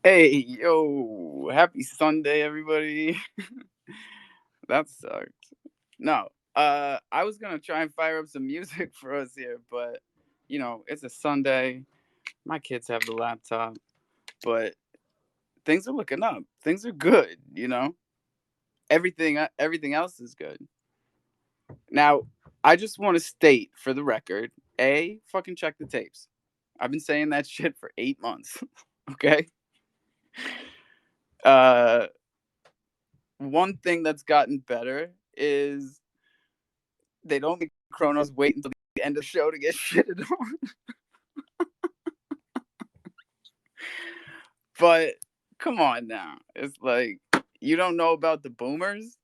Hey, yo, happy Sunday, everybody. That sucked. No, I was gonna try and fire up some music for us here, but it's a Sunday. My kids have the laptop, but things are looking up. Things are good. Everything else is good. Now, I just want to state for the record, fucking check the tapes. I've been saying that shit for 8 months. Okay. Uh, One thing that's gotten better is they don't make Kronos wait until the end of the show to get shitted on. But come on now. It's like you don't know about the boomers?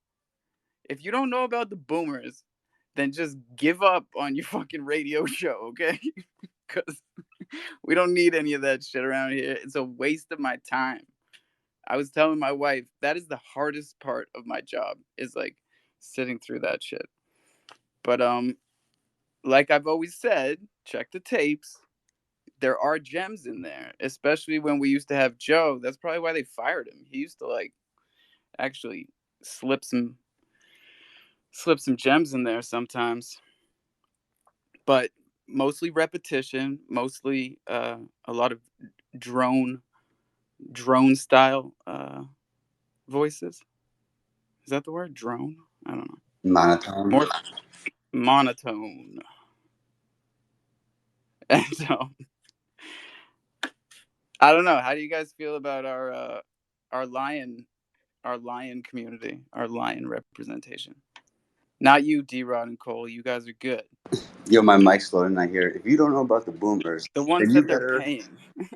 If you don't know about the boomers, then just give up on your fucking radio show, okay? Because we don't need any of that shit around here. It's a waste of my time. I was telling my wife that is the hardest part of my job is like sitting through that shit. But like I've always said, check the tapes. There are gems in there, especially when we used to have Joe. That's probably why they fired him. He used to like actually slip some gems in there sometimes, but mostly repetition, mostly a lot of drone style voices. Is that the word? Drone? I don't know. Monotone. More monotone. And so I don't know. How do you guys feel about our lion community, our lion representation? Not you, D-Rod and Cole. You guys are good. Yo, my mic's loading. I hear. If you don't know about the boomers, The then ones you that they're better. paying.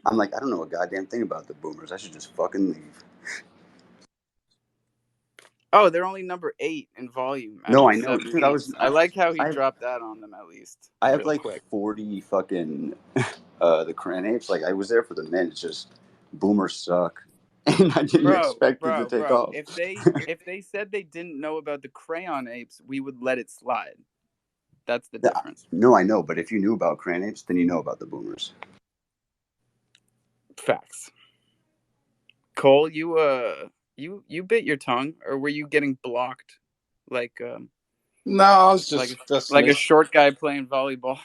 I'm like, I don't know a goddamn thing about the boomers. I should just fucking leave. Oh, they're only number 8 in volume out No, of I the know, seven dude. beats. I like how he I, dropped that on them at least, I have real like quick. 40 fucking the cran apes. Like I was there for the men. It's just boomers suck, and I didn't expect it to take Bro. off. If they said they didn't know about the crayon apes, we would let it slide. That's the Yeah, difference. no, I know, but if you knew about cran apes, then you know about the boomers. Facts. Cole, you bit your tongue, or were you getting blocked like No, I was like just like a listening. short guy playing volleyball?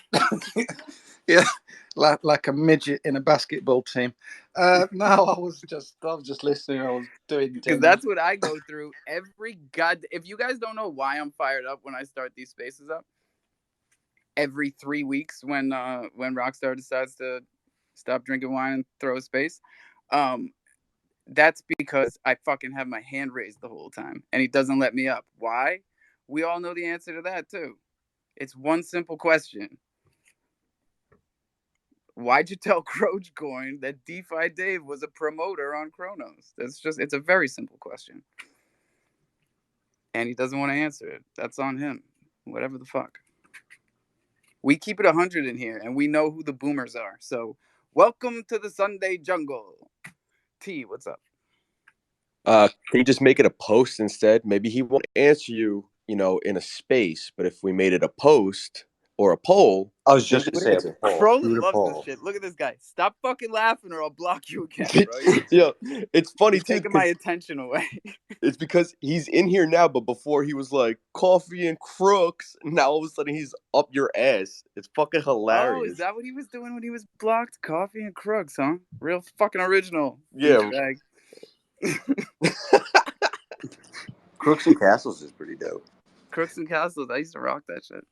Yeah, like a midget in a basketball team. No, I was just listening. I was doing Because that's what I go through every god. If you guys don't know why I'm fired up when I start these spaces up, every 3 weeks when Rockstar decides to stop drinking wine and throw a space, um, that's because I fucking have my hand raised the whole time and he doesn't let me up. Why? We all know the answer to that too. It's one simple question. Why'd you tell Crogecoin that DeFi Dave was a promoter on Kronos? It's a very simple question. And he doesn't want to answer it. That's on him. Whatever the fuck. We keep it 100 in here, and we know who the boomers are. So, welcome to the Sunday Jungle. T, what's up? Can you just make it a post instead? Maybe he won't answer you, in a space. But if we made it a post or a poll, I was then just he gonna would say a answer. poll. Do Crolin the loves this poll. shit. Look at this guy. Stop fucking laughing, or I'll block you again, bro. Yeah, it's funny You're too taking my because attention away. it's because he's in here now, but before he was like coffee and crooks. Now all of a sudden he's up your ass. It's fucking Oh, is hilarious. that what he was doing when he was blocked? Coffee and Crooks, huh? Real fucking original. Yeah. Douchebag. Crooks and Castles is pretty dope. Crooks and Castles. I used to rock that shit.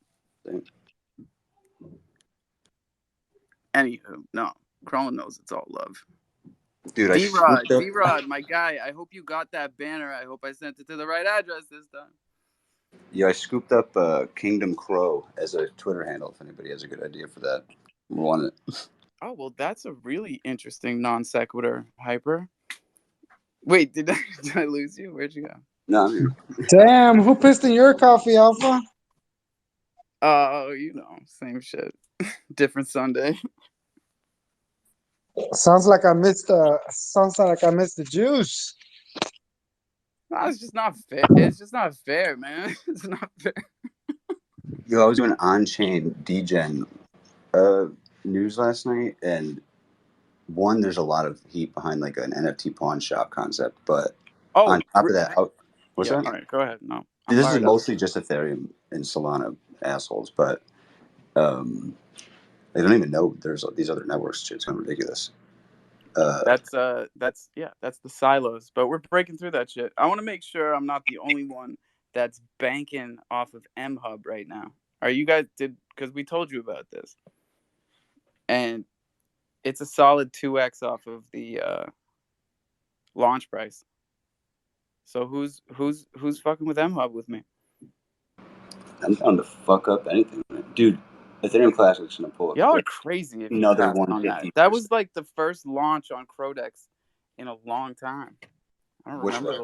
Anywho, no. Crolin knows it's all love. Dude, I D-Rod, scooped up. D-Rod, my guy. I hope you got that banner. I hope I sent it to the right address this time. Yeah, I scooped up Kingdom Crow as a Twitter handle. If anybody has a good idea for that, we want it. Oh, well, that's a really interesting non sequitur, Hyper. Wait, did I lose you? Where'd you go? No, I'm here. Damn, who pissed in your coffee, Alpha? Oh, same shit. Different Sunday. Sounds like I missed the juice. No, it's just not fair. It's just not fair, man. It's not fair. Yo, I was doing on-chain degen news last night, and one, there's a lot of heat behind like an NFT pawn shop concept, but on top of that, what's yeah, that? all right, go ahead. No, I'm This is fired up. mostly just Ethereum and Solana assholes, but they don't even know there's these other networks. It's kind of ridiculous. That's the silos, but we're breaking through that shit. I want to make sure I'm not the only one that's banking off of M Hub right now. Are you guys because we told you about this, and it's a solid 2x off of the launch price. So who's fucking with M Hub with me? I'm down to fuck up anything, dude. Ethereum Classic's gonna pull up. Y'all are crazy if you Another passed on that. 150%. That was like the first launch on Crodex in a long time. I don't remember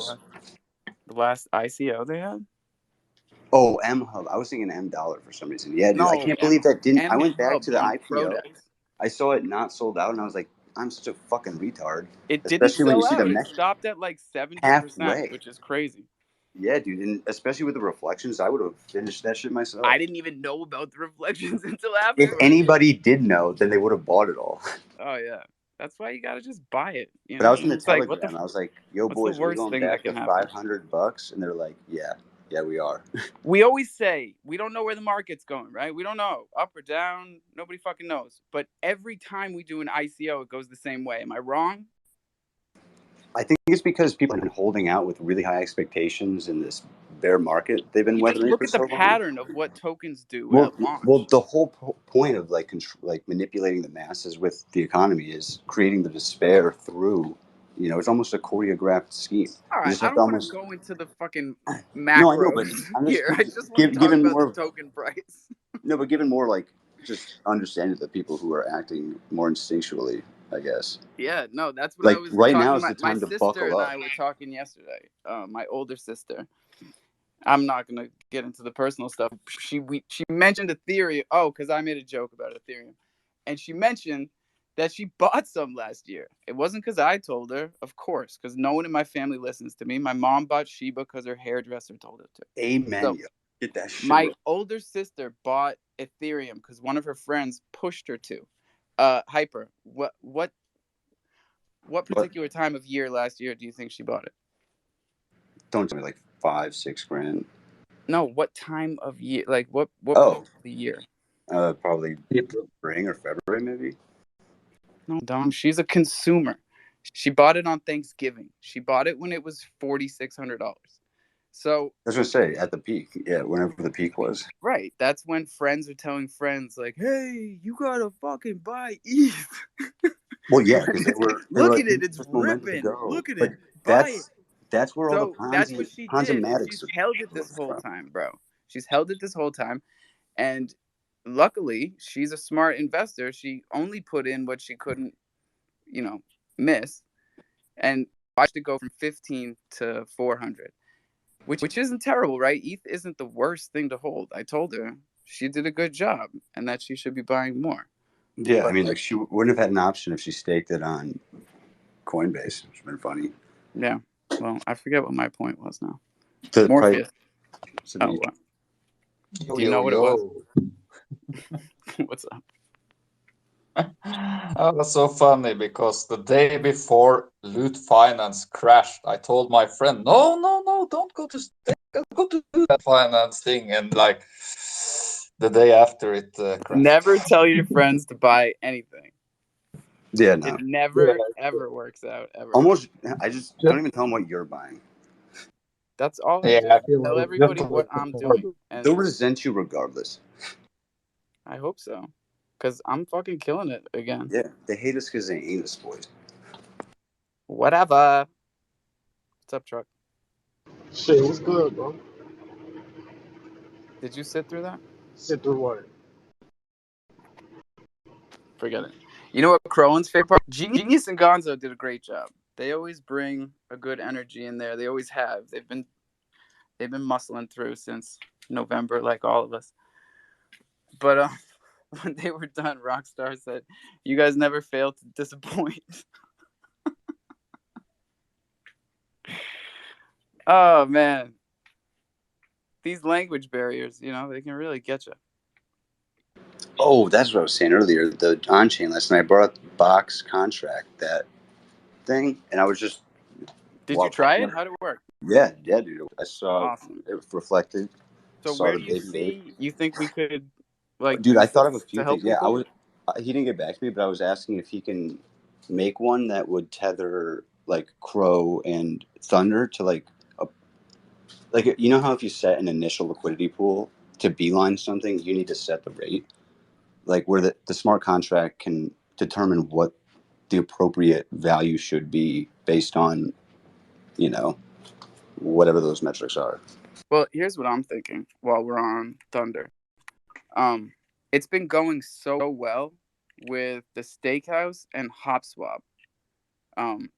the last ICO they had. Oh, M Hub. I was thinking M Dollar for some reason. Yeah, dude. No, I can't believe that didn't. I went back M-Hub to the on IPO. Crodex. I saw it not sold out, and I was like, I'm such a fucking retard. It didn't Especially when you sell see the out. It next stopped at like 70%, halfway. which is crazy. Yeah, dude, and especially with the reflections, I would have finished that shit myself. I didn't even know about the reflections until If afterwards. anybody did know, then they would have bought it all. Oh yeah, that's why you gotta just buy it. You know? But I was in the It's like, Telegram. I was like, "Yo, what's the boys, are we worst going thing that back can to happen? $500?" And they're like, "Yeah, we are." We always say we don't know where the market's going, right? We don't know, up or down. Nobody fucking knows. But every time we do an ICO, it goes the same way. Am I wrong? I think it's because people have been holding out with really high expectations in this bear market they've been weathering Look for at the so long. pattern of what tokens do Well, at launch. well, the whole point of like manipulating the masses with the economy is creating the despair through, it's almost a choreographed scheme. All You right, just I have to don't want to almost. go into the fucking No, I know, but macros I'm here. I just just want to talk given about more. the token price. No, but given more like just understanding the people who are acting more instinctually, I guess. Yeah, no, that's what I Like was right now talking. is the My time to sister buckle and up. I were talking yesterday. My older sister. I'm not gonna get into the personal stuff. She mentioned Ethereum. Oh, because I made a joke about Ethereum, and she mentioned that she bought some last year. It wasn't because I told her, of course, because no one in my family listens to me. My mom bought Shiba because her hairdresser told her to. Amen. So Yo. Get that shit. my older sister bought Ethereum because one of her friends pushed her to. Hyper. What particular time of year last year do you think she bought it? Don't tell me like 5-6 grand. No, what time of year? Like what part of the year? Probably spring or February, maybe. No, Dom, she's a consumer. She bought it on Thanksgiving. She bought it when it was $4,600. So I was gonna say at the peak, yeah, whenever the peak was. right, that's when friends are telling friends like, "Hey, you gotta fucking buy ETH." Well, yeah, because they were. Look like, at it, it's ripping. Look at it, buy it. That's where all the So that's what she did. Is she's held it this whole time, bro. She's held it this whole time, and luckily, she's a smart investor. She only put in what she couldn't, miss, and watched it go from 15 to 400, which isn't terrible, right? ETH isn't the worst thing to hold. I told her she did a good job and that she should be buying more. Yeah, I mean, like she wouldn't have had an option if she staked it on Coinbase, which would have been funny. Yeah. Well, I forget what my point was now. The Morpheus. price. Oh, what? Do you know what it was? What's up? Oh, that's so funny because the day before Loot Finance crashed, I told my friend, no, don't go to go to that finance thing, and like the day after it crashed. Never tell your friends to buy anything. Yeah, no. It never ever works out ever. Almost, I just don't even tell them what you're buying. That's all I do. Tell everybody what I'm doing, and they'll resent you regardless. I hope so, because I'm fucking killing it again. Yeah, they hate us because they ain't us, boys. Whatever. What's up, Truck? Shit, what's good, bro? Did you sit through that? Sit through what? Forget it. You know what Crowan's favorite part? Genius and Gonzo did a great job. They always bring a good energy in there. They always have. They've been muscling through since November, like all of us. But when they were done, Rockstar said, "You guys never fail to disappoint." Oh man, these language barriers, they can really get you. Oh, that's what I was saying earlier. The on-chain lesson. I brought up the box contract, that thing, and I was just Did you try it? How'd it work? Yeah, dude. I saw Awesome. it reflected. So Saw where the do you big wave. see you think we could like Dude, I use thought of a this few to help things. Yeah, I people? was. He didn't get back to me, but I was asking if he can make one that would tether like Crow and Thunder to like a, like you know how if you set an initial liquidity pool to beeline something, you need to set the rate, like where the smart contract can determine what the appropriate value should be based on, you know, whatever those metrics are. Well, here's what I'm thinking while we're on Thunder. Um, it's been going so well with the Steakhouse and HopSwap.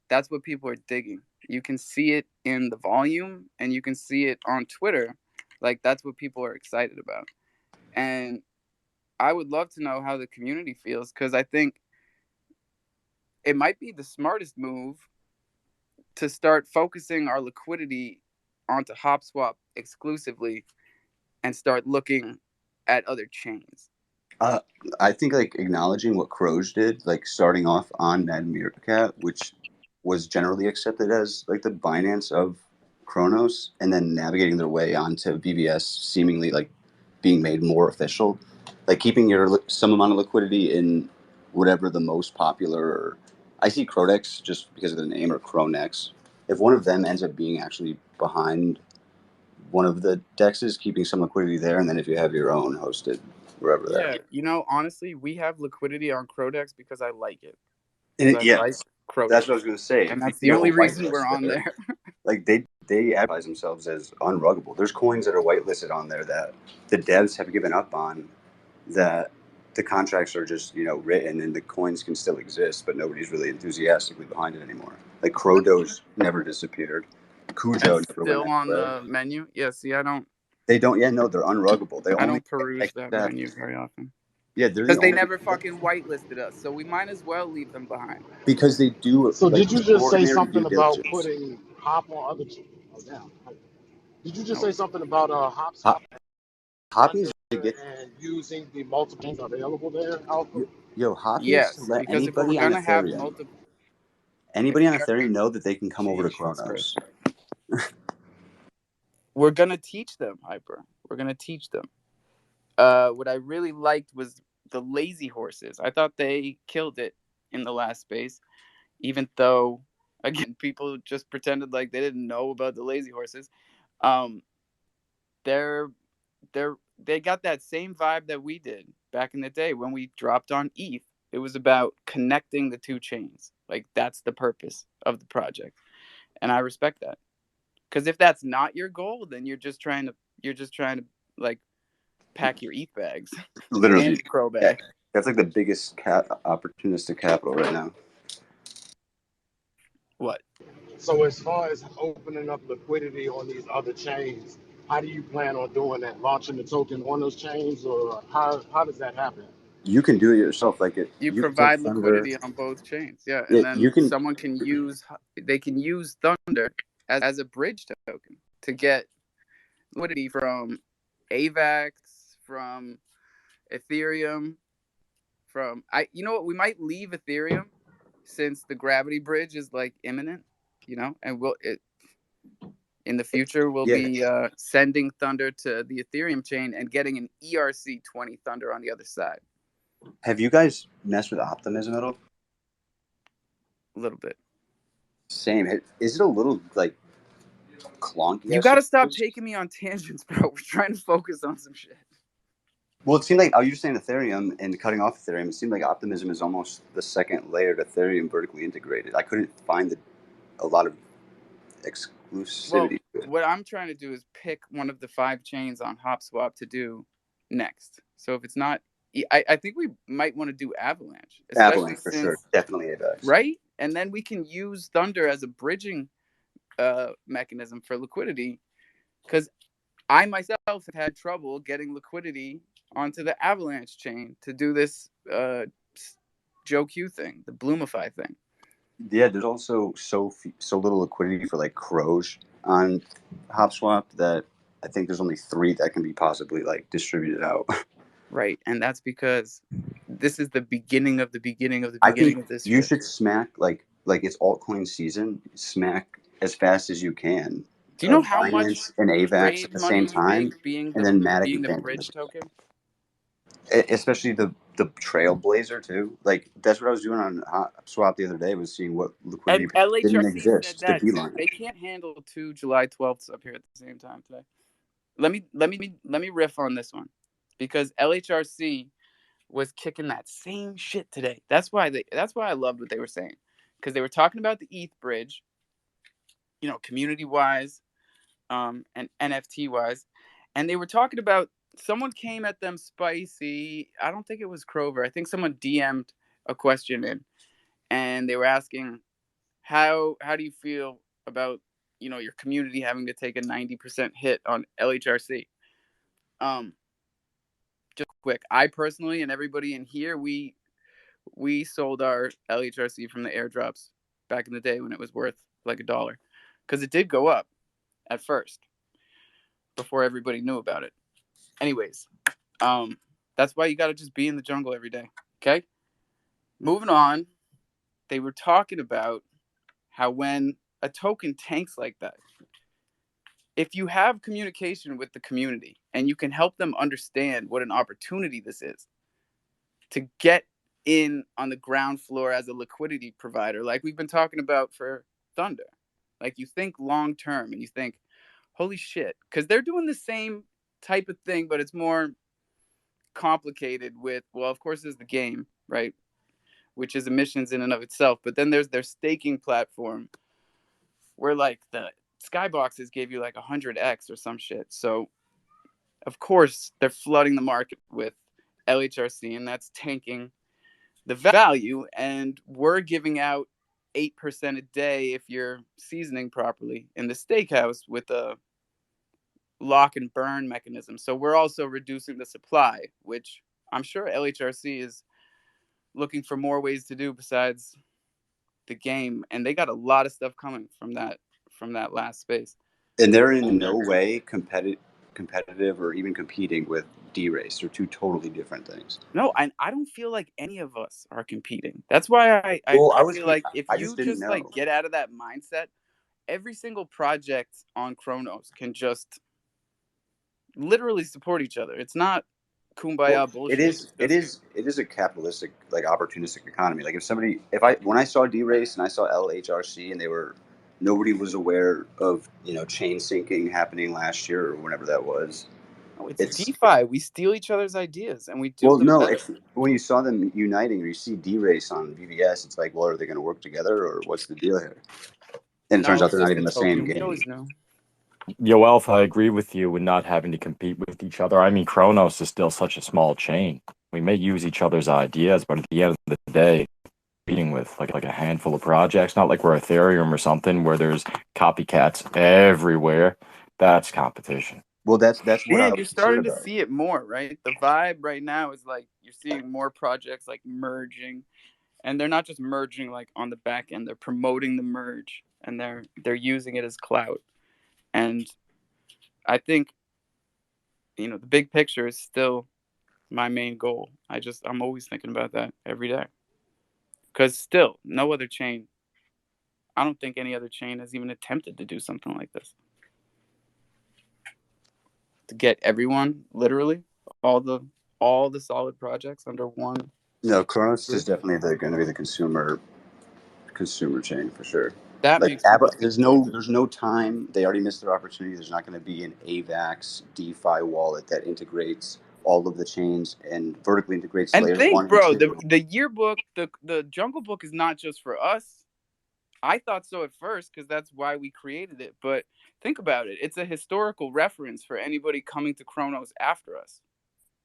That's what people are digging. You can see it in the volume, and you can see it on Twitter. Like that's what people are excited about. And I would love to know how the community feels because I think it might be the smartest move to start focusing our liquidity onto HopSwap exclusively and start looking at other chains. I think like acknowledging what Crows did, like starting off on Mad Meerkat, which was generally accepted as like the Binance of Chronos, and then navigating their way onto BBS, seemingly like being made more official, like keeping your some amount of liquidity in whatever the most popular. Or, I see Crodex just because of the name, or Cronex. If one of them ends up being actually behind one of the dexes, keeping some liquidity there, and then if you have your own hosted wherever that Yeah, is. honestly, we have liquidity on Crodex because I like it. And Because I yeah, like that's Crodex. what I was going to say. And If that's the you have a only reason whitelist we're on there, there. like they advertise themselves as unruggable. There's coins that are whitelisted on there that the devs have given up on. That the contracts are just written, and the coins can still exist, but nobody's really enthusiastically behind it anymore. Like Crodo's never disappeared. Cujo That's never went still on anywhere. the menu. Yeah, see, I don't They don't. Yeah, no, they're unruggable. They only peruse that accept. menu very often. Yeah, they're the Because they only never fucking whitelisted us, so we might as well leave them behind. because they do So like did you just say extraordinary due something about diligence. putting hop on other? Oh damn! Did you just Nope. say something about hop Hop, swap Hoppy under is to get and using the multiple chains available there, Alpha? Hoppy is to Yes, let because if we're anybody on gonna have Ethereum multiple, anybody on Ethereum know that they can come over to Jesus Chronos. Christ, we're gonna teach them, Hyper. We're gonna teach them. What I really liked was the lazy horses. I thought they killed it in the last space, even though again people just pretended like they didn't know about the lazy horses. Um, they're they got that same vibe that we did back in the day when we dropped on ETH. It was about connecting the two chains. Like that's the purpose of the project, and I respect that. Because if that's not your goal, then you're just trying to like pack your ETH bags and Literally, your Crow yeah, bag. that's like the biggest opportunistic capital right now. What? So as far as opening up liquidity on these other chains, how do you plan on doing that? Launching the token on those chains, or how does that happen? You can do it yourself. Like You you can take provide Thunder. liquidity on both chains, yeah, Yeah, and then you can. someone can use Thunder as a bridge token to get liquidity from AVAX, from Ethereum, from I. You know what? We might leave Ethereum since the gravity bridge is like imminent. And in the future we'll Yeah. be sending Thunder to the Ethereum chain and getting an ERC20 Thunder on the other side. Have you guys messed with Optimism at all? A little bit. Same. Is it a little like clunky? You got to stop taking me on tangents, bro. We're trying to focus on some shit. Well, it seemed like, you were saying Ethereum and cutting off Ethereum. It seemed like Optimism is almost the second layer to Ethereum vertically integrated. I couldn't find a lot of Well, exclusivity to it. what I'm trying to do is pick one of the 5 chains on HopSwap to do next. So if it's not, I think we might want to do Avalanche, especially Avalanche for sure. Definitely AVAX. Right? And then we can use Thunder as a bridging mechanism for liquidity, because I myself have had trouble getting liquidity onto the Avalanche chain to do this Joe Q thing, the Bloomify thing. Yeah, there's also so little liquidity for like Crows on HopSwap that I think there's only 3 that can be possibly like distributed out. Right, and that's because this is the beginning of the beginning of the I beginning think of this you shit. should smack like it's altcoin season. Smack as fast as you can Do you know of how much Binance and AVAX at trade the money same you make time, being and the then Matic and bridge Phantom. token? Especially the Trailblazer too. Like that's what I was doing on Swap the other day, was seeing what liquidity And didn't LHRC said exist. The that too. Beeline. They can't handle 2 July 12ths up here at the same time today. Let me riff on this one, because LHRC was kicking that same shit today. That's why I loved what they were saying, because they were talking about the ETH bridge, community wise, and NFT wise, and they were talking about, someone came at them spicy. I don't think it was Crover. I think someone DM'd a question in, and they were asking, how do you feel about your community having to take a 90% hit on LHRC? Just quick, I personally and everybody in here, we sold our LHRC from the airdrops back in the day when it was worth like $1, because it did go up at first before everybody knew about it. Anyways, that's why you got to just be in the jungle every day. Okay, moving on. They were talking about how when a token tanks like that, if you have communication with the community and you can help them understand what an opportunity this is to get in on the ground floor as a liquidity provider, like we've been talking about for Thunder, like you think long term and you think, holy shit, because they're doing the same type of thing, but it's more complicated with, well, of course, there's the game, right? Which is emissions in and of itself. But then there's their staking platform where like the skyboxes gave you like 100x or some shit. So of course they're flooding the market with LHRC, and that's tanking the value. And we're giving out 8% a day if you're seasoning properly in the steakhouse with a lock and burn mechanism. So we're also reducing the supply, which I'm sure LHRC is looking for more ways to do besides the game. And they got a lot of stuff coming from that last space. And they're in no way competitive or even competing with D-Race. They're two totally different things. No, I don't feel like any of us are competing. That's why I feel like if I you didn't just know. like get out of that mindset, every single project on Chronos can just literally support each other. It's not kumbaya bullshit. It is a capitalistic, like opportunistic economy. Like when I saw D-Race and I saw LHRC and nobody was aware of chain syncing happening last year or whenever that was. No, it's DeFi. We steal each other's ideas and we do Well, them no, better. when you saw them uniting or you see D-Race on VVS, it's like, well, are they going to work together or what's the deal here? And it turns out they're not even the same game. We always know. Yo, Alpha, I agree with you with not having to compete with each other. I mean, Kronos is still such a small chain. We may use each other's ideas, but at the end of the day, competing with like a handful of projects, not like we're Ethereum or something where there's copycats everywhere. That's competition. Well, that's what And you're starting to see it more, right? The vibe right now is like you're seeing more projects like merging, and they're not just merging like on the back end. They're promoting the merge, and they're using it as clout. And I think the big picture is still my main goal. I'm always thinking about that every day, because still no other chain. I don't think any other chain has even attempted to do something like this. To get everyone, literally, all the solid projects under one. No, Kronos is definitely going to be the consumer chain for sure. That Like makes sense. there's no time. They already missed their opportunity. There's not going to be an AVAX DeFi wallet that integrates all of the chains and vertically integrates And layer think, 1 bro, and 2. the yearbook, the Jungle Book is not just for us. I thought so at first because that's why we created it. But think about it. It's a historical reference for anybody coming to Chronos after us.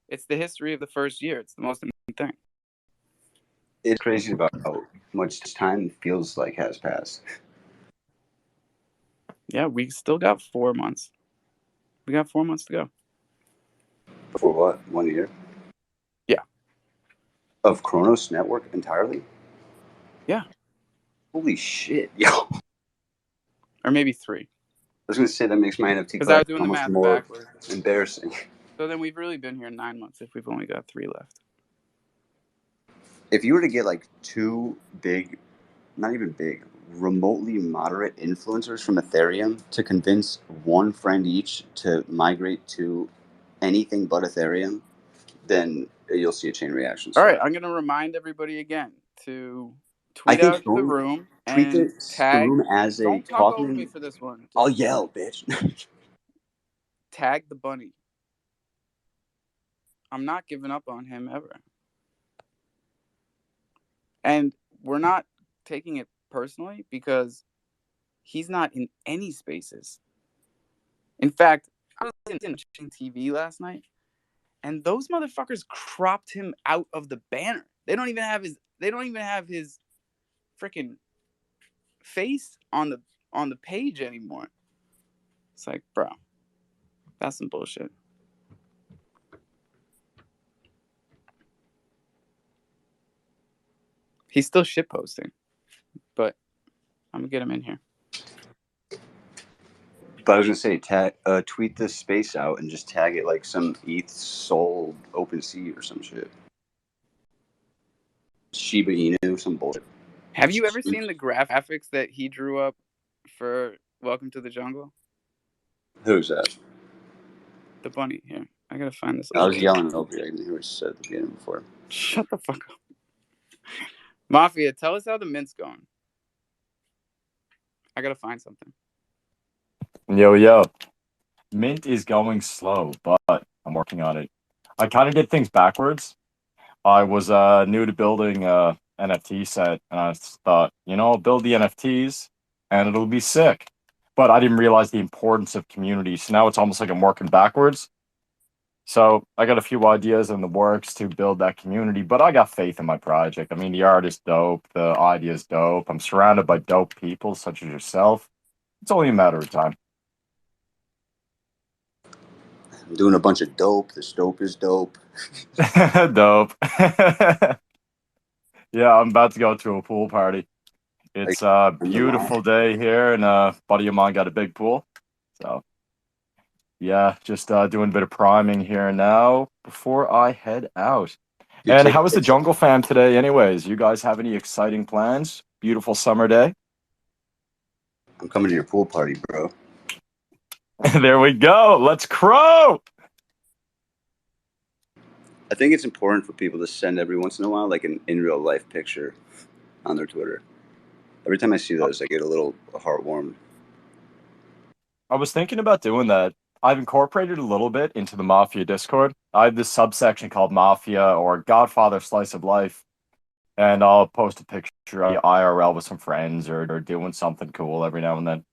It's the history of the first year. It's the most important thing. It's crazy about how much time feels like has passed. Yeah, we still got 4 months. We got 4 months to go. For what? 1 year? Yeah. Of Kronos network entirely? Yeah. Holy shit, yo. Or maybe 3. I was going to say that makes my NFT because I was doing the almost math more backwards. embarrassing. So then we've really been here 9 months if we've only got 3 left. If you were to get like 2 big, not even big, remotely moderate influencers from Ethereum to convince one friend each to migrate to anything but Ethereum, then you'll see a chain reaction All start. right, I'm going to remind everybody again to I tweet think out to the room tweet and the tag. room as a Don't talk over me for this one. I'll yell, bitch. Tag the bunny. I'm not giving up on him ever. And we're not taking it personally because he's not in any spaces. In fact, I was watching TV last night, and those motherfuckers cropped him out of the banner. They don't even have his freaking face on the page anymore. It's like, bro, that's some bullshit. He's still shitposting, but I'm gonna get him in here. But I was gonna say, tweet this space out and just tag it like some ETH sold OpenSea or some shit. Shiba Inu, some bullshit. Have you ever seen the graphics that he drew up for Welcome to the Jungle? Who's that? The bunny. Here, I gotta find this. I was yelling over you. I didn't hear what you said at the beginning before. Shut the fuck up. Mafia, tell us how the mint's going. I gotta find something. Yo. Mint is going slow, but I'm working on it. I kind of did things backwards. I was new to building a NFT set, and I thought, build the NFTs, and it'll be sick. But I didn't realize the importance of community, so now it's almost like I'm working backwards. So I got a few ideas in the works to build that community, but I got faith in my project. I mean, the art is dope, the idea is dope. I'm surrounded by dope people such as yourself. It's only a matter of time. I'm doing a bunch of dope. This dope is dope. Dope. Yeah, I'm about to go to a pool party. It's a beautiful day here, and a buddy of mine got a big pool. So, yeah, just doing a bit of priming here now before I head out. And how was the jungle fam today anyways? You guys have any exciting plans? Beautiful summer day? I'm coming to your pool party, bro. There we go. Let's crow. I think it's important for people to send every once in a while like an in real life picture on their Twitter. Every time I see those, I get a little heartwarmed. I was thinking about doing that. I've incorporated a little bit into the Mafia Discord. I have this subsection called Mafia or Godfather Slice of Life. And I'll post a picture of IRL with some friends or doing something cool every now and then.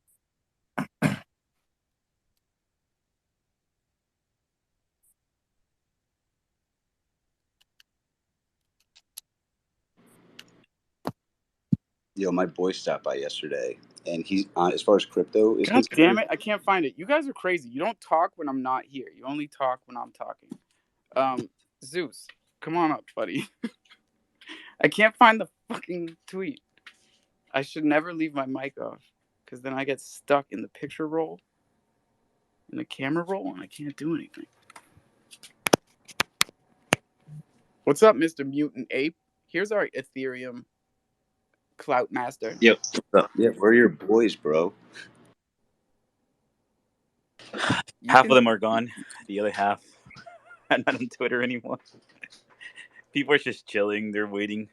Yo, my boy stopped by yesterday, and he's as far as crypto is God concerned. damn it, I can't find it. You guys are crazy. You don't talk when I'm not here. You only talk when I'm talking. Zeus, come on up, buddy. I can't find the fucking tweet. I should never leave my mic off, because then I get stuck in the picture roll, in the camera roll, and I can't do anything. What's up, Mr. Mutant Ape? Here's our Ethereum clout master. Yep. Yeah, we're your boys, bro. Half of them are gone. The other half are not on Twitter anymore. People are just chilling. They're waiting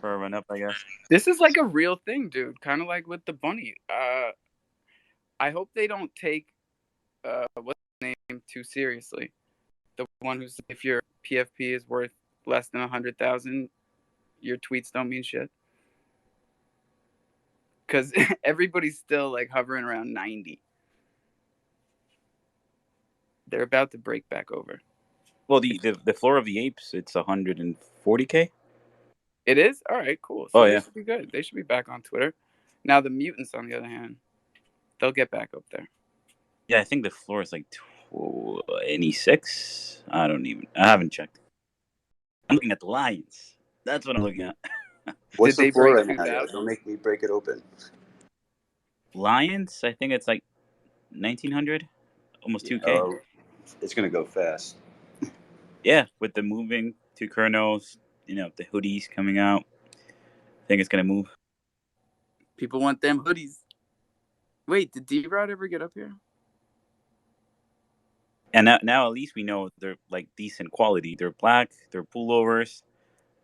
for a run up, I guess. This is like a real thing, dude. Kind of like with the bunny. I hope they don't take what's his name too seriously. The one who's, if your PFP is worth less than 100,000, your tweets don't mean shit. Because everybody's still like hovering around 90. They're about to break back over. Well, the floor of the apes, it's 140K. It is? All right, cool. So Oh, they yeah. should be good. They should be back on Twitter. Now the mutants, on the other hand, they'll get back up there. Yeah, I think the floor is like 26. I haven't checked. I'm looking at the Lions. That's what I'm looking at. What's Did they the floor break right now? 2,000? Don't make me break it open. Lions, I think it's like 1,900, almost 2K. it's gonna go fast. Yeah, with the moving to Chronos, the hoodies coming out, I think it's gonna move. People want them hoodies. Wait, did D-Rod ever get up here? And now at least we know they're like decent quality. They're black. They're pullovers.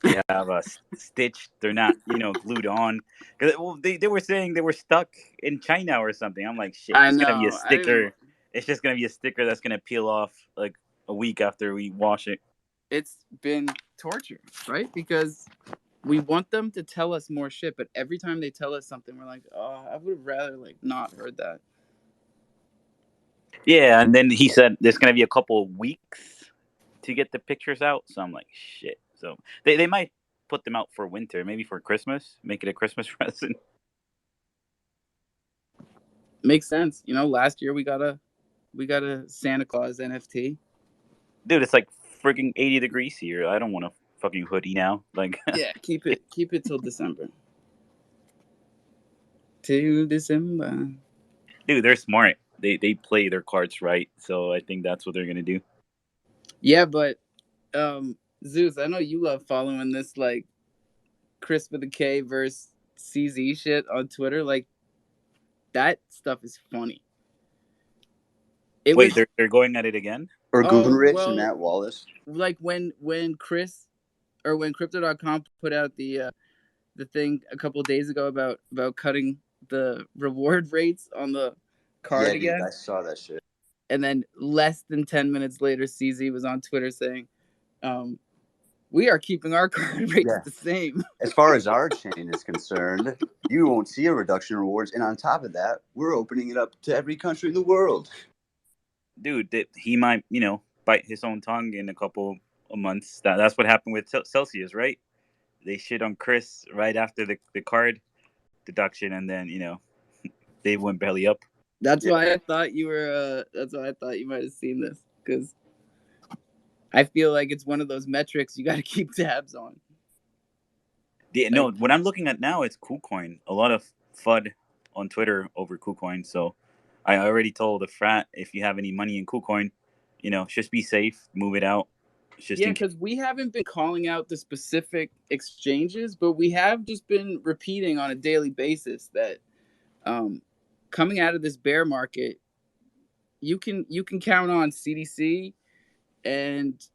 They have a stitch. They're not, glued on. Well, they were saying they were stuck in China or something. I'm like, shit. I It's gonna be a know. sticker. It's just gonna be a sticker that's gonna peel off like a week after we wash it. It's been torture, right? Because we want them to tell us more shit, but every time they tell us something, we're like, oh, I would have rather like not heard that. Yeah, and then he said there's gonna be a couple of weeks to get the pictures out. So I'm like, shit. So they might put them out for winter, maybe for Christmas, make it a Christmas present. Makes sense. Last year we got a Santa Claus NFT. Dude, it's like freaking 80 degrees here. I don't want a fucking hoodie now. Like, yeah, keep it till December. Till December. Dude, they're smart. They play their cards right, so I think that's what they're gonna do. Yeah, but Zeus, I know you love following this like Chris with a K versus CZ shit on Twitter. Like that stuff is funny. They're going at it again? Or Goonrich and Matt Wallace. Like when Chris or when Crypto.com put out the thing a couple of days ago about cutting the reward rates on the card again. Dude, I saw that shit. And then less than 10 minutes later, CZ was on Twitter saying, we are keeping our card rates the same. As far as our chain is concerned, you won't see a reduction in rewards. And on top of that, we're opening it up to every country in the world. Dude, he might, bite his own tongue in a couple of months. That's what happened with Celsius, right? They shit on Chris right after the card deduction, and then, they went belly up. That's why I thought you were. That's why I thought you might have seen this, because I feel like it's one of those metrics you got to keep tabs on. No, what I'm looking at now is KuCoin. A lot of FUD on Twitter over KuCoin. So I already told the frat, if you have any money in KuCoin, just be safe, move it out. Because we haven't been calling out the specific exchanges, but we have just been repeating on a daily basis that coming out of this bear market, you can count on CDC and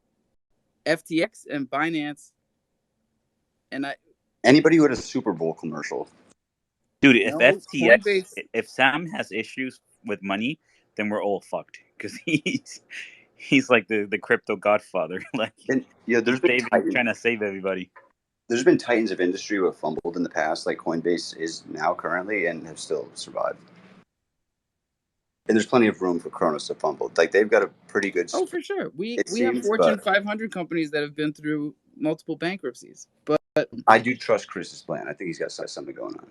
FTX and Binance. And anybody who had a Super Bowl commercial. Dude, if FTX, if Sam has issues with money, then we're all fucked, because he's like the crypto godfather. Like, and there's been trying to save everybody. There's been titans of industry who have fumbled in the past, like Coinbase is now currently, and have still survived. And there's plenty of room for Kronos to fumble. Like, they've got a pretty good. Oh, for sure. We have Fortune 500 companies that have been through multiple bankruptcies. But I do trust Chris's plan. I think he's got something going on.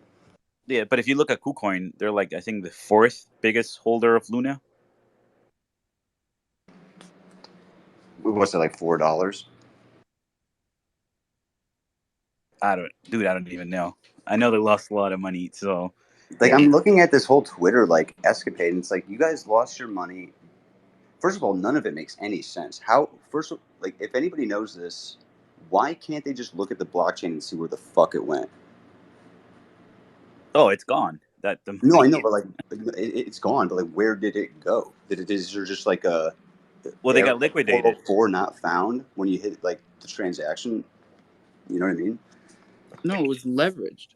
Yeah, but if you look at KuCoin, they're like, I think, the fourth biggest holder of Luna. What's it, like $4? I don't even know. I know they lost a lot of money, so like, I'm looking at this whole Twitter like escapade, and it's like, you guys lost your money. First of all, none of it makes any sense. Like, if anybody knows this, why can't they just look at the blockchain and see where the fuck it went? Oh, it's gone. No, I know, but like it's gone. But like, where did it go? Is there just like a? Well, they got liquidated. For not found when you hit like the transaction. You know what I mean? No, it was leveraged.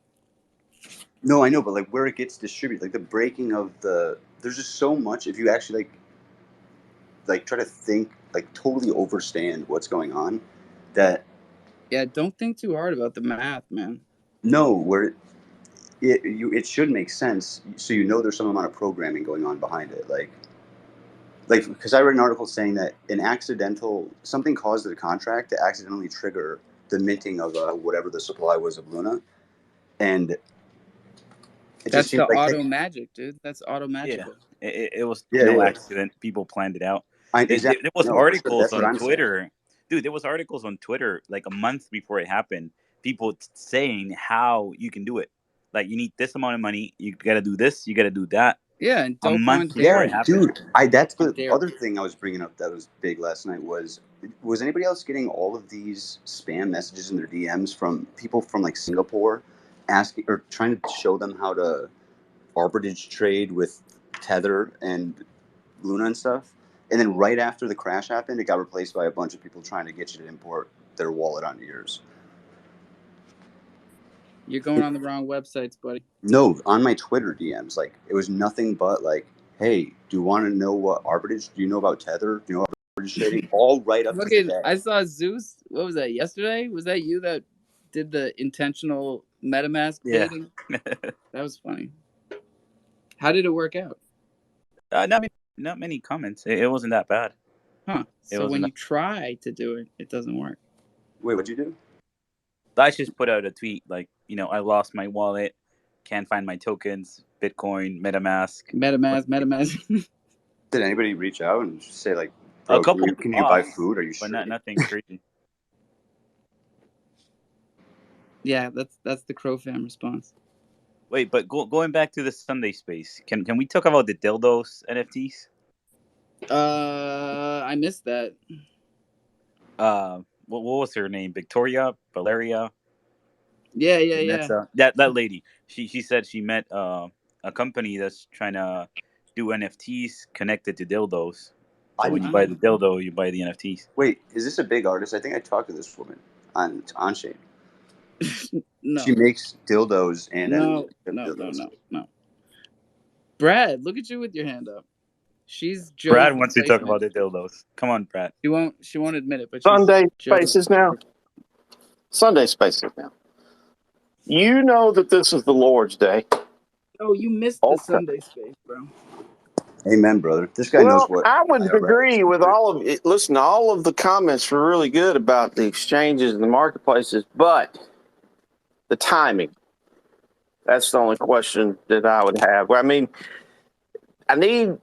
No, I know, but like where it gets distributed, like the breaking of there's just so much. If you actually like try to think, like totally understand what's going on, that. Yeah, don't think too hard about the math, man. No, where. It should make sense, so there's some amount of programming going on behind it, like because I read an article saying that something caused the contract to accidentally trigger the minting of whatever the supply was of Luna, and that's the auto magic, dude. That's auto magical. Yeah, it was no accident. People planned it out. There was articles on Twitter, dude. There was articles on Twitter like a month before it happened. People saying how you can do it. Like, you need this amount of money. You got to do this. You got to do that. Yeah, and A dope month on before dairy. it happened. Dude, that's the Dairy. other thing I was bringing up that was big last night was anybody else getting all of these spam messages in their DMs from people from like Singapore asking or trying to show them how to arbitrage trade with Tether and Luna and stuff? And then right after the crash happened, it got replaced by a bunch of people trying to get you to import their wallet onto yours. You're going on the wrong websites, buddy. No, on my Twitter DMs, like it was nothing but like, "Hey, do you want to know what arbitrage? Do you know about Tether? Do you know about arbitrage trading?" All right up to the day. I saw Zeus. What was that? Yesterday? Was that you that did the intentional MetaMask Yeah. baiting? That was funny. How did it work out? Not many comments. It wasn't that bad. Huh? It So when wasn't you try to do it, it doesn't work. Wait, what'd you do? I just put out a tweet like, I lost my wallet, can't find my tokens, Bitcoin, MetaMask. Did anybody reach out and just say like, A "Bro, couple can you buy off, food? Are you but sure?" nothing crazy. Yeah, that's the crofam response. Wait, but going back to the Sunday space, can we talk about the dildos NFTs? I missed that. What was her name? Valeria? Yeah. That lady. She said she met a company that's trying to do NFTs connected to dildos. So when you buy the dildo, you buy the NFTs. Wait, is this a big artist? I think I talked to this woman on Onshape. No. She makes dildos and No. dildos. Brad, look at you with your hand up. She's Joe's Brad wants to talk replacement. about the dildos. Come on, Brad. She won't admit it, but Sunday she's Spaces now. Sunday Spaces now. You know that this is the Lord's Day. Oh, you missed the Sunday space, bro. Amen, brother. This guy knows what. I would agree with all of it. Listen, all of the comments were really good about the exchanges and the marketplaces, but the timing. That's the only question that I would have. I mean, I need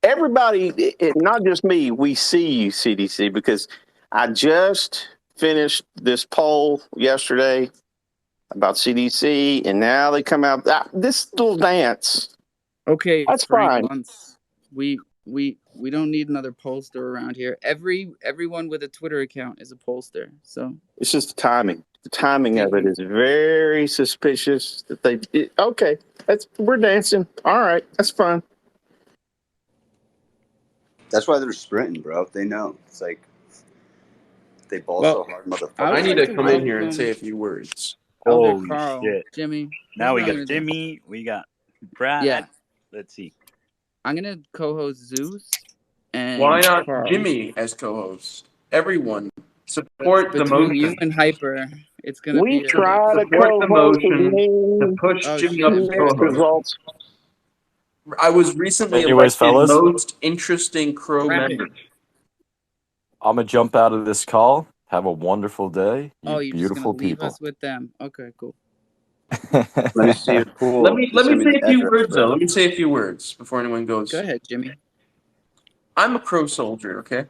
everybody, not just me, we see you, CDC, because I just finished this poll yesterday about CDC, and now they come out. This little dance. Okay, that's Frank fine. Luntz. We don't need another pollster around here. Everyone with a Twitter account is a pollster. So it's just the timing. The timing of it is very suspicious. That okay, we're dancing. All right, that's fine. That's why they're sprinting, bro. They know. It's like they ball so hard, motherfucker. I need to come in here and say a few words. Elder Carl, shit. Jimmy. Now we got Jimmy. We got Brad. Yeah. Let's see. I'm gonna co-host Zeus. And why not Carl. Jimmy as co-host? Everyone support the Between motion. you and Hyper, it's gonna we be. try to support the co-host motion to push Jimmy up to co-host. Results. I was recently Anyways, elected fellas. most interesting Crow member. I'm gonna jump out of this call. Have a wonderful day. You you're beautiful just gonna leave people. us with them. Okay, cool. Let me see your pool. Let me say a few words though. Let me say a few words before anyone goes. Go ahead, Jimmy. I'm a Crow soldier, okay?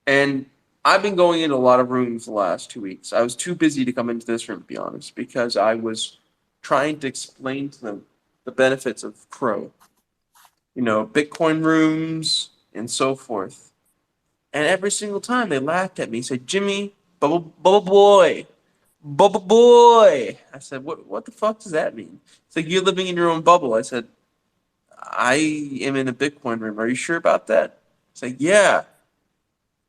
And I've been going into a lot of rooms the last 2 weeks. I was too busy to come into this room, to be honest, because I was trying to explain to them the benefits of Crow. Bitcoin rooms and so forth. And every single time they laughed at me, said, "Jimmy, bubble boy. I said, what the fuck does that mean? It's like you're living in your own bubble. I said, I am in a Bitcoin room. Are you sure about that? It's like, yeah.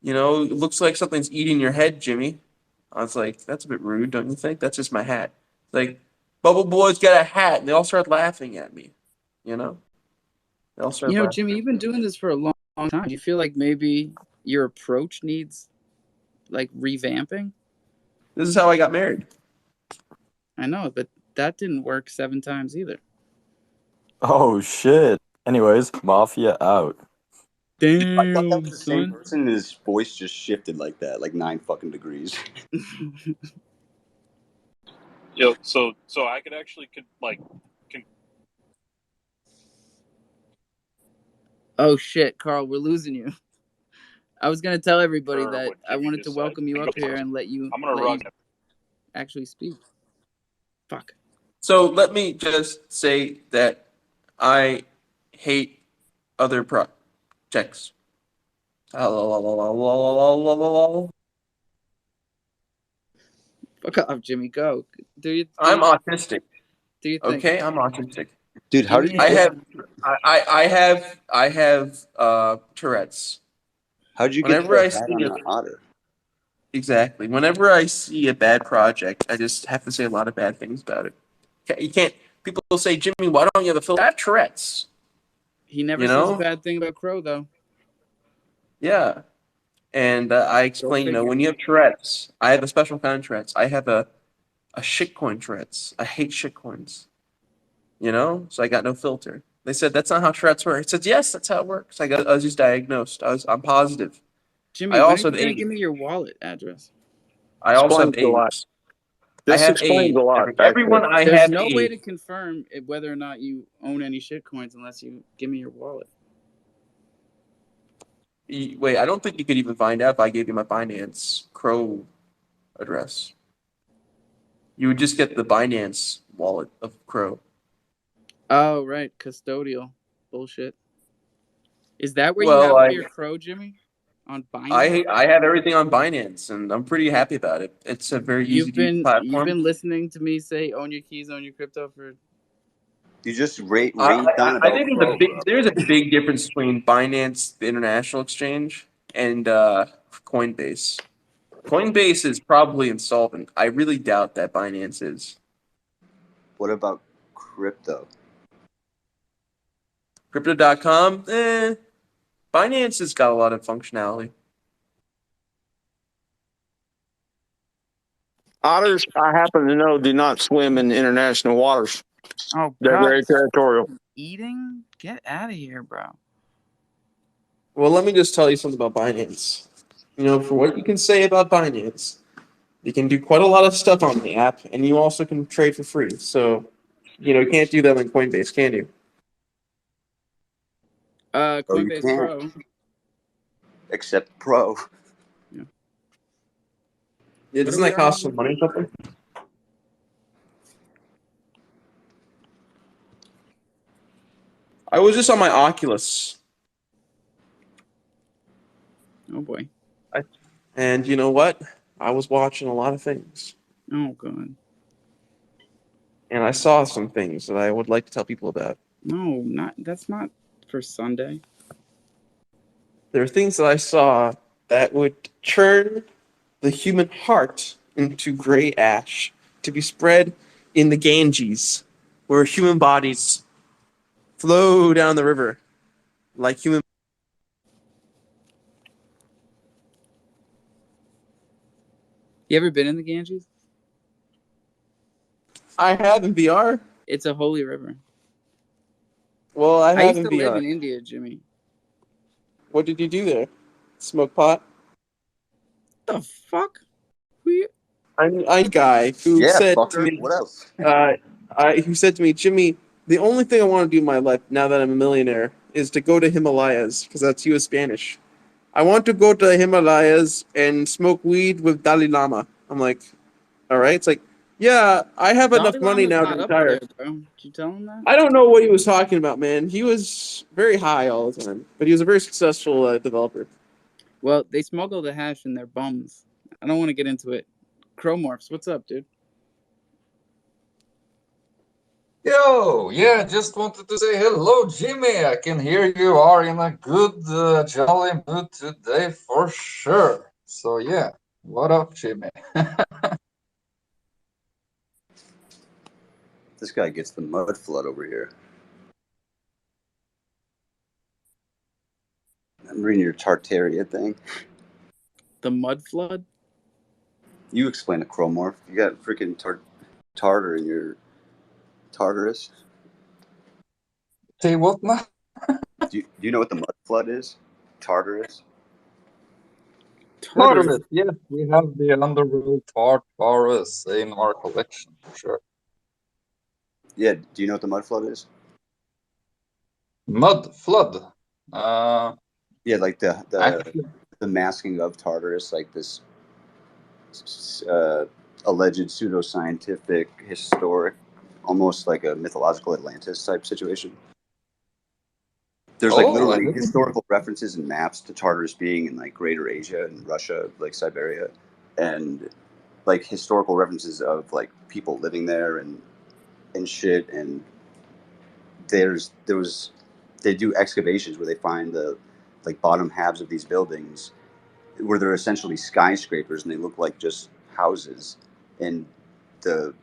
It looks like something's eating your head, Jimmy. I was like, that's a bit rude, don't you think? That's just my hat. It's like, Bubble Boy's got a hat. And they all started laughing at me. They all started laughing. Jimmy, you've been doing this for a long time. Do you feel like maybe your approach needs, revamping? This is how I got married. I know, but that didn't work 7 times either. Oh, shit. Anyways, Mafia out. Damn, I thought that was the same person. His voice just shifted like that, like 9 fucking degrees. Yo, so I could actually Oh shit, Carl, we're losing you. I was gonna tell everybody Sure, that what I Jimmy wanted just to said. welcome you up here and let you actually speak. Fuck. So let me just say that I hate other projects. Fuck off, Jimmy. Go. I'm autistic. Do you think? Okay, I'm autistic. Dude, how did you get? I have Tourette's. How did you get Whenever the I hat see on a the otter? Exactly. Whenever I see a bad project, I just have to say a lot of bad things about it. You can't. People will say, Jimmy, why don't you have a filter? I have Tourette's. He never You says a know? bad thing about Crow, though. Yeah. And I explain, figure. when you have Tourette's, I have a special kind of Tourette's. I have a shitcoin Tourette's. I hate shitcoins. So I got no filter. They said that's not how Tourette's work. I said yes, that's how it works. I was just diagnosed. I'm positive. Jimmy, when are you gonna give me your wallet address? I also have Explains a lot. AIDS. This explains a lot. Everyone I There's have no AIDS. way to confirm whether or not you own any shitcoins unless you give me your wallet. Wait, I don't think you could even find out if I gave you my Binance Crow address. You would just get the Binance wallet of Crow. Oh, right. Custodial. Bullshit. Is that where Well, you have all your Crow, Jimmy? On Binance? I have everything on Binance, and I'm pretty happy about it. It's a very easy to use platform. You've been listening to me say own your keys, own your crypto for... You just raved on I about think Crow, bro. there's a big difference between Binance, the international exchange, and Coinbase. Coinbase is probably insolvent. I really doubt that Binance is. What about crypto? Crypto.com, Binance has got a lot of functionality. Otters, I happen to know, do not swim in international waters. Oh, They're God. very territorial. Eating? Get out of here, bro. Well, let me just tell you something about Binance. For what you can say about Binance, you can do quite a lot of stuff on the app, and you also can trade for free. So, you can't do that on Coinbase, can you? Coinbase you Pro. can't. Except Pro. Yeah, doesn't that cost some money or something? I was just on my Oculus. Oh, boy. And you know what? I was watching a lot of things. Oh, God. And I saw some things that I would like to tell people about. No, that's not for Sunday. There are things that I saw that would turn the human heart into gray ash to be spread in the Ganges, where human bodies flow down the river like human. You ever been in the Ganges? I have in VR. It's a holy river. Well, I have used in to live VR. in India, Jimmy. What did you do there? Smoke pot? The fuck? Who you? I'm a guy who said to fucker. me, What else? who said to me, Jimmy, the only thing I want to do in my life now that I'm a millionaire is to go to Himalayas, because that's U.S. Spanish. I want to go to the Himalayas and smoke weed with Dalai Lama. I'm like, all right. It's like, yeah, I have enough money now to retire. There, bro. Did you tell him that? I don't know what he was talking about, man. He was very high all the time, but he was a very successful developer. Well, they smuggle the hash in their bums. I don't want to get into it. Crowmorphs, what's up, dude? Yo, yeah, just wanted to say hello, Jimmy. I can hear you are in a good, jolly mood today for sure. So, yeah, what up, Jimmy? This guy gets the mud flood over here. I'm reading your Tartaria thing. The mud flood? You explain a chromorph. You got freaking tartar in your Tartarus. Say what now? Do you know what the mud flood is? Tartarus? Tartarus, yes, we have the underworld Tartarus in our collection, for sure. Yeah, do you know what the mud flood is? Mud flood? Yeah, like the Actually, masking of Tartarus, like this alleged pseudoscientific, historic, almost like a mythological Atlantis type situation. There's like Oh, I literally didn't. historical references and maps to Tartarus being in like Greater Asia and Russia, like Siberia, and like historical references of like people living there and shit. And there was they do excavations where they find the like bottom halves of these buildings where they're essentially skyscrapers and they look like just houses. And the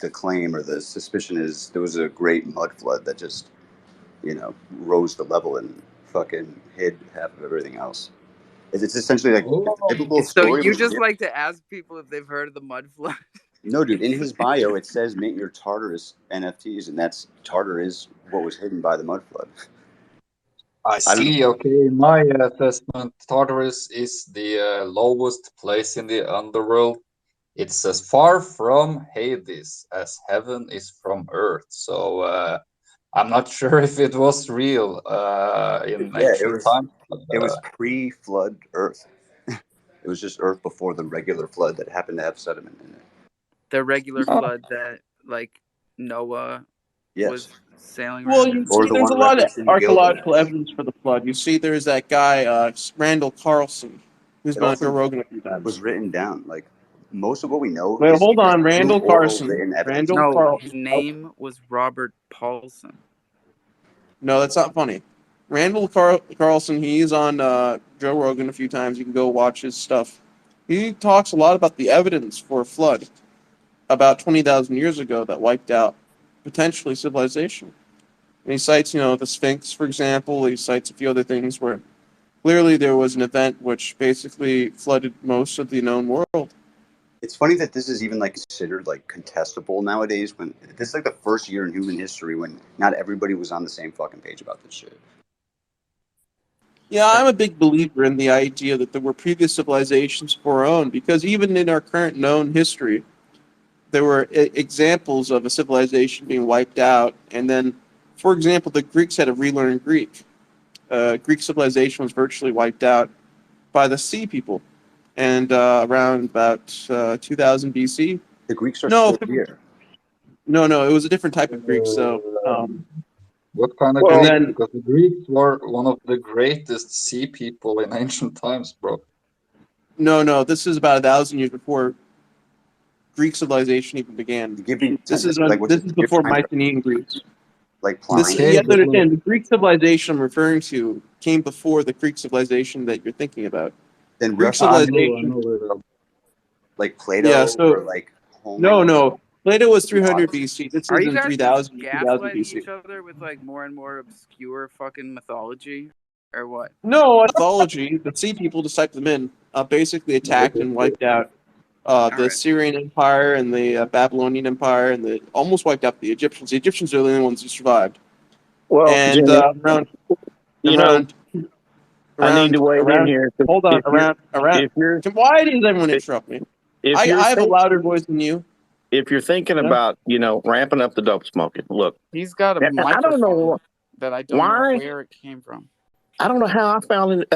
the claim or the suspicion is there was a great mud flood that just rose the level and fucking hid half of everything else. It's essentially like it's a Oh, biblical So story, you but it's just real. like to ask people if they've heard of the mud flood? No, dude. In his bio, it says mint your Tartarus NFTs, and that's Tartar is what was hidden by the mud flood. I I don't. see. Okay, in my assessment, Tartarus is the lowest place in the underworld. It's as far from Hades as heaven is from earth. So I'm not sure if it was real in Yeah, ancient times. it was pre-flood Earth. It was just Earth before the regular flood that happened to have sediment in it. The regular Oh, flood that like Noah was Yes, sailing Well, around you in. or see, the there's a one lot of referenced in Gilgamesh. archaeological evidence for the flood. You see, there's that guy, Randall Carlson, who's It been on Joe also Rogan a few was times. written down. Like most of what we know Wait, is hold either on, through Randall oral Carlson. written evidence. Randall No, his Carlson. name was Robert Paulson. No, that's not funny. Randall Carlson, he's on Joe Rogan a few times. You can go watch his stuff. He talks a lot about the evidence for a flood about 20,000 years ago that wiped out potentially civilization. And he cites, the Sphinx, for example. He cites a few other things where clearly there was an event which basically flooded most of the known world. It's funny that this is even like considered like contestable nowadays. When this is like the first year in human history when not everybody was on the same fucking page about this shit. Yeah, I'm a big believer in the idea that there were previous civilizations before our own, because even in our current known history, there were examples of a civilization being wiped out. And then, for example, the Greeks had to relearn Greek. Greek civilization was virtually wiped out by the sea people. And around about 2000 BC. The Greeks are No, still here. no, it was a different type of Greek. So, what kind of and Greek? then Because the Greeks were one of the greatest sea people in ancient times, bro. no, this is about 1,000 years before Greek civilization even began. Give me This is like what's this a is your before time frame? Mycenaean Greece. Like This Pliny. you Okay, have to but like, understand, the Greek civilization I'm referring to came before the Greek civilization that you're thinking about. Then Greek Russia, I civilization, know it. like yeah. Plato or So like Homer, no, Plato was 300 Herodotus. BC. This Are is you in guys just 3000, 2000 gaslighting BC. each other with like more and more obscure fucking mythology, or what? No, mythology. The sea people just typed them in. Basically attacked and wiped out All the right. Syrian Empire and the Babylonian Empire, and almost wiped out the Egyptians. The Egyptians are the only ones who survived. Well, And Jimmy, around you know, around I need to wade in around. here. 'Cause Hold on, around. if you're Why does everyone interrupt me? if I you're have a think louder voice than you. if you're thinking You know? about ramping up the dope smoking, look, He's got a and I don't know microphone that I don't know why. where it came from. I don't know how I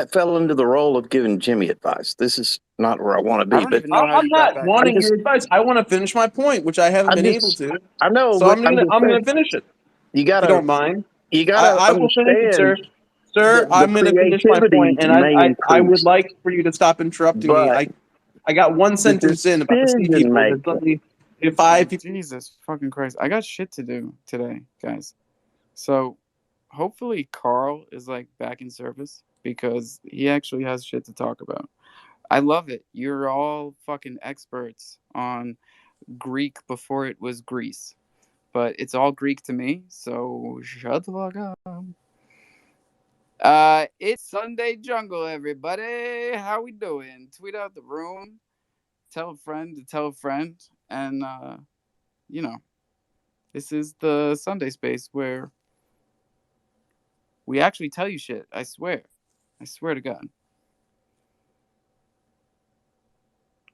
fell into the role of giving Jimmy advice. This is not where I want to I be, don't but even know how I'm you got not back I wanting in. just your advice. I want to finish my point, which I haven't I been able just to. I know, So but I'm just I'm saying gonna finish it. you If you gotta don't mind, you gotta I will finish it, understand sir. Sir, the I'm gonna finish my creativity point, and may I would increase, like for you to stop interrupting me. but I got one the sentence in about the sea decision people. There's making. only five people. Jesus fucking Christ. I got shit to do today, guys. So hopefully Carl is like back in service because he actually has shit to talk about. I love it. You're all fucking experts on Greek before it was Greece. But it's all Greek to me, so shut the fuck up. It's Sunday Jungle, everybody. How we doing? Tweet out the room. Tell a friend to tell a friend. And, this is the Sunday space where we actually tell you shit. I swear. I swear to God.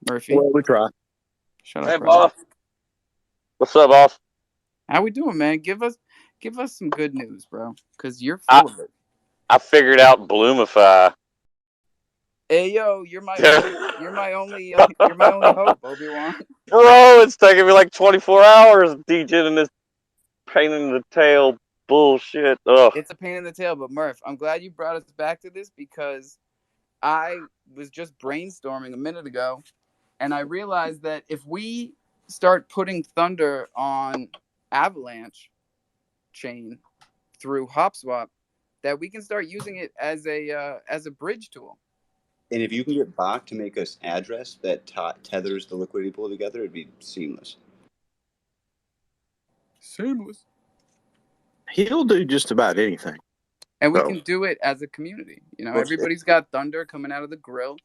Murphy, Well, we try. shut up, Hey, bro. boss. What's up, boss? How we doing, man? Give us some good news, bro. Cause you're I full of it. I figured out Bloomify. Hey, yo, you're my only hope, Obi-Wan. Bro, it's taking me like 24 hours teaching in this pain in the tail bullshit. Ugh. It's a pain in the tail, but Murph, I'm glad you brought us back to this because I was just brainstorming a minute ago, and I realized that if we start putting Thunder on Avalanche chain through HopSwap, that we can start using it as a bridge tool. And if you can get Bach to make us address that tethers the liquidity pool together, it'd be seamless. Seamless. He'll do just about anything. And we can do it as a community. You know, everybody's got Thunder coming out of the grill.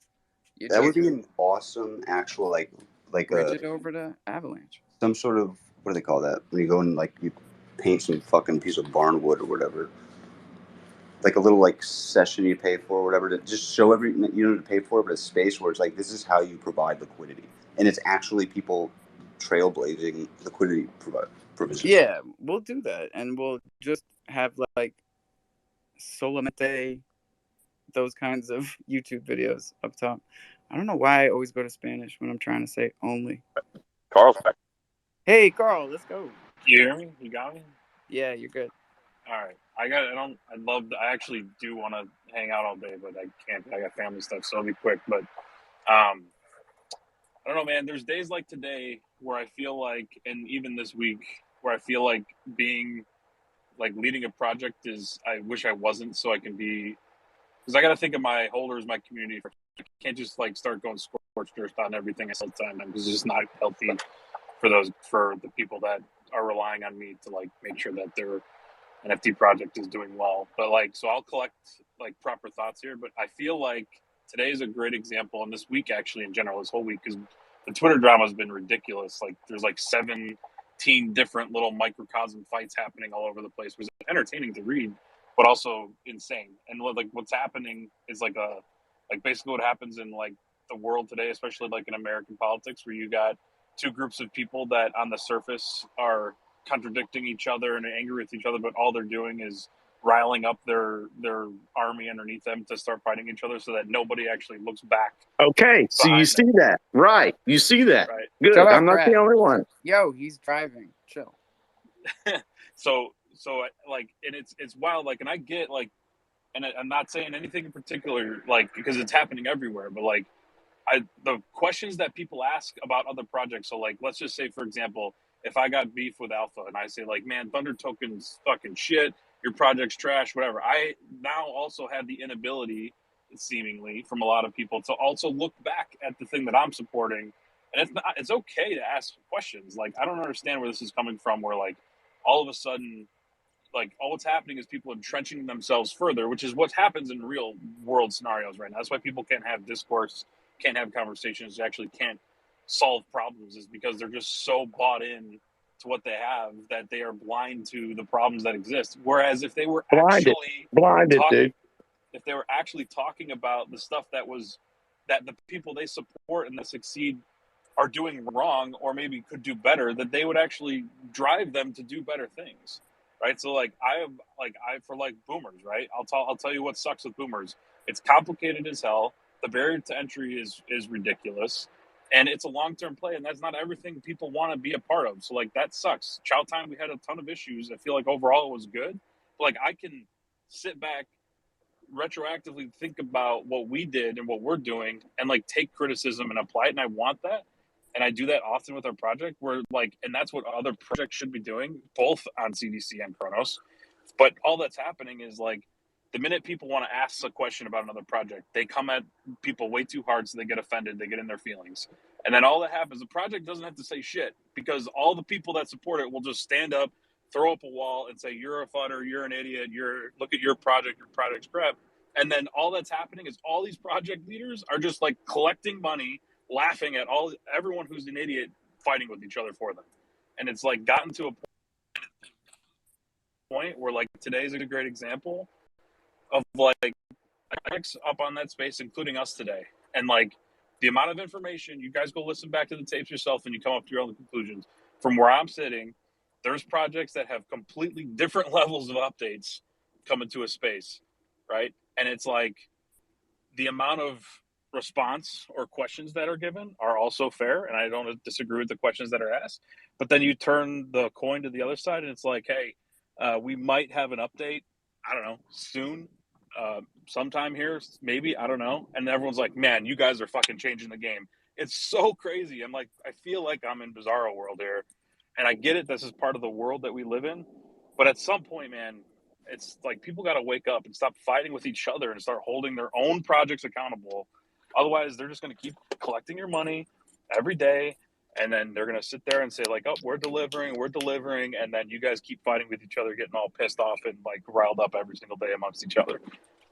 That would be an awesome actual like bridge it over to Avalanche. Some sort of, what do they call that? When you go and like you paint some fucking piece of barnwood or whatever. Like a little like session you pay for or whatever to just show to pay for, but a space where it's like this is how you provide liquidity, and it's actually people trailblazing liquidity provisions. Yeah, we'll do that, and we'll just have like Solamente, those kinds of YouTube videos up top. I don't know why I always go to Spanish when I'm trying to say only. Carl's back. Hey, Carl, let's go. You hear me? You got me? Yeah, you're good. All right. I actually do want to hang out all day, but I can't. I got family stuff, so it'll be quick. But I don't know, man. There's days like today where I feel like, and even this week, where I feel like being, like leading a project is, I wish I wasn't, so I can be, because I got to think of my holders, my community. I can't just like start going scorched earth on everything I sell time, because it's just not healthy for the people that are relying on me to like make sure that their NFT project is doing well. But like, so I'll collect like proper thoughts here, but I feel like today is a great example, and this week actually in general, this whole week, because the Twitter drama has been ridiculous. Like there's like 17 different little microcosm fights happening all over the place. It was entertaining to read, but also insane. And like what's happening is like basically what happens in like the world today, especially like in American politics, where you got two groups of people that on the surface are contradicting each other and angry with each other, but all they're doing is riling up their army underneath them to start fighting each other, so that nobody actually looks back. Okay, so you see that, right? You see that, right? Good. I'm not the only one. Yo, he's driving. Chill. so like, and it's wild. Like, and I get like, and I'm not saying anything in particular, like, because it's happening everywhere, but like, the questions that people ask about other projects. So like, let's just say, for example, if I got beef with Alpha and I say like, man, Thunder Token's fucking shit, your project's trash, whatever. I now also have the inability, seemingly, from a lot of people to also look back at the thing that I'm supporting. And it's okay to ask questions. Like, I don't understand where this is coming from, where like all of a sudden, like, all what's happening is people entrenching themselves further, which is what happens in real world scenarios right now. That's why people can't have discourse, can't have conversations, actually can't solve problems, is because they're just so bought in to what they have that they are blind to the problems that exist. Whereas if they were blinded, dude. If they were actually talking about the stuff that the people they support and that succeed are doing wrong, or maybe could do better, that they would actually drive them to do better things. Right. So like for boomers, right? I'll tell you what sucks with boomers. It's complicated as hell. The barrier to entry is ridiculous, and it's a long-term play, and that's not everything people want to be a part of. So like, that sucks. Chow Time, we had a ton of issues. I feel like overall it was good. But like, I can sit back, retroactively think about what we did and what we're doing, and like take criticism and apply it. And I want that. And I do that often with our project, where like, and that's what other projects should be doing, both on CDC and Kronos. But all that's happening is like, the minute people want to ask a question about another project, they come at people way too hard, so they get offended, they get in their feelings. And then all that happens, the project doesn't have to say shit, because all the people that support it will just stand up, throw up a wall and say, you're a fudder, you're an idiot, look at your project's crap. And then all that's happening is all these project leaders are just like collecting money, laughing at everyone who's an idiot, fighting with each other for them. And it's like gotten to a point where like today's a great example of like up on that space, including us today. And like, the amount of information, you guys go listen back to the tapes yourself and you come up to your own conclusions. From where I'm sitting, there's projects that have completely different levels of updates coming to a space, right? And it's like, the amount of response or questions that are given are also fair, and I don't disagree with the questions that are asked. But then you turn the coin to the other side, and it's like, hey, We might have an update. I don't know, soon, sometime here, maybe. I don't know. And everyone's like, "Man, you guys are fucking changing the game." It's so crazy. I'm like, I feel like I'm in Bizarro world here, and I get it. This is part of the world that we live in, but at some point, man, it's like people got to wake up and stop fighting with each other and start holding their own projects accountable. Otherwise, they're just going to keep collecting your money every day, and then they're going to sit there and say like, "Oh, we're delivering," and then you guys keep fighting with each other, getting all pissed off and like riled up every single day amongst each other.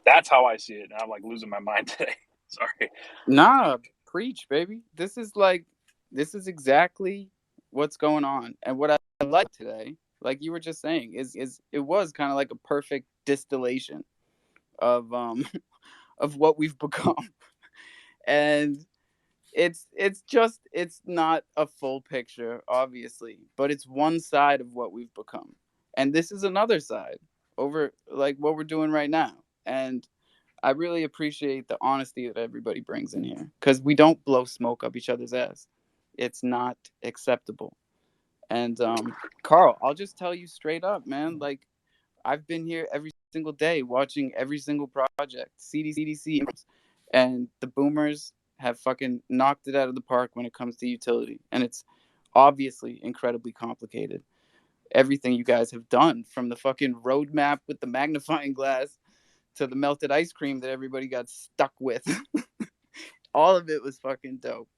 That's how I see it, and I'm like losing my mind today. Sorry. Nah, preach, baby. This is exactly what's going on. And what I like today, like you were just saying, is it was kind of like a perfect distillation of of what we've become. And it's not a full picture, obviously, but it's one side of what we've become. And this is another side over like what we're doing right now. And I really appreciate the honesty that everybody brings in here, because we don't blow smoke up each other's ass. It's not acceptable. And Carl, I'll just tell you straight up, man. Like, I've been here every single day watching every single project, CDC, and the boomers have fucking knocked it out of the park when it comes to utility. And it's obviously incredibly complicated. Everything you guys have done, from the fucking roadmap with the magnifying glass to the melted ice cream that everybody got stuck with. All of it was fucking dope.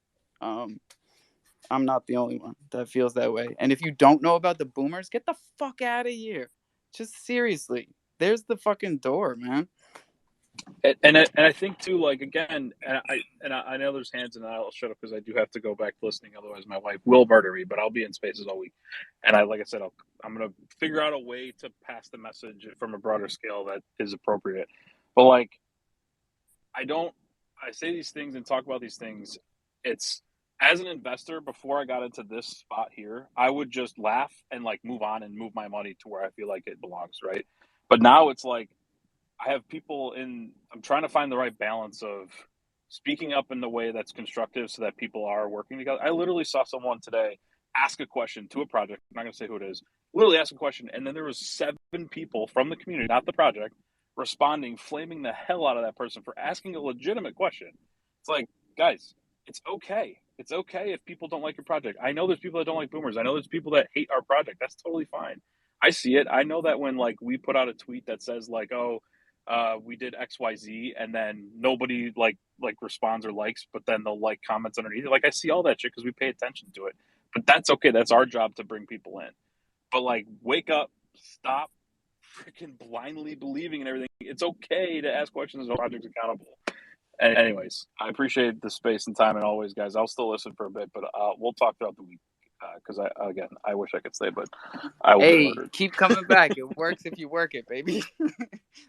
I'm not the only one that feels that way. And if you don't know about the boomers, get the fuck out of here. Just seriously. There's the fucking door, man. And I think too, like again, and I know there's hands, and I'll shut up because I do have to go back listening. Otherwise, my wife will murder me. But I'll be in spaces all week, and like I said, I'm gonna figure out a way to pass the message from a broader scale that is appropriate. But like, I say these things and talk about these things. It's as an investor, before I got into this spot here, I would just laugh and like move on and move my money to where I feel like it belongs, right? But now it's like I have people I'm trying to find the right balance of speaking up in the way that's constructive so that people are working together. I literally saw someone today ask a question to a project. I'm not going to say who it is. Literally ask a question, and then there was 7 people from the community, not the project, responding, flaming the hell out of that person for asking a legitimate question. It's like, guys, it's okay. It's okay if people don't like your project. I know there's people that don't like boomers. I know there's people that hate our project. That's totally fine. I see it. I know that when like we put out a tweet that says like, oh, we did XYZ, and then nobody like responds or likes, but then they'll like comments underneath it. Like I see all that shit because we pay attention to it. But that's okay. That's our job to bring people in. But like, wake up, stop freaking blindly believing in everything. It's okay to ask questions and hold projects accountable. And anyways, I appreciate the space and time, and always, guys. I'll still listen for a bit, but we'll talk throughout the week. Because I wish I could stay, but I will be murdered. Keep coming back. It works if you work it, baby.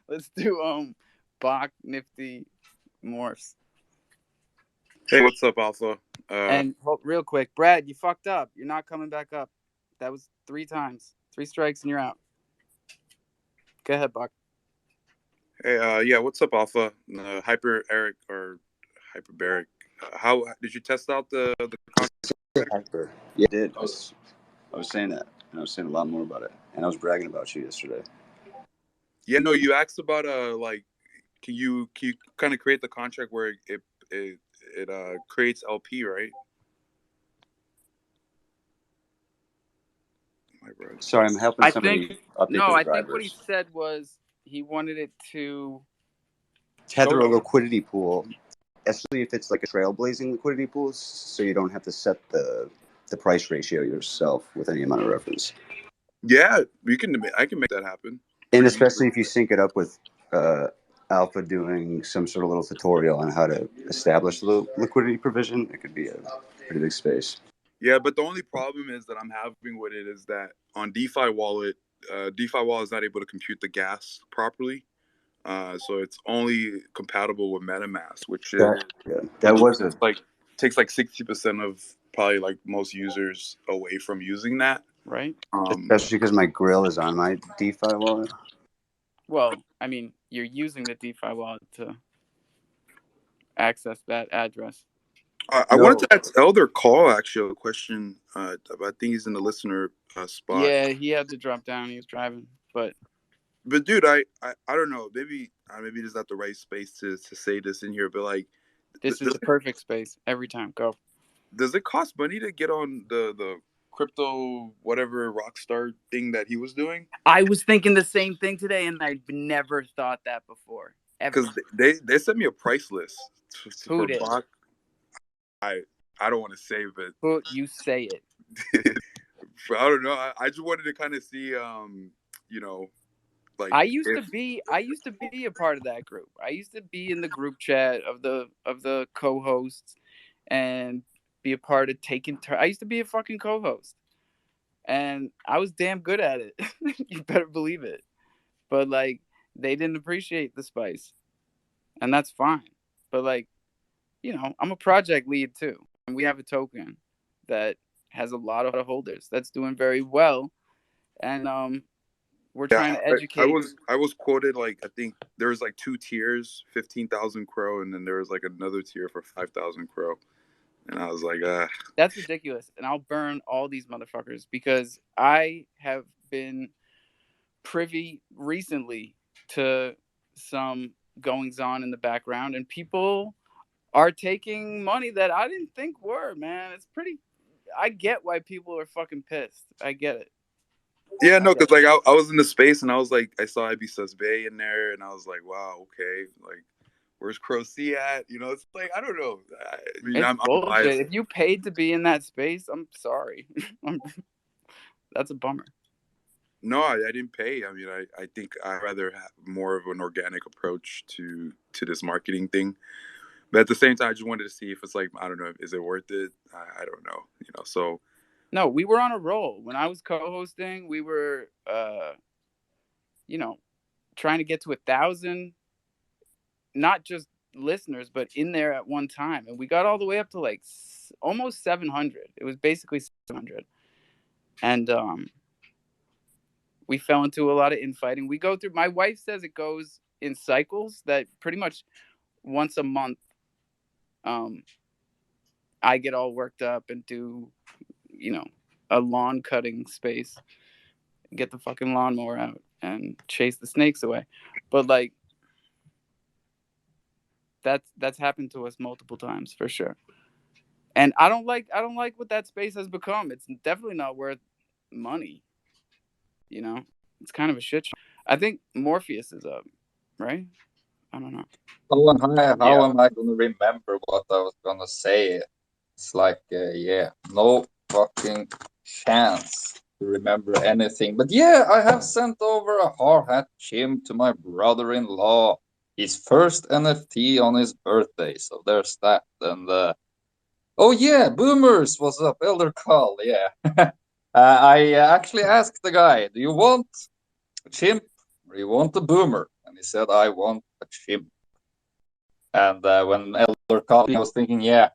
Let's do Bach Nifty Morphs. Hey, what's up, Alpha? And real quick, Brad, you fucked up. You're not coming back up. That was 3 times. 3 strikes and you're out. Go ahead, Bach. Hey, yeah, what's up, Alpha? Hyper Eric or Hyperbaric. How did you test out the Hyper? Yeah, I did. I was saying that, and I was saying a lot more about it, and I was bragging about you yesterday. Yeah, no, you asked about like, can you kind of create the contract where it creates LP, right? Sorry, I'm helping somebody update their I drivers. think what he said was he wanted it to tether a liquidity pool, especially if it's like a trailblazing liquidity pool, so you don't have to set the price ratio yourself with any amount of reference. Yeah, I can make that happen. And especially if you sync it up with Alpha doing some sort of little tutorial on how to establish the liquidity provision, it could be a pretty big space. Yeah, but the only problem is that I'm having with it is that on DeFi Wallet is not able to compute the gas properly. So it's only compatible with MetaMask, which takes like 60% of probably like most users away from using that. Right. Especially because my grill is on my DeFi wallet. Well, I mean, you're using the DeFi wallet to access that address. I wanted to ask Elder Call actually a question. I think he's in the listener spot. Yeah, he had to drop down. He was driving. But dude, I don't know. Maybe this is not the right space to say this in here, but like, this is the perfect space every time. Go. Does it cost money to get on the crypto whatever rockstar thing that he was doing? I was thinking the same thing today, and I've never thought that before. Because they sent me a price list Who for did? Bach. I don't want to say, but Who you say it? I don't know. I just wanted to kind of see, you know, like I used to be a part of that group. I used to be in the group chat of the co-hosts and be a part of taking turns. I used to be a fucking co-host, and I was damn good at it. You better believe it. But like, they didn't appreciate the spice, and that's fine. But like, you know, I'm a project lead too, and we have a token that has a lot of holders that's doing very well, and we're trying to educate. I was quoted like, I think there was like 2 tiers, 15,000 crow, and then there was like another tier for 5,000 crow, and I was like, that's ridiculous, and I'll burn all these motherfuckers because I have been privy recently to some goings on in the background, and people are taking money that I didn't think were, man. It's pretty. I get why people are fucking pissed. I get it. yeah, no, because like I was in the space and I was like, I saw Ibisas Bay in there, and I was like, wow, okay, like where's Crow C at? You know, it's like, I don't know. I mean, It's I'm bullshit. biased. If you paid to be in that space, I'm sorry. That's a bummer. No, I didn't pay. I mean, I think I'd rather have more of an organic approach to this marketing thing. But at the same time, I just wanted to see if it's like, I don't know, is it worth it? I don't know, you know. So no, we were on a roll. When I was co-hosting, we were, you know, trying to get to 1,000, not just listeners, but in there at one time. And we got all the way up to like almost 700. It was basically 700. And we fell into a lot of infighting. We go through, my wife says it goes in cycles, that pretty much once a month, I get all worked up and do, you know, a lawn cutting space, get the fucking lawnmower out and chase the snakes away. But like, that's happened to us multiple times for sure. And I don't like what that space has become. It's definitely not worth money. You know, it's kind of a shit show. I think Morpheus is up, right? I don't know. How am I going to remember what I was going to say? It's like, yeah, no fucking chance to remember anything. But yeah, I have sent over a hard hat chimp to my brother-in-law. His first NFT on his birthday. So there's that. And oh yeah, Boomers, what's up? Elder Carl, yeah. I actually asked the guy, do you want a chimp or you want a boomer? And he said, I want a chimp. And when Elder Carl, I was thinking, yeah,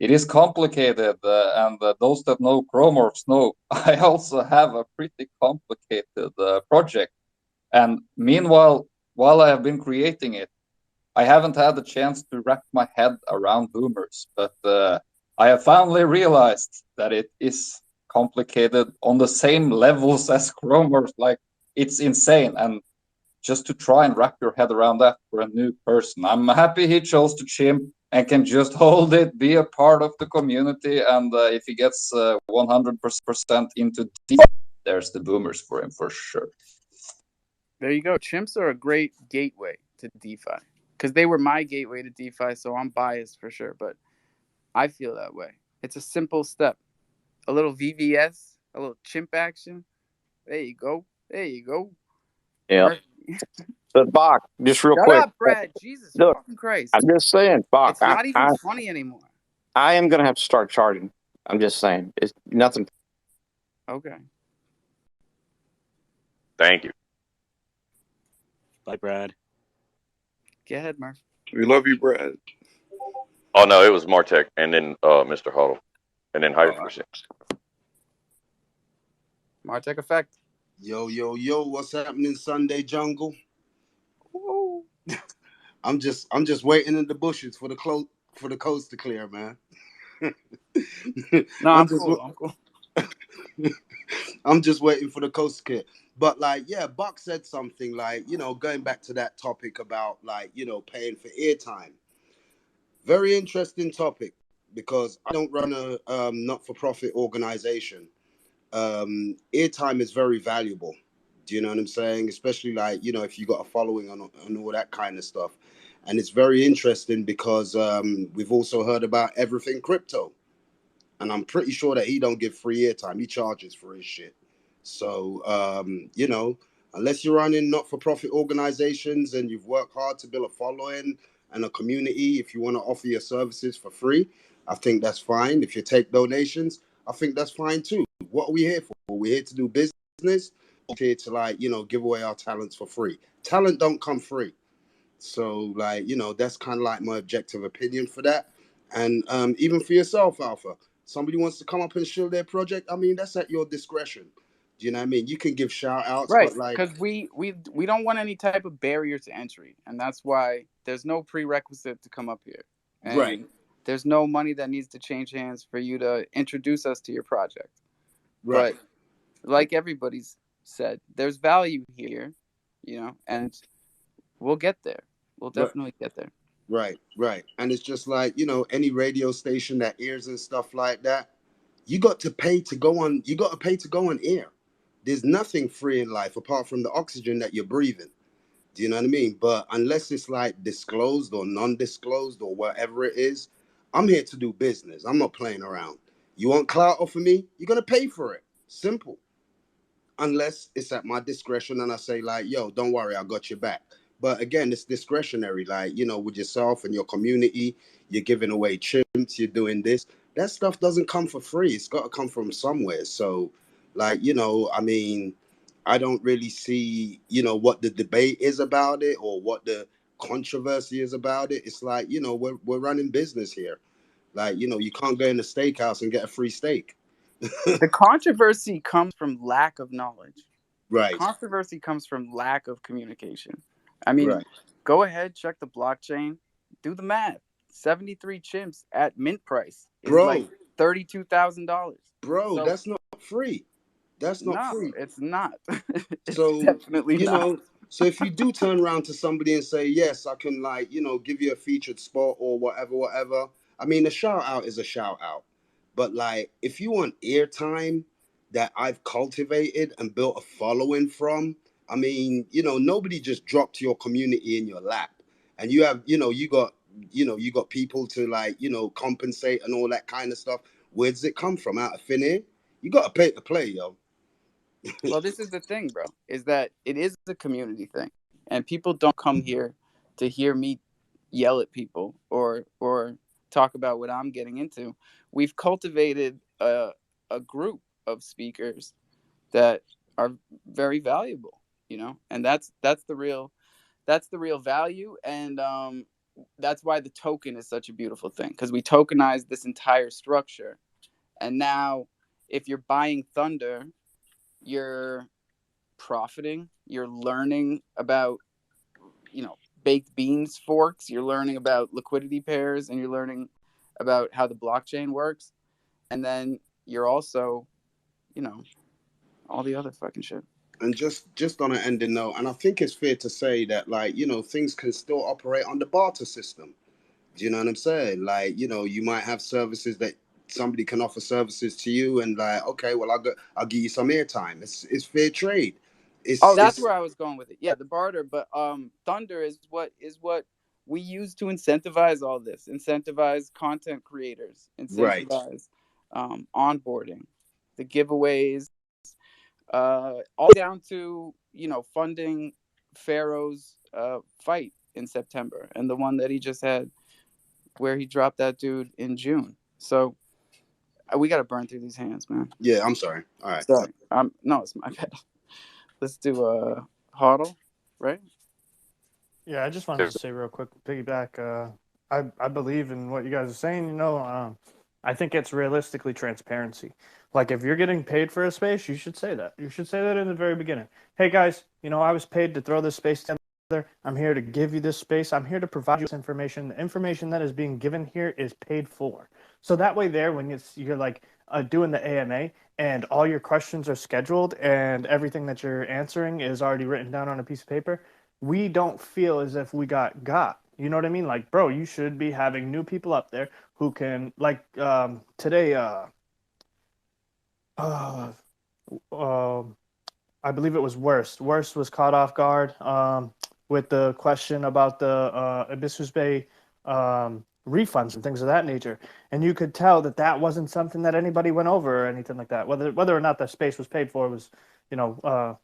it is complicated, and those that know Chromorphs know I also have a pretty complicated project. And meanwhile, while I have been creating it, I haven't had the chance to wrap my head around boomers. But I have finally realized that it is complicated on the same levels as Chromorphs. Like, it's insane. And just to try and wrap your head around that for a new person, I'm happy he chose to chimp and can just hold it, be a part of the community, and if he gets 100% into DeFi, there's the boomers for him for sure. There you go. Chimps are a great gateway to DeFi because they were my gateway to DeFi, so I'm biased for sure, but I feel that way. It's a simple step. A little VVS, a little chimp action. There you go. There you go. Yeah. But Bach, just real Shut quick. up, Brad. Jesus Look, fucking Christ. I'm just saying, Bach. It's not even funny anymore. I am going to have to start charging. I'm just saying. It's nothing. Okay. Thank you. Bye, Brad. Go ahead, Murph. We love you, Brad. Oh no, it was Martek and then Mr. Huddle and then Hydrogen. Martek effect. Yo, what's happening, Sunday Jungle? Ooh. I'm just waiting in the bushes for the coast to clear, man. No, I'm cool. I'm just waiting for the coast kit. But like, yeah, Buck said something like, going back to that topic about like, paying for airtime. Very interesting topic because I don't run a not-for-profit organization. Airtime is very valuable. Do you know what I'm saying? Especially like, if you got a following on all that kind of stuff. And it's very interesting because we've also heard about everything crypto. And I'm pretty sure that he don't give free airtime. He charges for his shit. So, unless you're running not-for-profit organizations and you've worked hard to build a following and a community, if you want to offer your services for free, I think that's fine. If you take donations, I think that's fine too. What are we here for? We're here to do business. We're here to like, give away our talents for free. Talent don't come free. So like, that's kind of like my objective opinion for that. And even for yourself, Alpha, somebody wants to come up and show their project. I mean, that's at your discretion. Do you know what I mean? You can give shout outs, Right, but like, because we don't want any type of barrier to entry, and that's why there's no prerequisite to come up here, right, and there's no money that needs to change hands for you to introduce us to your project. right, But like everybody's said, there's value here, and we'll get there. We'll right, definitely get there. right. And it's just like, any radio station that airs and stuff like that, you got to pay to go on. You got to pay to go on air. There's nothing free in life apart from the oxygen that you're breathing. Do you know what I mean? But unless it's like disclosed or non-disclosed or whatever it is, I'm here to do business. I'm not playing around. You want clout off of me? You're gonna pay for it. Simple. Unless it's at my discretion and I say like, yo, don't worry, I got your back. But again, it's discretionary. Like, with yourself and your community, you're giving away chimps, you're doing this. That stuff doesn't come for free. It's got to come from somewhere. So, like, I mean, I don't really see, what the debate is about it or what the controversy is about it. It's like, we're running business here. Like, you can't go in a steakhouse and get a free steak. The controversy comes from lack of knowledge. Right, Controversy comes from lack of communication. I mean, right. go ahead, check the blockchain, do the math. 73 chimps at mint price is like Bro, $32,000. bro, So that's not free. That's not no, free. it's not. It's So, definitely you not. know, so if you do turn around to somebody and say, yes, I can like, give you a featured spot or whatever, whatever. I mean, a shout out is a shout out. But like, if you want airtime that I've cultivated and built a following from, I mean, nobody just dropped your community in your lap. And you have, you got people to like, compensate and all that kind of stuff. Where does it come from? Out of thin air? You got to pay to play, yo. Well, this is the thing, bro, is that it is a community thing. And people don't come here to hear me yell at people or talk about what I'm getting into. We've cultivated a group of speakers that are very valuable, and that's the real value. And that's why the token is such a beautiful thing, because we tokenize this entire structure. And now if you're buying Thunder, you're profiting, you're learning about, baked beans forks, you're learning about liquidity pairs, and you're learning about how the blockchain works. And then you're also, all the other fucking shit. And just on an ending note, and I think it's fair to say that like, things can still operate on the barter system. Do you know what I'm saying? Like, you might have services that somebody can offer services to you and like, okay, well I'll give you some airtime. It's fair trade. Oh, that's It's where I was going with it. Yeah, the barter. But Thunder is what we use to incentivize all this, incentivize content creators, right. incentivize onboarding, the giveaways, all down to funding Pharaoh's fight in September, and the one that he just had where he dropped that dude in June. So we got to burn through these hands, man. Yeah, I'm sorry. All right. Sorry, no, it's my bad. Let's do a hodl, right? Yeah, I just wanted to say real quick, piggyback. I believe in what you guys are saying. I think it's realistically transparency. Like if you're getting paid for a space, you should say that. You should say that in the very beginning. Hey guys, I was paid to throw this space together. I'm here to give you this space. I'm here to provide you this information. The information that is being given here is paid for. So that way, when you're like doing the AMA and all your questions are scheduled and everything that you're answering is already written down on a piece of paper, we don't feel as if we got. You know what I mean? Like, bro, you should be having new people up there who can, like, today, I believe it was Worst. Worst was caught off guard with the question about the Abyssus Bay refunds and things of that nature, and you could tell that that wasn't something that anybody went over or anything like that. Whether or not the space was paid for was, a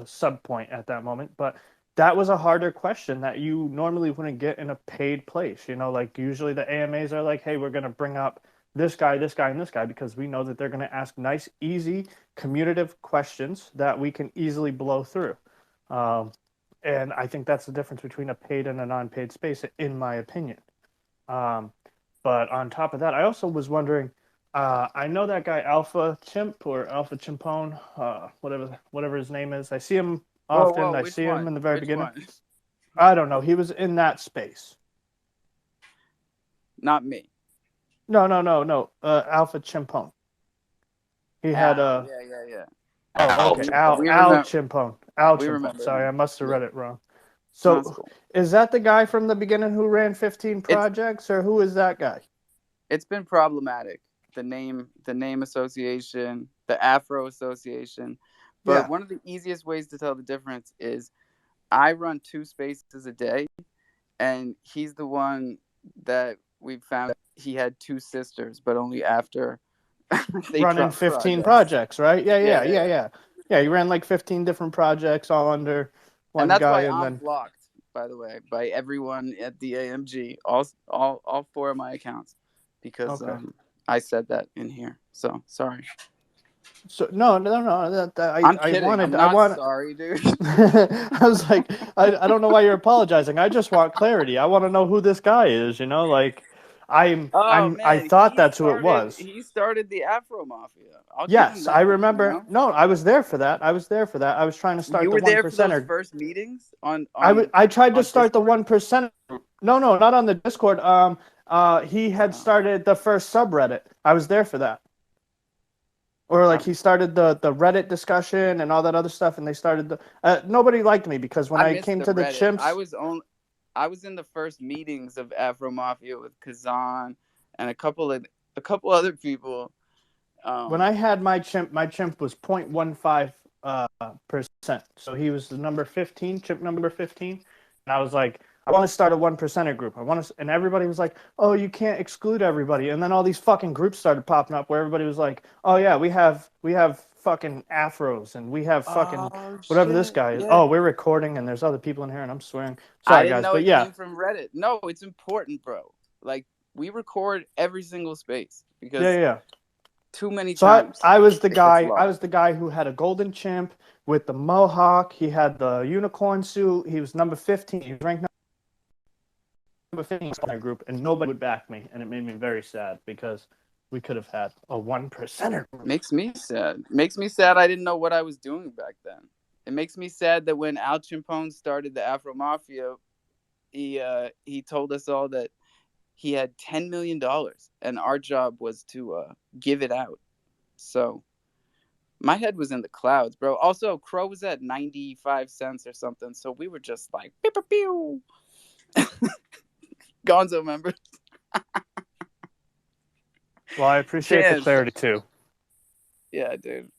sub point at that moment, but that was a harder question that you normally wouldn't get in a paid place. Like usually the AMAs are like, hey, we're going to bring up this guy, and this guy, because we know that they're going to ask nice, easy, commutative questions that we can easily blow through. And I think that's the difference between a paid and a non-paid space, in my opinion. But on top of that, I also was wondering, I know that guy Alpha Chimp or Alpha Chimpone, whatever his name is. I see him often. Whoa, I which see him one? in the very Which beginning. one? I don't know. He was in that space. Not me. No. Alpha Chimpone. He had yeah. Oh, okay. Al Chimpone. Al Chimpone. Sorry, I must have read it wrong. So, cool. Is that the guy from the beginning who ran 15 projects, or who is that guy? It's been problematic. The name association, the Afro Association. But one of the easiest ways to tell the difference is I run 2 spaces a day, and he's the one that we found he had 2 sisters, but only after they running 15 projects, right? Yeah. He ran like 15 different projects all under one and that's guy, why and I'm then blocked, by the way, by everyone at the AMG, all 4 of my accounts, because I said that in here. So sorry. So no. I'm kidding. I'm not sorry, dude. I was like, I don't know why you're apologizing. I just want clarity. I want to know who this guy is. I thought that's who it was. He started the Afro Mafia. Yes, I remember. No, I was there for that. I was trying to start. You were the there 1%er. for those first meetings on I tried to start Discord? The 1%. No, not on the Discord. He had started the first subreddit. I was there for that. Or like he started the Reddit discussion and all that other stuff, and they started nobody liked me because when I came to the chimps, I was in the first meetings of Afro Mafia with Kazan and a couple other people. When I had my chimp was 0.15%. So he was the number 15, chimp number 15, and I was like, I want to start a 1%er group. And everybody was like, oh, you can't exclude everybody. And then all these fucking groups started popping up where everybody was like, oh yeah, we have fucking afros and we have fucking whatever this guy is. Yeah. Oh, we're recording and there's other people in here and I'm swearing. Sorry, guys, but yeah. Came from Reddit. No, it's important, bro. Like we record every single space because too many times. I was the guy who had a golden chimp with the mohawk. He had the unicorn suit. He was number 15. He was ranked number 15 in my group, and nobody would back me, and it made me very sad because we could have had a 1%er group. Makes me sad. I didn't know what I was doing back then. It makes me sad that when Al Chimpone started the Afro Mafia, he told us all that he had $10 million, and our job was to give it out. So my head was in the clouds, bro. Also, Crow was at 95 cents or something, so we were just like, pew, pew, pew. Gonzo members. Well, I appreciate the clarity too. Yeah, dude.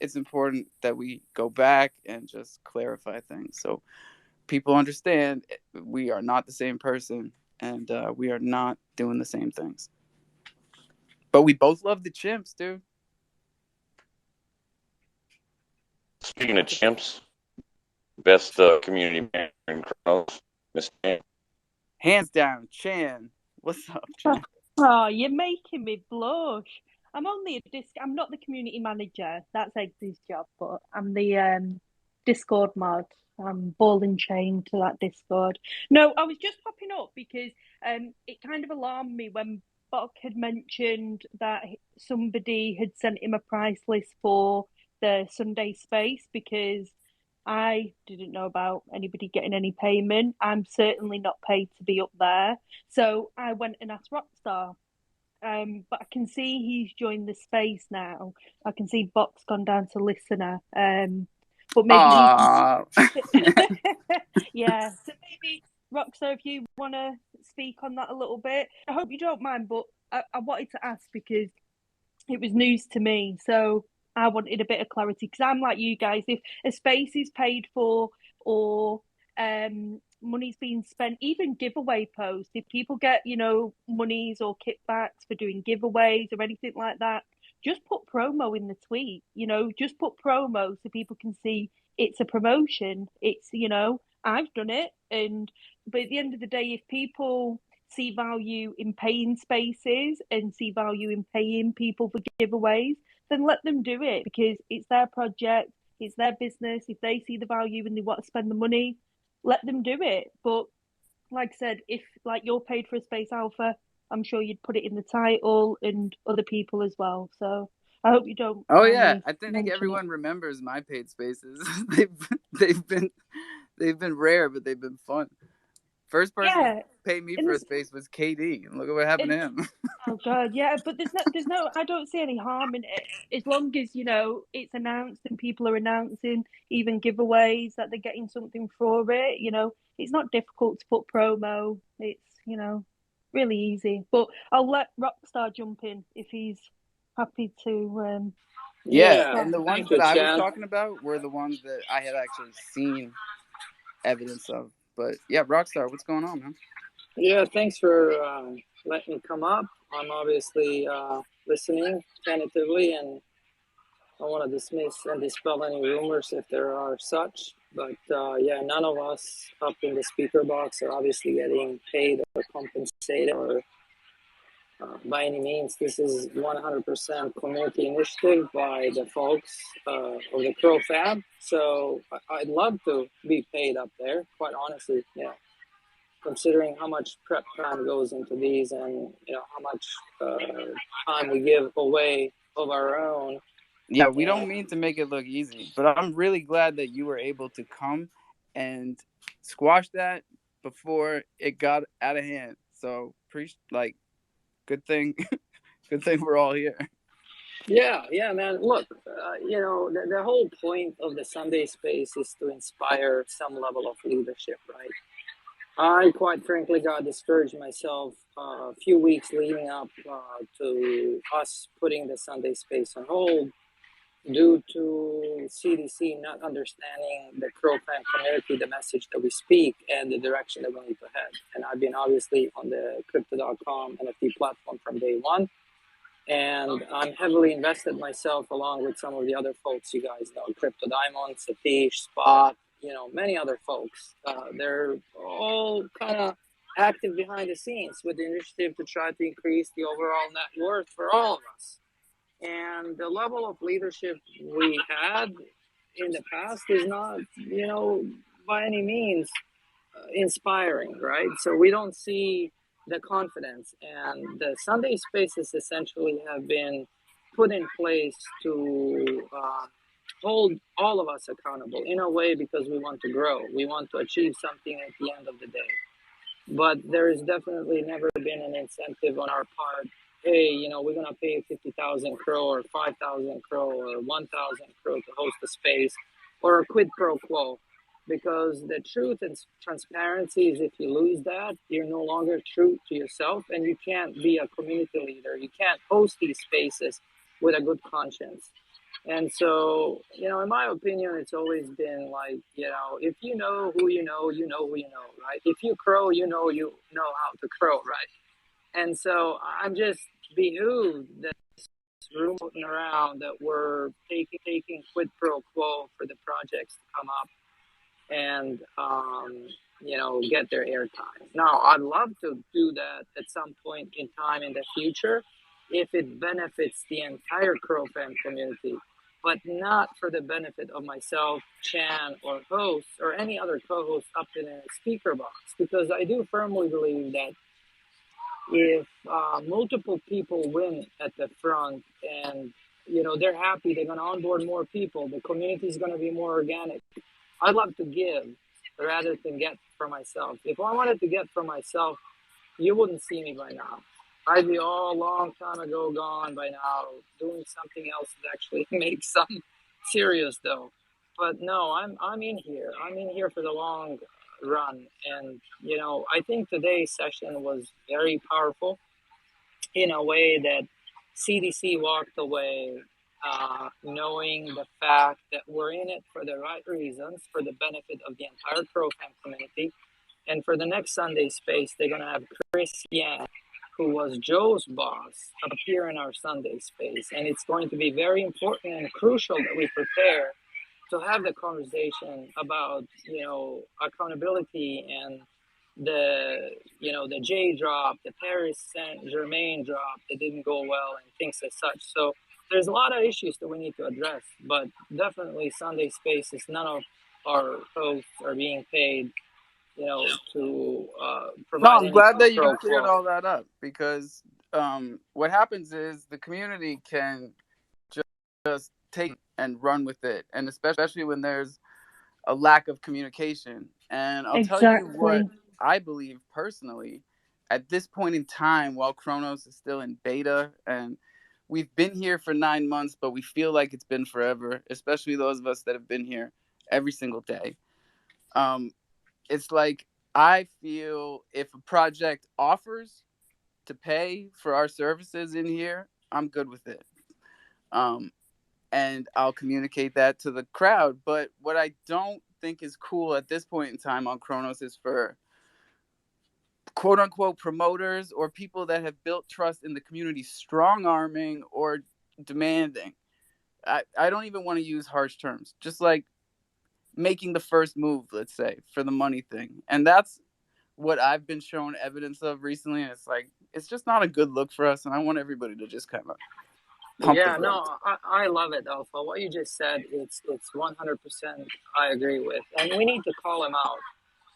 It's important that we go back and just clarify things so people understand we are not the same person and we are not doing the same things. But we both love the chimps, dude. Speaking of chimps, best community manager in Chronos, Miss Chan. Hands down, Chan. What's up, Chan? Oh, you're making me blush. I'm not the community manager. That's Eggsy's job, but I'm the Discord mod. I'm ball and chain to that Discord. No, I was just popping up because it kind of alarmed me when Bok had mentioned that somebody had sent him a price list for the Sunday space because I didn't know about anybody getting any payment. I'm certainly not paid to be up there. So I went and asked Rockstar. But I can see he's joined the space now. I can see Box gone down to listener. But maybe he Aw. can. Yeah. So maybe Roxa, if you want to speak on that a little bit, I hope you don't mind. But I wanted to ask because it was news to me, so I wanted a bit of clarity because I'm like you guys. If a space is paid for or money's being spent, even giveaway posts, if people get monies or kickbacks for doing giveaways or anything like that, just put promo in the tweet. Just put promo so people can see it's a promotion. It's I've done it, but at the end of the day, if people see value in paying spaces and see value in paying people for giveaways, then let them do it because it's their project, it's their business. If they see the value and they want to spend the money, let them do it. But like I said, if like you're paid for a space alpha, I'm sure you'd put it in the title and other people as well. So I hope you don't Oh mind yeah, me I think mentioning it. everyone remembers my paid spaces. they've been rare, but they've been fun. First person to Yeah, pay me and for a there's space was KD, and look at what happened to and him. oh god, yeah, but there's no I don't see any harm in it as long as it's announced and people are announcing even giveaways that they're getting something for it. It's not difficult to put promo. It's really easy. But I'll let Rockstar jump in if he's happy to. Yeah, Yeah, and the ones thank that you, I was Chan. talking about were the ones that I had actually seen evidence of. But yeah, Rockstar, what's going on, man? Yeah, thanks for letting me come up. I'm obviously listening tentatively, and I want to dismiss and dispel any rumors if there are such. But yeah, none of us up in the speaker box are obviously getting paid or compensated or by any means. This is 100% community initiative by the folks of the crofam. So I'd love to be paid up there, quite honestly. Yeah, considering how much prep time goes into these, and how much time we give away of our own. Yeah, we And don't mean to make it look easy, but I'm really glad that you were able to come and squash that before it got out of hand. So, good thing, good thing we're all here. yeah, man. Look, the whole point of the Sunday space is to inspire some level of leadership, right? I quite frankly got discouraged myself a few weeks leading up to us putting the Sunday space on hold due to CDC not understanding the crofam community, the message that we speak, and the direction that we need to head. And I've been obviously on the crypto.com NFT platform from day one. And I'm heavily invested myself along with some of the other folks you guys know, Crypto Diamond, Satish, Spot, many other folks. They're all kind of active behind the scenes with the initiative to try to increase the overall net worth for all of us. And the level of leadership we had in the past is not, by any means inspiring, right? So we don't see the confidence, and the Sunday spaces essentially have been put in place to hold all of us accountable in a way because we want to grow, we want to achieve something at the end of the day. But there has definitely never been an incentive on our part. Hey, we're gonna pay 50,000 crow or 5,000 crow or 1,000 crow to host a space, or a quid pro quo. Because the truth and transparency is, if you lose that, you're no longer true to yourself, and you can't be a community leader. You can't host these spaces with a good conscience. And so, in my opinion, it's always been like, if you know who you know, you know who you know, right? If you crow, you know how to crow, right? And so I'm just behooved that this rumor floating around that we're taking quid pro quo for the projects to come up and get their airtime. Now, I'd love to do that at some point in time in the future if it benefits the entire crofam community, but not for the benefit of myself, Chan, or hosts, or any other co-host up in a speaker box. Because I do firmly believe that if multiple people win at the front, and they're happy, they're going to onboard more people, the community is going to be more organic. I'd love to give rather than get for myself. If I wanted to get for myself, you wouldn't see me by now. I'd be all long time ago gone by now, doing something else that actually makes some serious though. But no, I'm in here. I'm in here for the long run, and I think today's session was very powerful in a way that CDC walked away knowing the fact that we're in it for the right reasons, for the benefit of the entire crofam community. And for the next Sunday Space, they're going to have Chris Yan, who was Joe's boss, appear in our Sunday Space. And it's going to be very important and crucial that we prepare to have the conversation about, accountability and the J drop, the Paris Saint Germain drop that didn't go well, and things as such. So there's a lot of issues that we need to address, but definitely Sunday Spaces, none of our hosts are being paid, to No, provide I'm any glad quid that you pro cleared quo. all that up because what happens is the community can just take and run with it, and especially when there's a lack of communication. And I'll tell you what Exactly. I believe personally at this point in time, while Kronos is still in beta and we've been here for 9 months, but we feel like it's been forever, especially those of us that have been here every single day. It's like I feel if a project offers to pay for our services in here, I'm good with it. Um, and I'll communicate that to the crowd. But what I don't think is cool at this point in time on Kronos is for quote unquote promoters or people that have built trust in the community strong arming or demanding. I don't even want to use harsh terms, just like making the first move, let's say, for the money thing. And that's what I've been shown evidence of recently. And it's like, it's just not a good look for us. And I want everybody to just kind of pump the Yeah, brakes. no, I love it, Alpha. What you just said, it's 100% I agree with. And we need to call him out.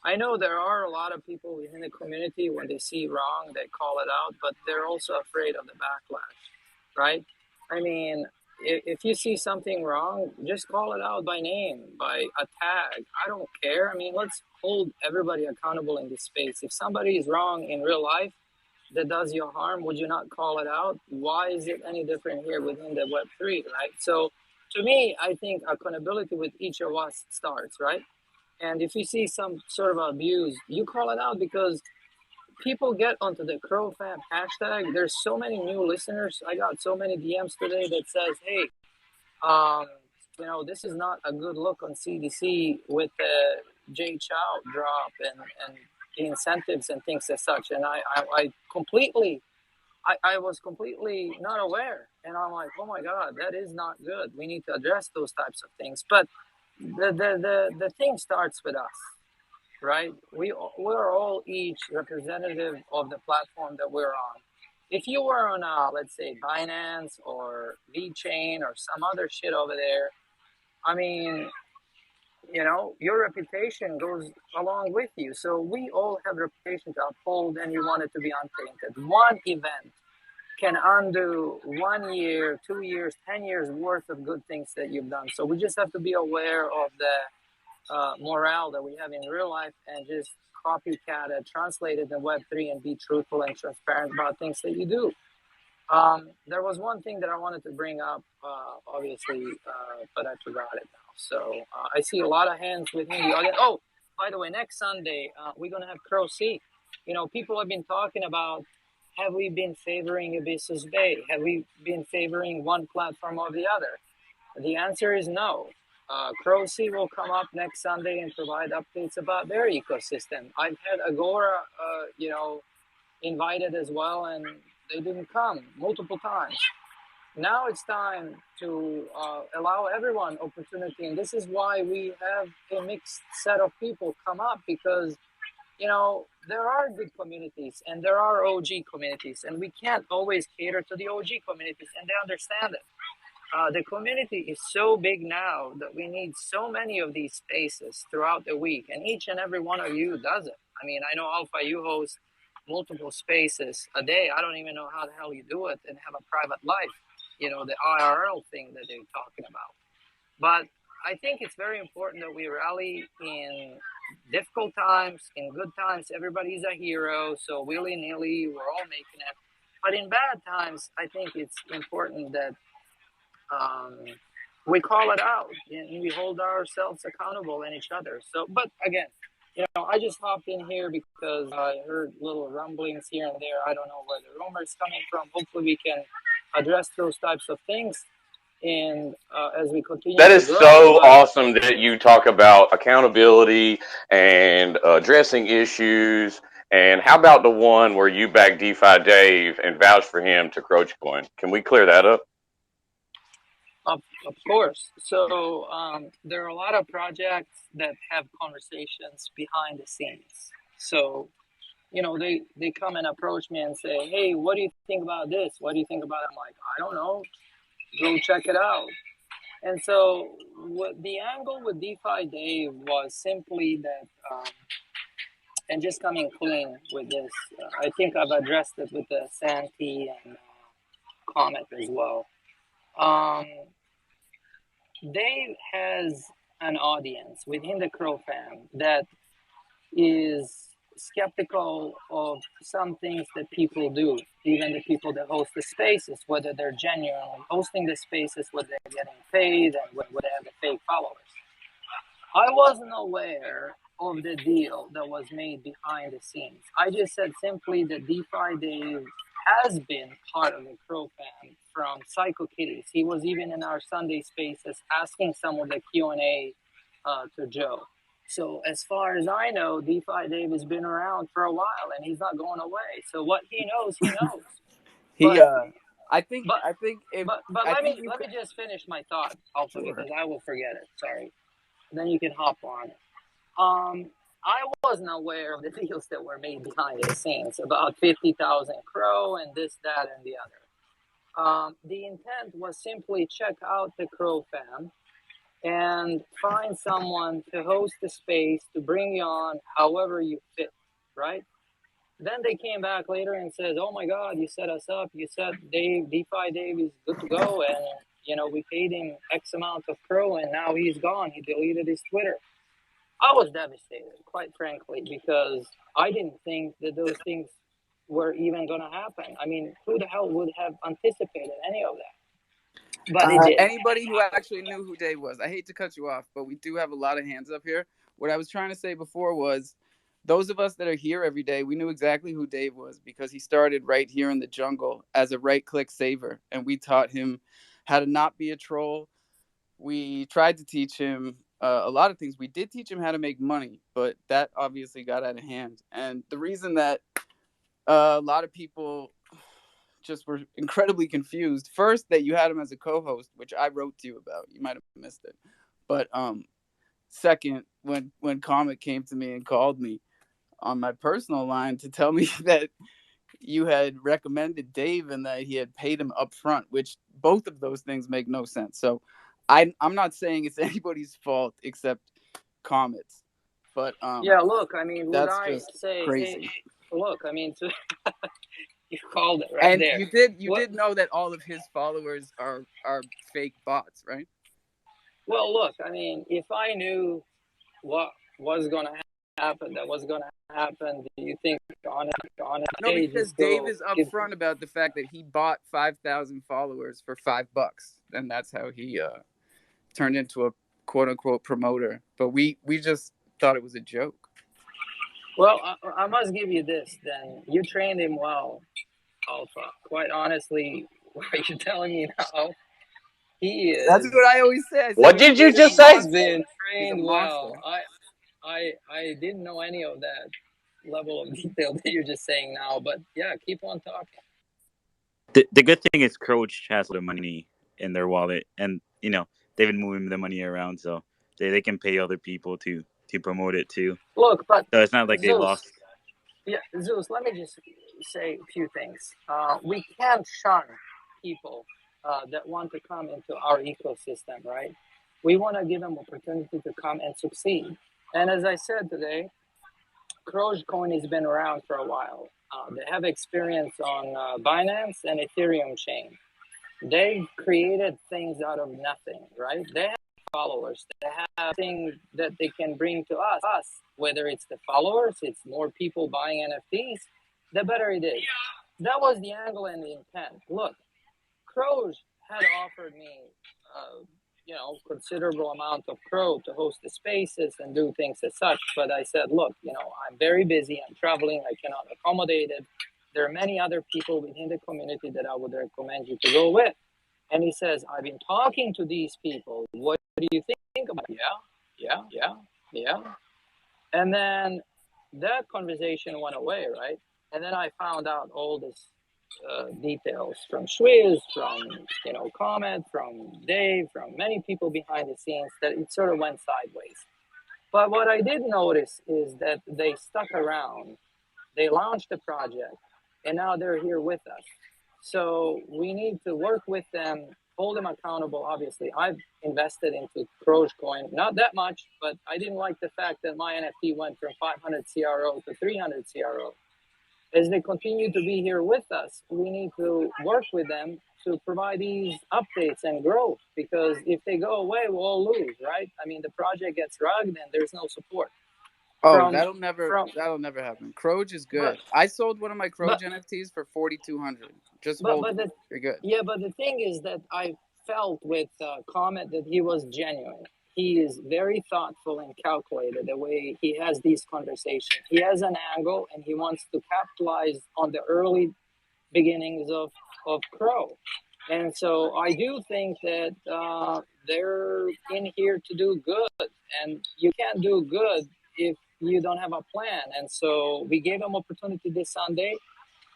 I know there are a lot of people within the community when they see wrong, they call it out, but they're also afraid of the backlash, right? I mean, if you see something wrong, just call it out by name, by a tag. I don't care. I mean, let's hold everybody accountable in this space. If somebody is wrong in real life that does you harm, would you not call it out? Why is it any different here within the Web3, right? So to me, I think accountability with each of us starts, right? And if you see some sort of abuse, you call it out because people get onto the crofam hashtag. There's so many new listeners. I got so many DMs today that says, "Hey, um, this is not a good look on CDC with the J Chow drop and the incentives and things as such." And I completely, I was completely not aware. And I'm like, oh my God, that is not good. We need to address those types of things. But the thing starts with us, right? We're all each representative of the platform that we're on. If you were on, let's say, Binance or VChain or some other shit over there, I mean, your reputation goes along with you. So we all have reputation to uphold, and you want it to be untainted. One event can undo 1 year, 2 years, 10 years worth of good things that you've done. So we just have to be aware of the morale that we have in real life and just copycat it, translate it in Web3 and be truthful and transparent about things that you do. There was one thing that I wanted to bring up, obviously, but I forgot it now. So I see a lot of hands within the audience. Oh, by the way, next Sunday, we're going to have Crow C. People have been talking about, have we been favoring Abyssus Bay? Have we been favoring one platform or the other? The answer is no. Crow C will come up next Sunday and provide updates about their ecosystem. I've had Agora, invited as well, and they didn't come multiple times. Now it's time to allow everyone opportunity, and this is why we have a mixed set of people come up, because there are good communities and there are OG communities, and we can't always cater to the OG communities, and they understand it. The community is so big now that we need so many of these spaces throughout the week, and each and every one of you does it. I mean, I know Alpha, you host multiple spaces a day. I don't even know how the hell you do it and have a private life, the IRL thing that they're talking about. But I think it's very important that we rally in difficult times, in good times. Everybody's a hero, so willy-nilly, we're all making it. But in bad times, I think it's important that we call it out and we hold ourselves accountable and each other. So, but again, I just hopped in here because I heard little rumblings here and there. I don't know where the rumor is coming from. Hopefully, we can address those types of things, and as we continue That to is grow. so awesome that you talk about accountability and addressing issues. And how about the one where you back DeFi Dave and vouch for him to Coin? Can we clear that up? Of course. So there are a lot of projects that have conversations behind the scenes. So, they come and approach me and say, hey, what do you think about this? What do you think about it? I'm like, I don't know. Go check it out. And so what the angle with DeFi Dave was simply that, and just coming clean with this, I think I've addressed it with the Santee and Comet as well. Dave has an audience within the crofam that is skeptical of some things that people do, even the people that host the spaces, whether they're genuinely hosting the spaces, whether they're getting paid, and whether they have the fake followers. I wasn't aware of the deal that was made behind the scenes. I just said simply that DeFi Dave has been part of the crofam from Psycho Kitties. He was even in our Sunday spaces asking some of the Q&A to Joe. So as far as I know, DeFi Dave has been around for a while and he's not going away. So what he knows, he knows. I think if But I let think me just finish my thought also, Sure. because I will forget it. Sorry. And then you can hop on. I wasn't aware of the deals that were made behind the scenes about 50,000 Crow and this, that, and the other. The intent was simply check out the Crow fam and find someone to host the space to bring you on however you fit, right? Then they came back later and said, oh my God, you set us up. You said DeFi Dave is good to go. And, we paid him X amount of Crow and now he's gone. He deleted his Twitter. I was devastated, quite frankly, because I didn't think that those things were even going to happen. I mean, who the hell would have anticipated any of that? But it did. Anybody who actually knew who Dave was. I hate to cut you off, but we do have a lot of hands up here. What I was trying to say before was those of us that are here every day, we knew exactly who Dave was because he started right here in the jungle as a right-click saver, and we taught him how to not be a troll. We tried to teach him a lot of things. We did teach him how to make money, but that obviously got out of hand. And the reason that a lot of people just were incredibly confused, first, that you had him as a co-host, which I wrote to you about. You might have missed it. But second, when Comet came to me and called me on my personal line to tell me that you had recommended Dave and that he had paid him up front, which both of those things make no sense. So I'm not saying it's anybody's fault except Comet's. But yeah, look, I mean, would that's I just say, crazy. hey, look, I mean, you called it right And there. you did know that all of his followers are fake bots, right? Well, look, I mean, if I knew what was going to happen, that was going to happen, do you think on it? No, Hey, because just Dave go is give upfront about the fact that he bought 5,000 followers for $5, and that's how he turned into a quote unquote promoter. But we just thought it was a joke. Well, I must give you this. Then you trained him well, Alpha. Quite honestly, what you're telling me now, he is. That's what I always say. I said, What did you just say? He's been He's a trained monster. well. I didn't know any of that level of detail that you're just saying now. But yeah, keep on talking. The good thing is Croach has the money in their wallet, and they've been moving the money around, so they can pay other people to promote it too. Look, but So it's not like they Zeus, lost. Yeah, Zeus, let me just say a few things. We can't shun people that want to come into our ecosystem, right? We want to give them opportunity to come and succeed. And as I said today, Coin has been around for a while. They have experience on Binance and Ethereum chain. They've created things out of nothing, right? They have followers. They have things that they can bring to us. Whether it's the followers, it's more people buying NFTs, the better it is. that was the angle and the intent. Look, Crows had offered me, considerable amount of Crow to host the spaces and do things as such. But I said, look, I'm very busy. I'm traveling. I cannot accommodate it. There are many other people within the community that I would recommend you to go with. And he says, I've been talking to these people. What do you think about it? Yeah. And then that conversation went away, right? And then I found out all this details from Schwiz, from Comet, from Dave, from many people behind the scenes that it sort of went sideways. But what I did notice is that they stuck around, they launched the project, and now they're here with us. So we need to work with them, hold them accountable. Obviously, I've invested into Crogecoin, not that much, but I didn't like the fact that my NFT went from 500 CRO to 300 CRO. As they continue to be here with us, we need to work with them to provide these updates and growth, because if they go away, we'll all lose, right? I mean, the project gets rugged and there's no support. Oh, that'll never happen. Croge is good. But, I sold one of my Croge NFTs for 4,200. Just hold it. You're good. Yeah, but the thing is that I felt with Comet that he was genuine. He is very thoughtful and calculated the way he has these conversations. He has an angle and he wants to capitalize on the early beginnings of Crow. And so I do think that they're in here to do good, and you can't do good if you don't have a plan. And so we gave them opportunity this Sunday.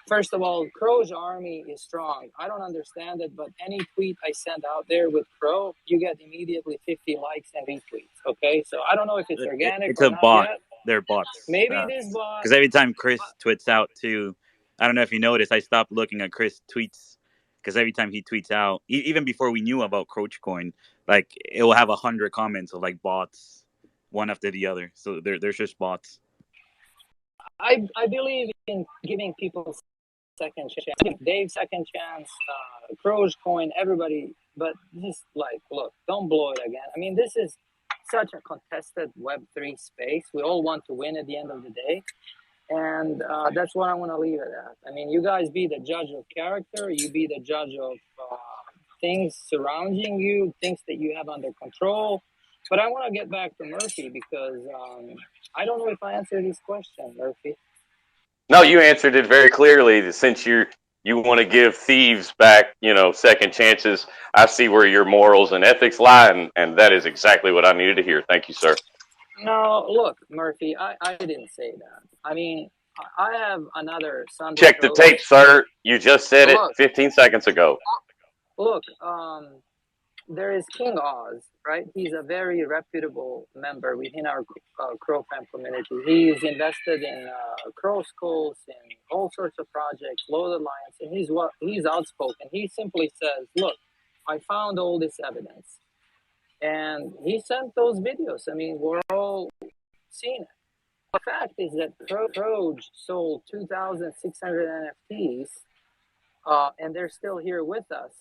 First of all, Crow's army is strong. I don't understand it, but any tweet I send out there with Crow, you get immediately 50 likes and retweets. Okay, so I don't know if it's organic It's or a not bot. yet. They're bots. Maybe it is bot. Because every time Chris tweets out too, I don't know if you noticed, I stopped looking at Chris tweets because every time he tweets out, even before we knew about Crogecoin, like it will have 100 comments of like bots, one after the other. So there's just bots. I believe in giving people second chance. Dave second chance, Crogecoin, everybody. But just like, look, don't blow it again. I mean, this is such a contested Web3 space. We all want to win at the end of the day. And that's what I want to leave it at. I mean, you guys be the judge of character. You be the judge of things surrounding you, things that you have under control. But I want to get back to Murphy because I don't know if I answered his question, Murphy. No, you answered it very clearly. Since you want to give thieves back, second chances, I see where your morals and ethics lie, and that is exactly what I needed to hear. Thank you, sir. No, look, Murphy, I didn't say that. I mean, I have another Sunday. Check the tape, sir. You just said it 15 seconds ago. Look, there is King Oz, right? He's a very reputable member within our crofam community. He's invested in Crow Schools and all sorts of projects, Loaded Lions, and he's outspoken. He simply says, look, I found all this evidence. And he sent those videos. I mean, we're all seeing it. The fact is that Croge sold 2,600 NFTs, and they're still here with us.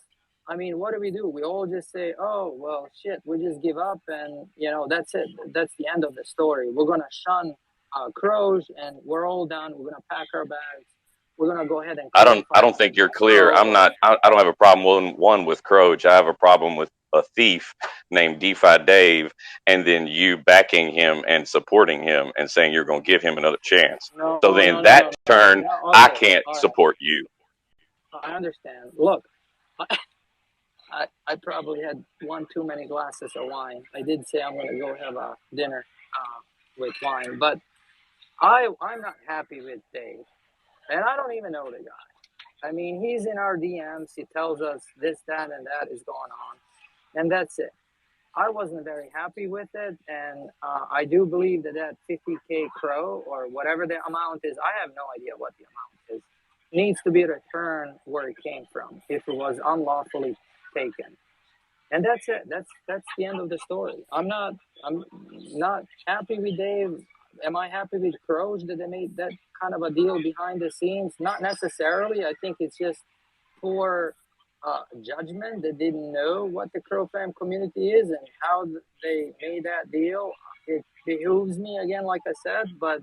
I mean, what do? We all just say, oh, well, shit, we just give up, and, that's it. That's the end of the story. We're going to shun Croge, and we're all done. We're going to pack our bags. We're going to go ahead and... I don't think you're clear. I don't have a problem with Croge. I have a problem with a thief named DeFi Dave, and then you backing him and supporting him and saying you're going to give him another chance. I can't support you. I understand. Look, I probably had one too many glasses of wine. I did say I'm going to go have a dinner with wine, but I'm not happy with Dave, and I don't even know the guy. I mean, he's in our DMs. He tells us this, that, and that is going on, and that's it. I wasn't very happy with it, and I do believe that 50K Crow or whatever the amount is, I have no idea what the amount is, needs to be returned where it came from if it was unlawfully taken. And that's it. That's the end of the story. I'm not happy with Dave. Am I happy with Croge that they made that kind of a deal behind the scenes? Not necessarily. I think it's just poor judgment. They didn't know what the crofam community is and how they made that deal. It behooves me, again, like I said, but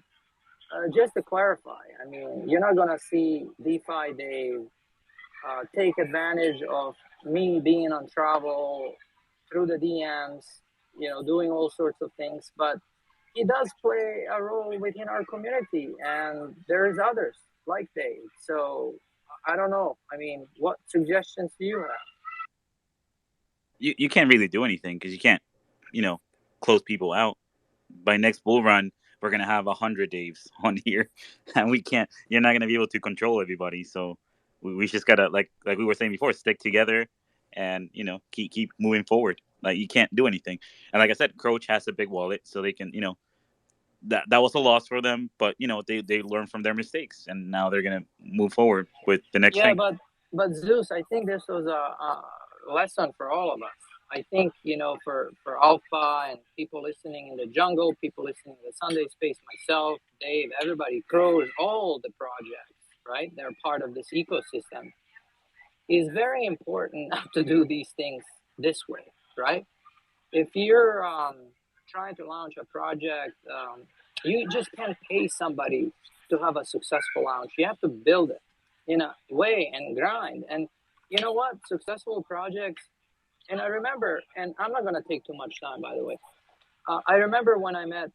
just to clarify, I mean, you're not gonna see DeFi Dave take advantage of me being on travel through the DMs, doing all sorts of things. But he does play a role within our community, and there's others like Dave. So I don't know. I mean, what suggestions do you have? You can't really do anything because you can't, close people out. By next bull run, we're gonna have 100 Daves on here, and we can't. You're not gonna be able to control everybody. So we just gotta like we were saying before, stick together, and keep moving forward. Like you can't do anything. And like I said, Croach has a big wallet, so they can that was a loss for them, but they learn from their mistakes, and now they're gonna move forward with the next Yeah, thing. but Zeus, I think this was a lesson for all of us. I think for Alpha and people listening in the jungle, people listening in the Sunday Space, myself, Dave, everybody, Crows, all the projects, right? They're part of this ecosystem. It's very important not to do these things this way, right? If you're trying to launch a project, you just can't pay somebody to have a successful launch. You have to build it in a way and grind. And you know what? Successful projects, and I remember, and I'm not going to take too much time, by the way. I remember when I met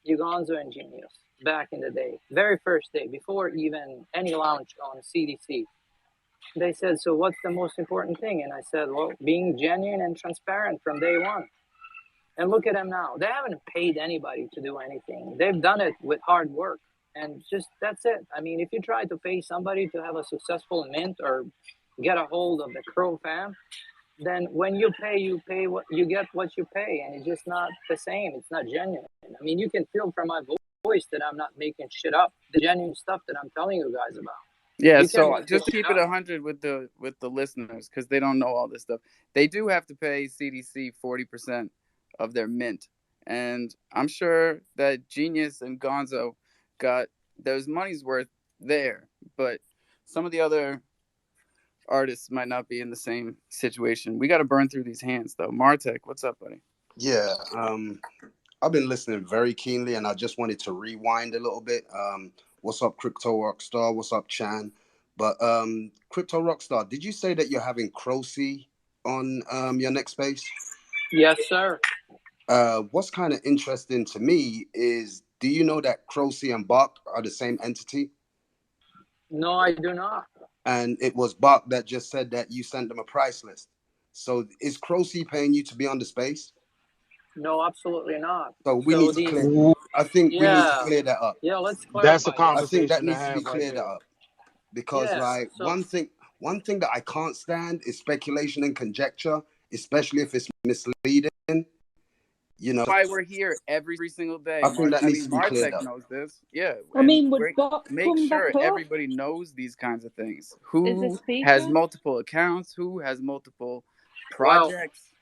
Ugonzo and Genius back in the day, very first day, before even any launch on CDC. They said, so what's the most important thing? And I said, well, being genuine and transparent from day one. And look at them now. They haven't paid anybody to do anything. They've done it with hard work. And just that's it. I mean, if you try to pay somebody to have a successful mint or get a hold of the crofam, then when you pay what you get what you pay, and it's just not the same. It's not genuine. I mean, you can feel from my voice that I'm not making shit up. The genuine stuff that I'm telling you guys about. Yeah, You so can just to keep it 100 with the listeners, because they don't know all this stuff. They do have to pay CDC 40% of their mint, and I'm sure that Genius and Gonzo got those money's worth there, but some of the other artists might not be in the same situation. We got to burn through these hands, though. Martek, what's up, buddy? Yeah, I've been listening very keenly, and I just wanted to rewind a little bit. What's up, Crypto Rockstar? What's up, Chan? But Crypto Rockstar, did you say that you're having Crocy on your next space? Yes, sir. What's kind of interesting to me is, do you know that Crocy and Bach are the same entity? No, I do not. And it was Bach that just said that you sent them a price list. So is Crocy paying you to be on the space? No, absolutely not. So we need to clear. I think we need to clear that up. Yeah, let's clarify. That's a that. I think that conversation to needs to be have right cleared there. up, because like one thing that I can't stand is speculation and conjecture, especially if it's misleading. That's why we're here every single day. I think that needs to be cleared Martek up. knows this. Yeah. I mean, would Bach make come sure back up? everybody knows these kinds of things. Is Who a speaker? has multiple accounts? Who has multiple projects?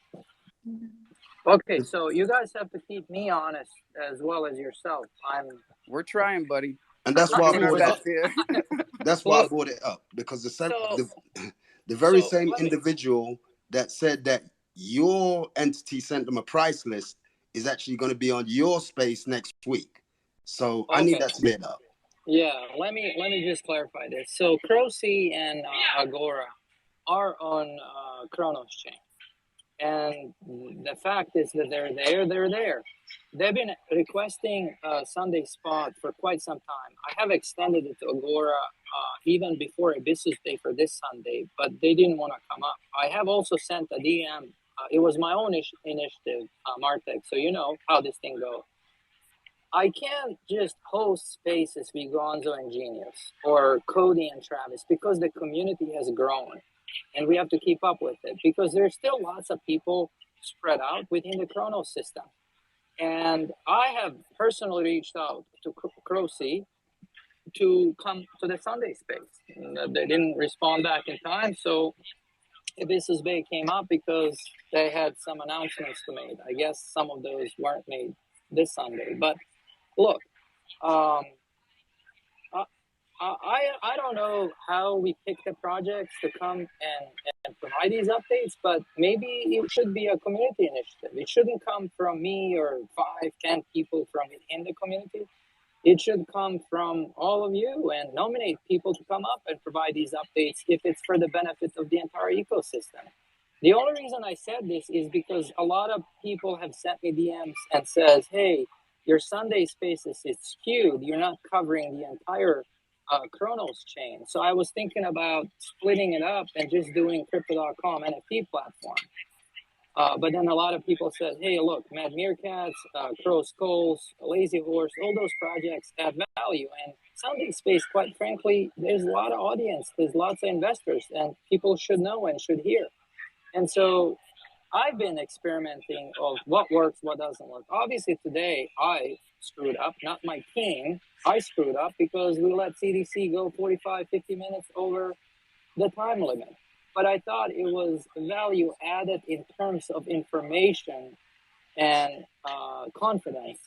Okay, so you guys have to keep me honest as well as yourself. We're trying, buddy. And that's why I brought it up. Yeah. That's why I brought it up, because the very same individual that said that your entity sent them a price list is actually going to be on your space next week. So I need that cleared up. Yeah, let me just clarify this. So Crocy and Agora are on Kronos chain, and the fact is that they're there. They've been requesting Sunday spot for quite some time. I have extended it to Agora even before Abyssus Day for this Sunday, but they didn't want to come up. I have also sent a DM. It was my own initiative, Martek, so you know how this thing goes. I can't just host spaces with Gonzo and Genius or Cody and Travis, because the community has grown and we have to keep up with it, because there's still lots of people spread out within the Chronos system. And I have personally reached out to Crocy to come to the Sunday space. They didn't respond back in time, so Abyssus Bay came up because they had some announcements to make. I guess some of those weren't made this Sunday, but look, I don't know how we pick the projects to come and provide these updates, but maybe it should be a community initiative. It shouldn't come from me or 5, 10 people from within the community. It should come from all of you and nominate people to come up and provide these updates if it's for the benefit of the entire ecosystem. The only reason I said this is because a lot of people have sent me DMs and says, hey, your Sunday spaces is skewed. You're not covering the entire Chronos chain. So I was thinking about splitting it up and just doing crypto.com NFT platform. But then a lot of people said, hey, look, Mad Meerkats, Crow Skulls, Lazy Horse, all those projects add value. And Sunday Space, quite frankly, there's a lot of audience, there's lots of investors, and people should know and should hear. And so I've been experimenting of what works, what doesn't work. Obviously today I screwed up, not my team. I screwed up because we let CDC go 45, 50 minutes over the time limit. But I thought it was value added in terms of information and confidence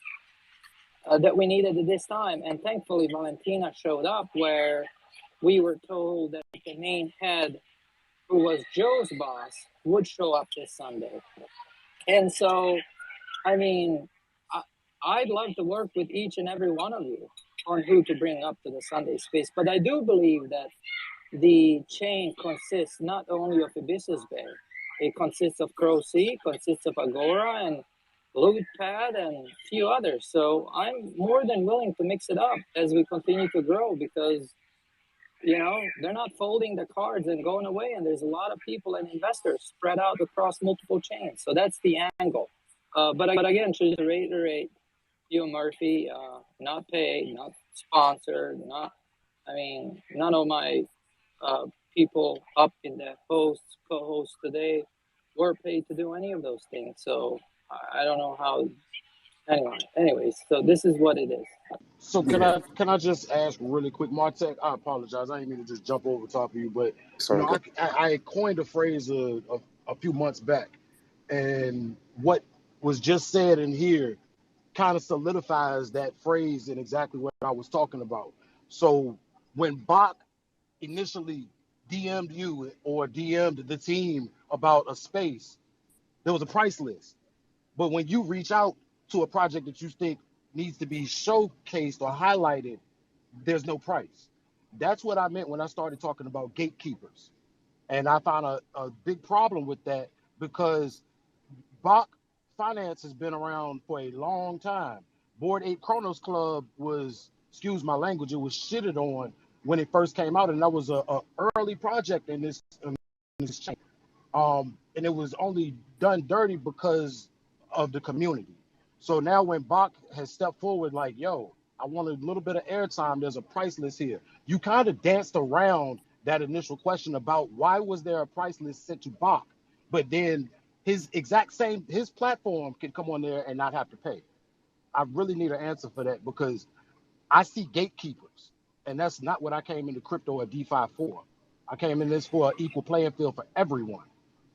that we needed at this time. And thankfully, Valentina showed up where we were told that the main head, who was Joe's boss, would show up this Sunday. And so, I mean, I'd love to work with each and every one of you on who to bring up to the Sunday space. But I do believe that the chain consists not only of Hibiscus Bay, it consists of Crow Sea, consists of Agora and Lootpad and a few others. So I'm more than willing to mix it up as we continue to grow because, you know, they're not folding the cards and going away. And there's a lot of people and investors spread out across multiple chains. So that's the angle. But again, to just reiterate, you, Murphy, not paid, not sponsored, none of my people up in the hosts, co-hosts today were paid to do any of those things. So I don't know how. Anyways, so this is what it is. So can I just ask really quick, Martek? I apologize. I didn't mean to just jump over top of you, but you Sorry, know, I coined a phrase a few months back, and what was just said in here kind of solidifies that phrase and exactly what I was talking about. So when Bach initially DM'd you or DM'd the team about a space, there was a price list. But when you reach out to a project that you think needs to be showcased or highlighted, there's no price. That's what I meant when I started talking about gatekeepers. And I found a big problem with that because Bach Finance has been around for a long time. Board 8 Chronos Club was, excuse my language, it was shitted on when it first came out, and that was a early project in this chain. And it was only done dirty because of the community. So now when Bach has stepped forward, like, yo, I want a little bit of airtime, there's a price list here. You kind of danced around that initial question about why was there a price list sent to Bach, but then his platform can come on there and not have to pay. I really need an answer for that because I see gatekeepers, and that's not what I came into crypto or DeFi for. I came in this for an equal playing field for everyone.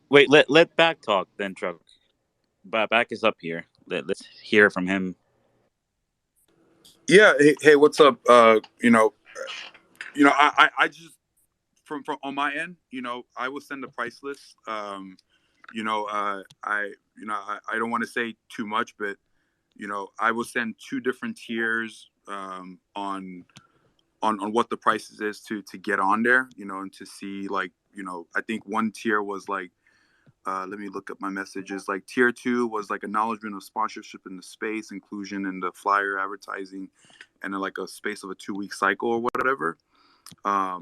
Wait, let Back talk then, Truck. Back is up here. Let's hear from him. Yeah. Hey, what's up? I just from on my end, I will send a price list. I don't want to say too much, but I will send two different tiers on what the prices is to get on there, and to see, like, I think one tier was like, let me look up my messages. Like tier 2 was like acknowledgement of sponsorship in the space, inclusion in the flyer advertising, and then like a space of a 2-week cycle or whatever. I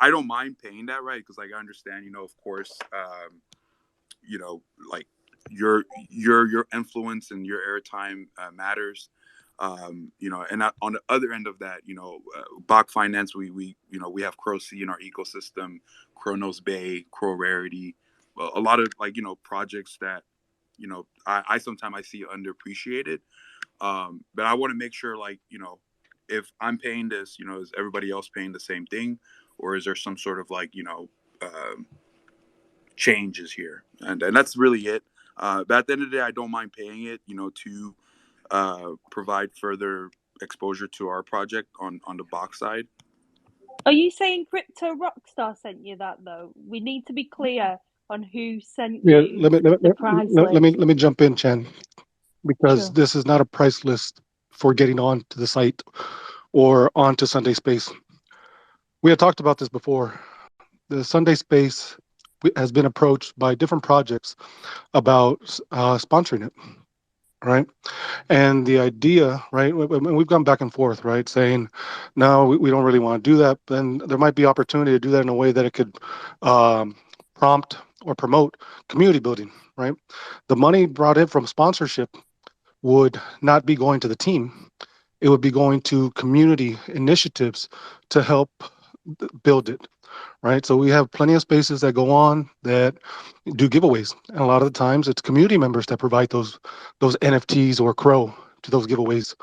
don't mind paying that, right? Because, like, I understand, of course, like your influence and your airtime matters. And on the other end of that, Bach Finance, we have Crow Sea in our ecosystem, Chronos Bay, Crow Rarity, a lot of, like, projects that, I sometimes I see underappreciated. But I want to make sure, like, if I'm paying this, is everybody else paying the same thing, or is there some sort of, like, changes here? And that's really it. But at the end of the day, I don't mind paying it, to provide further exposure to our project on the box side. Are you saying Crypto Rockstar sent you that, though? We need to be clear on who sent you let the price list. me jump in, Chen, because Sure. this is not a price list for getting on to the site or onto Sunday Space. We had talked about this before. The Sunday Space has been approached by different projects about sponsoring it, right? And the idea, right, we've gone back and forth, right, saying, no, we don't really want to do that. Then there might be opportunity to do that in a way that it could prompt or promote community building, right? The money brought in from sponsorship would not be going to the team. It would be going to community initiatives to help build it, right? So we have plenty of spaces that go on that do giveaways, and a lot of the times it's community members that provide those NFTs or Crow to those giveaways.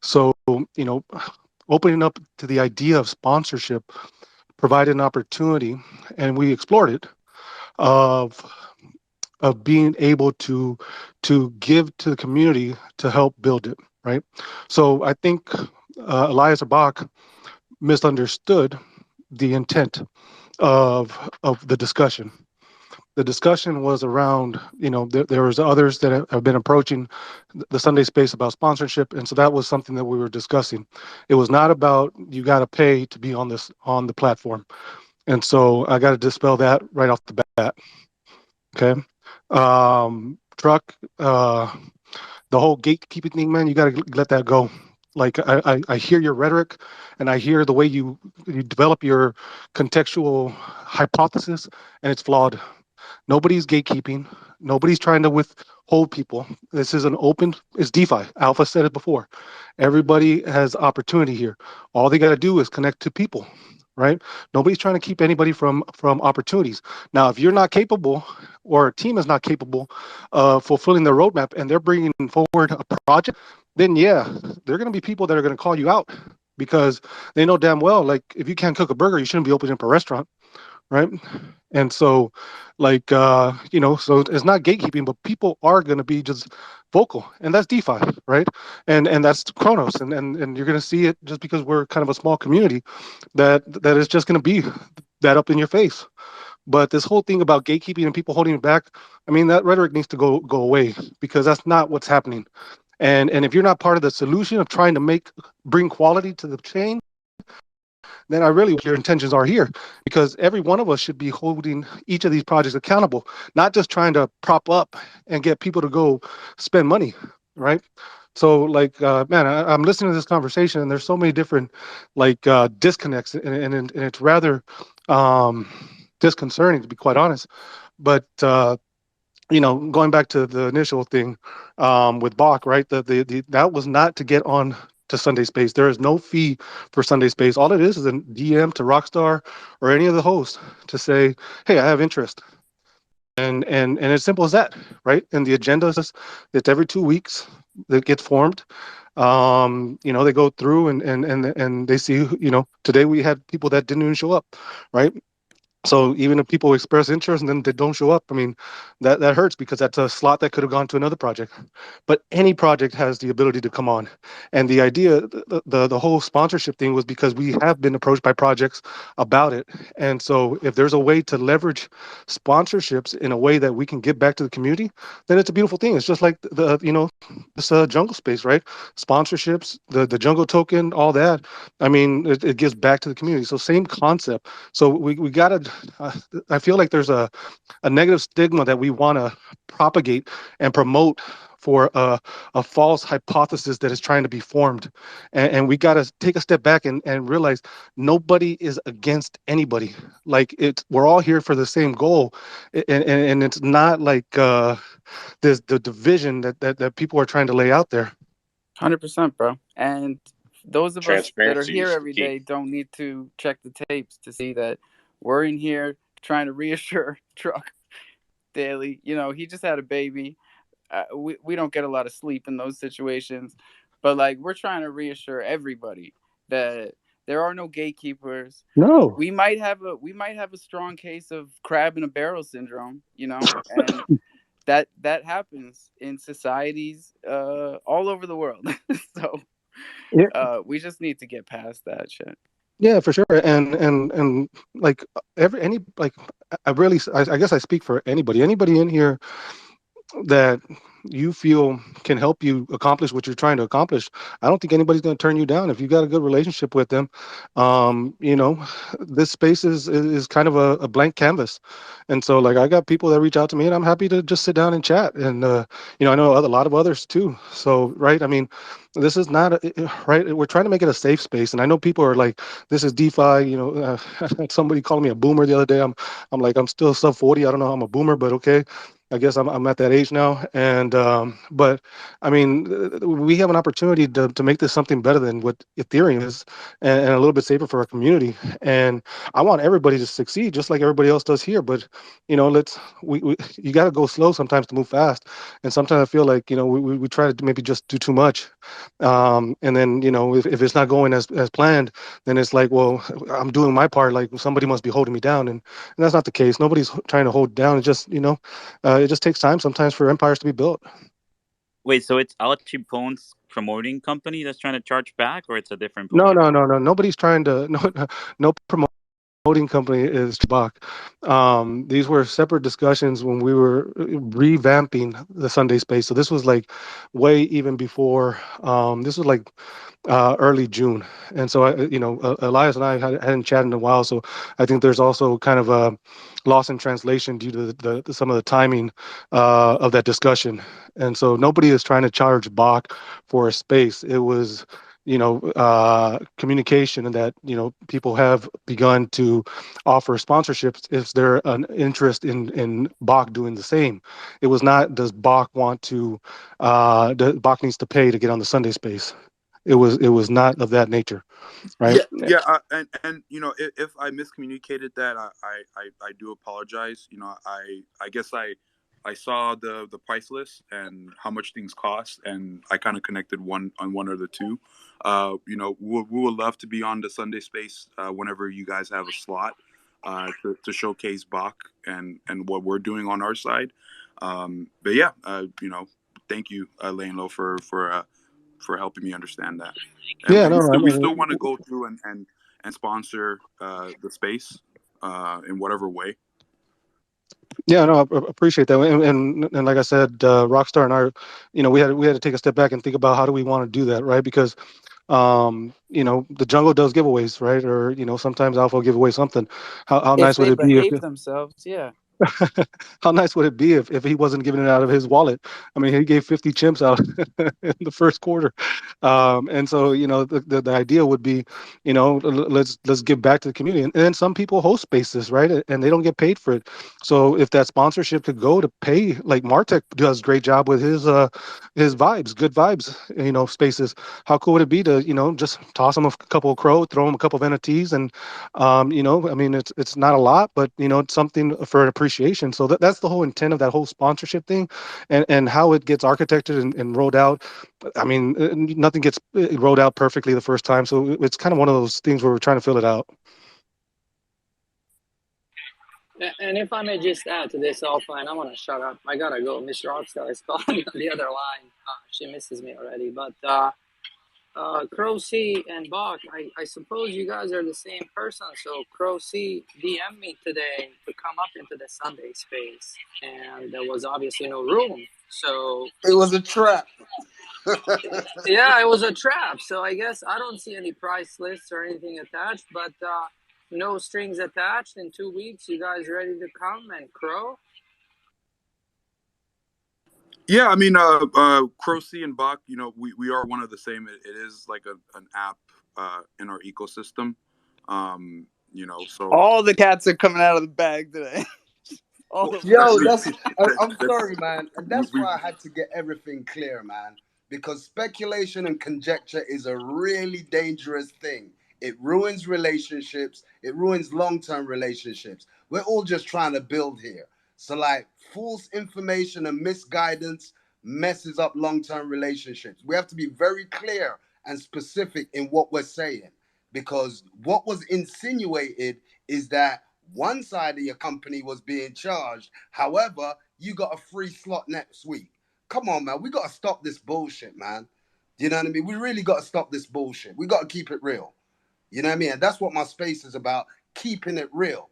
So opening up to the idea of sponsorship provided an opportunity, and we explored it, of being able to give to the community to help build it, right? So I think Elias Abak misunderstood the intent of the discussion. The discussion was around, there was others that have been approaching the Sunday Space about sponsorship, and so that was something that we were discussing. It was not about you got to pay to be on the platform, and so I got to dispel that right off the bat. Okay, truck, the whole gatekeeping thing, man, you got to let that go. Like I hear your rhetoric, and I hear the way you develop your contextual hypothesis, and it's flawed. Nobody's gatekeeping. Nobody's trying to withhold people. This is it's DeFi. Alpha said it before. Everybody has opportunity here. All they got to do is connect to people, right? Nobody's trying to keep anybody from opportunities. Now, if you're not capable, or a team is not capable of fulfilling their roadmap, and they're bringing forward a project, then yeah, there are going to be people that are going to call you out, because they know damn well, like, if you can't cook a burger, you shouldn't be opening up a restaurant, right? And so, like, so it's not gatekeeping, but people are going to be just vocal, and that's DeFi, right? And that's Chronos, and you're going to see it, just because we're kind of a small community, that is just going to be that up in your face. But this whole thing about gatekeeping and people holding it back, I mean, that rhetoric needs to go away, because that's not what's happening. And if you're not part of the solution of trying to bring quality to the chain, then I really what your intentions are here, because every one of us should be holding each of these projects accountable, not just trying to prop up and get people to go spend money, right? So, like, man, I'm listening to this conversation, and there's so many different, like, disconnects, and it's rather disconcerting, to be quite honest. But going back to the initial thing with Bach, right? That was not to get on to Sunday Space. There is no fee for Sunday Space. All it is a DM to Rockstar or any of the hosts to say, "Hey, I have interest," and it's simple as that, right? And the agenda is, it's every 2 weeks that gets formed. They go through and they see. Today we had people that didn't even show up, right? So even if people express interest and then they don't show up, I mean, that hurts, because that's a slot that could have gone to another project. But any project has the ability to come on. And the idea, the whole sponsorship thing, was because we have been approached by projects about it. And so if there's a way to leverage sponsorships in a way that we can give back to the community, then it's a beautiful thing. It's just like this jungle space, right? Sponsorships, the jungle token, all that. I mean, it gives back to the community. So same concept. So we got to, I feel like there's a negative stigma that we want to propagate and promote for a false hypothesis that is trying to be formed. And we got to take a step back and realize nobody is against anybody. Like, we're all here for the same goal. And it's not like there's the division that people are trying to lay out there. 100%, bro. And those of us that are Transparency here is the every key. day don't need to check the tapes to see that we're in here trying to reassure Truck daily. He just had a baby. We don't get a lot of sleep in those situations, but, like, we're trying to reassure everybody that there are no gatekeepers. No. We might have a strong case of crab in a barrel syndrome, and that happens in societies all over the world. So we just need to get past that shit. Yeah, for sure. And like, I guess I speak for anybody in here that you feel can help you accomplish what you're trying to accomplish, I don't think anybody's going to turn you down if you got a good relationship with them. You know, this space is kind of a blank canvas, and so like I got people that reach out to me, and I'm happy to just sit down and chat. And you know, I know a lot of others too. So right, I mean, this is not right. We're trying to make it a safe space, and I know people are like, "This is DeFi." You know, somebody called me a boomer the other day. I'm like, I'm still sub 40. I don't know how I'm a boomer, but okay. I guess I'm at that age now, and but I mean, we have an opportunity to make this something better than what Ethereum is, and a little bit safer for our community. And I want everybody to succeed, just like everybody else does here. But you know, we you got to go slow sometimes to move fast, and sometimes I feel like, you know, we try to maybe just do too much, and then, you know, if it's not going as planned, then it's like, well, I'm doing my part, like somebody must be holding me down, and that's not the case. Nobody's trying to hold down. It just, you know, it just takes time sometimes for empires to be built. Wait, so it's Alchipone's promoting company that's trying to charge back, or it's a different No, pony? no, no, no. Nobody's trying to. No promoting company is Bach. These were separate discussions when we were revamping the Sunday space. So this was like way even before. This was like early June, and so you know, Elias and I hadn't chatted in a while. So I think there's also kind of a loss in translation due to some of the timing of that discussion. And so nobody is trying to charge Bach for a space. It was, you know, communication, and that, you know, people have begun to offer sponsorships if they're an interest in Bach doing the same. It was not, does Bach want to, Bach needs to pay to get on the Sunday space. It was not of that nature, right? Yeah, and you know, if I miscommunicated that, I do apologize. You know, I guess I saw the price list and how much things cost, and I kind of connected one or the two. You know, we would love to be on the Sunday space whenever you guys have a slot to showcase Bach and what we're doing on our side. But yeah, you know, thank you, Lane Low, for helping me understand that. And Yeah, no, I we mean, still want to go through and sponsor the space in whatever way. yeah, no, I appreciate that. And like I said, Rockstar and I, you know, we had to take a step back and think about how do we want to do that, right? Because you know, the jungle does giveaways, right? Or, you know, sometimes Alpha will give away something. How If nice would they it be if behave themselves, yeah. how nice would it be if he wasn't giving it out of his wallet? I mean, he gave 50 chimps out in the first quarter, and so, you know, the idea would be, you know, let's give back to the community, and then some people host spaces, right, and they don't get paid for it. So if that sponsorship could go to pay, like Martek does a great job with his vibes, good vibes, you know, spaces. How cool would it be to, you know, just toss him a couple of crow, throw him a couple of NFTs, and you know, I mean, it's not a lot, but, you know, it's something for an appreciation. So that's the whole intent of that whole sponsorship thing, and how it gets architected and rolled out. I mean, nothing gets rolled out perfectly the first time, so it's kind of one of those things where we're trying to fill it out. And if I may just add to this, Alpha, and I want to shut up. I gotta go. Miss Rockstar is calling on the other line. She misses me already. But Crow C and Bach, I suppose you guys are the same person. So Crow C DM'd me today to come up into the Sunday space, and there was obviously no room. So It was a trap. yeah, it was a trap. So I guess I don't see any price lists or anything attached, but no strings attached. In 2 weeks, you guys ready to come and crow? Yeah, I mean, Crocy and Bach, you know, we are one of the same. It is like an app in our ecosystem. You know, so All the cats are coming out of the bag today. All of them. Yo, I'm that's sorry, man. And that's we why I had to get everything clear, man. Because speculation and conjecture is a really dangerous thing. It ruins relationships, it ruins long-term relationships. We're all just trying to build here. So, like, false information and misguidance messes up long-term relationships. We have to be very clear and specific in what we're saying. Because what was insinuated is that one side of your company was being charged. However, you got a free slot next week. Come on, man. We got to stop this bullshit, man. You know what I mean? We really got to stop this bullshit. We got to keep it real. You know what I mean? And that's what my space is about, keeping it real.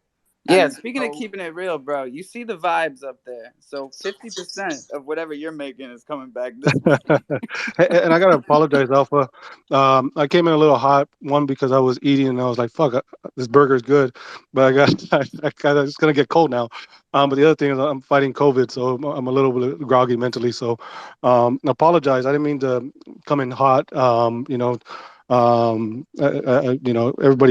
Yeah, And speaking of keeping it real, bro, you see the vibes up there. So 50% of whatever you're making is coming back this way. And I gotta apologize, Alpha. I came in a little hot. One, because I was eating and I was like, "Fuck, this burger is good," but it's gonna get cold now. But the other thing is I'm fighting COVID, so I'm a little bit groggy mentally. So apologize. I didn't mean to come in hot. Everybody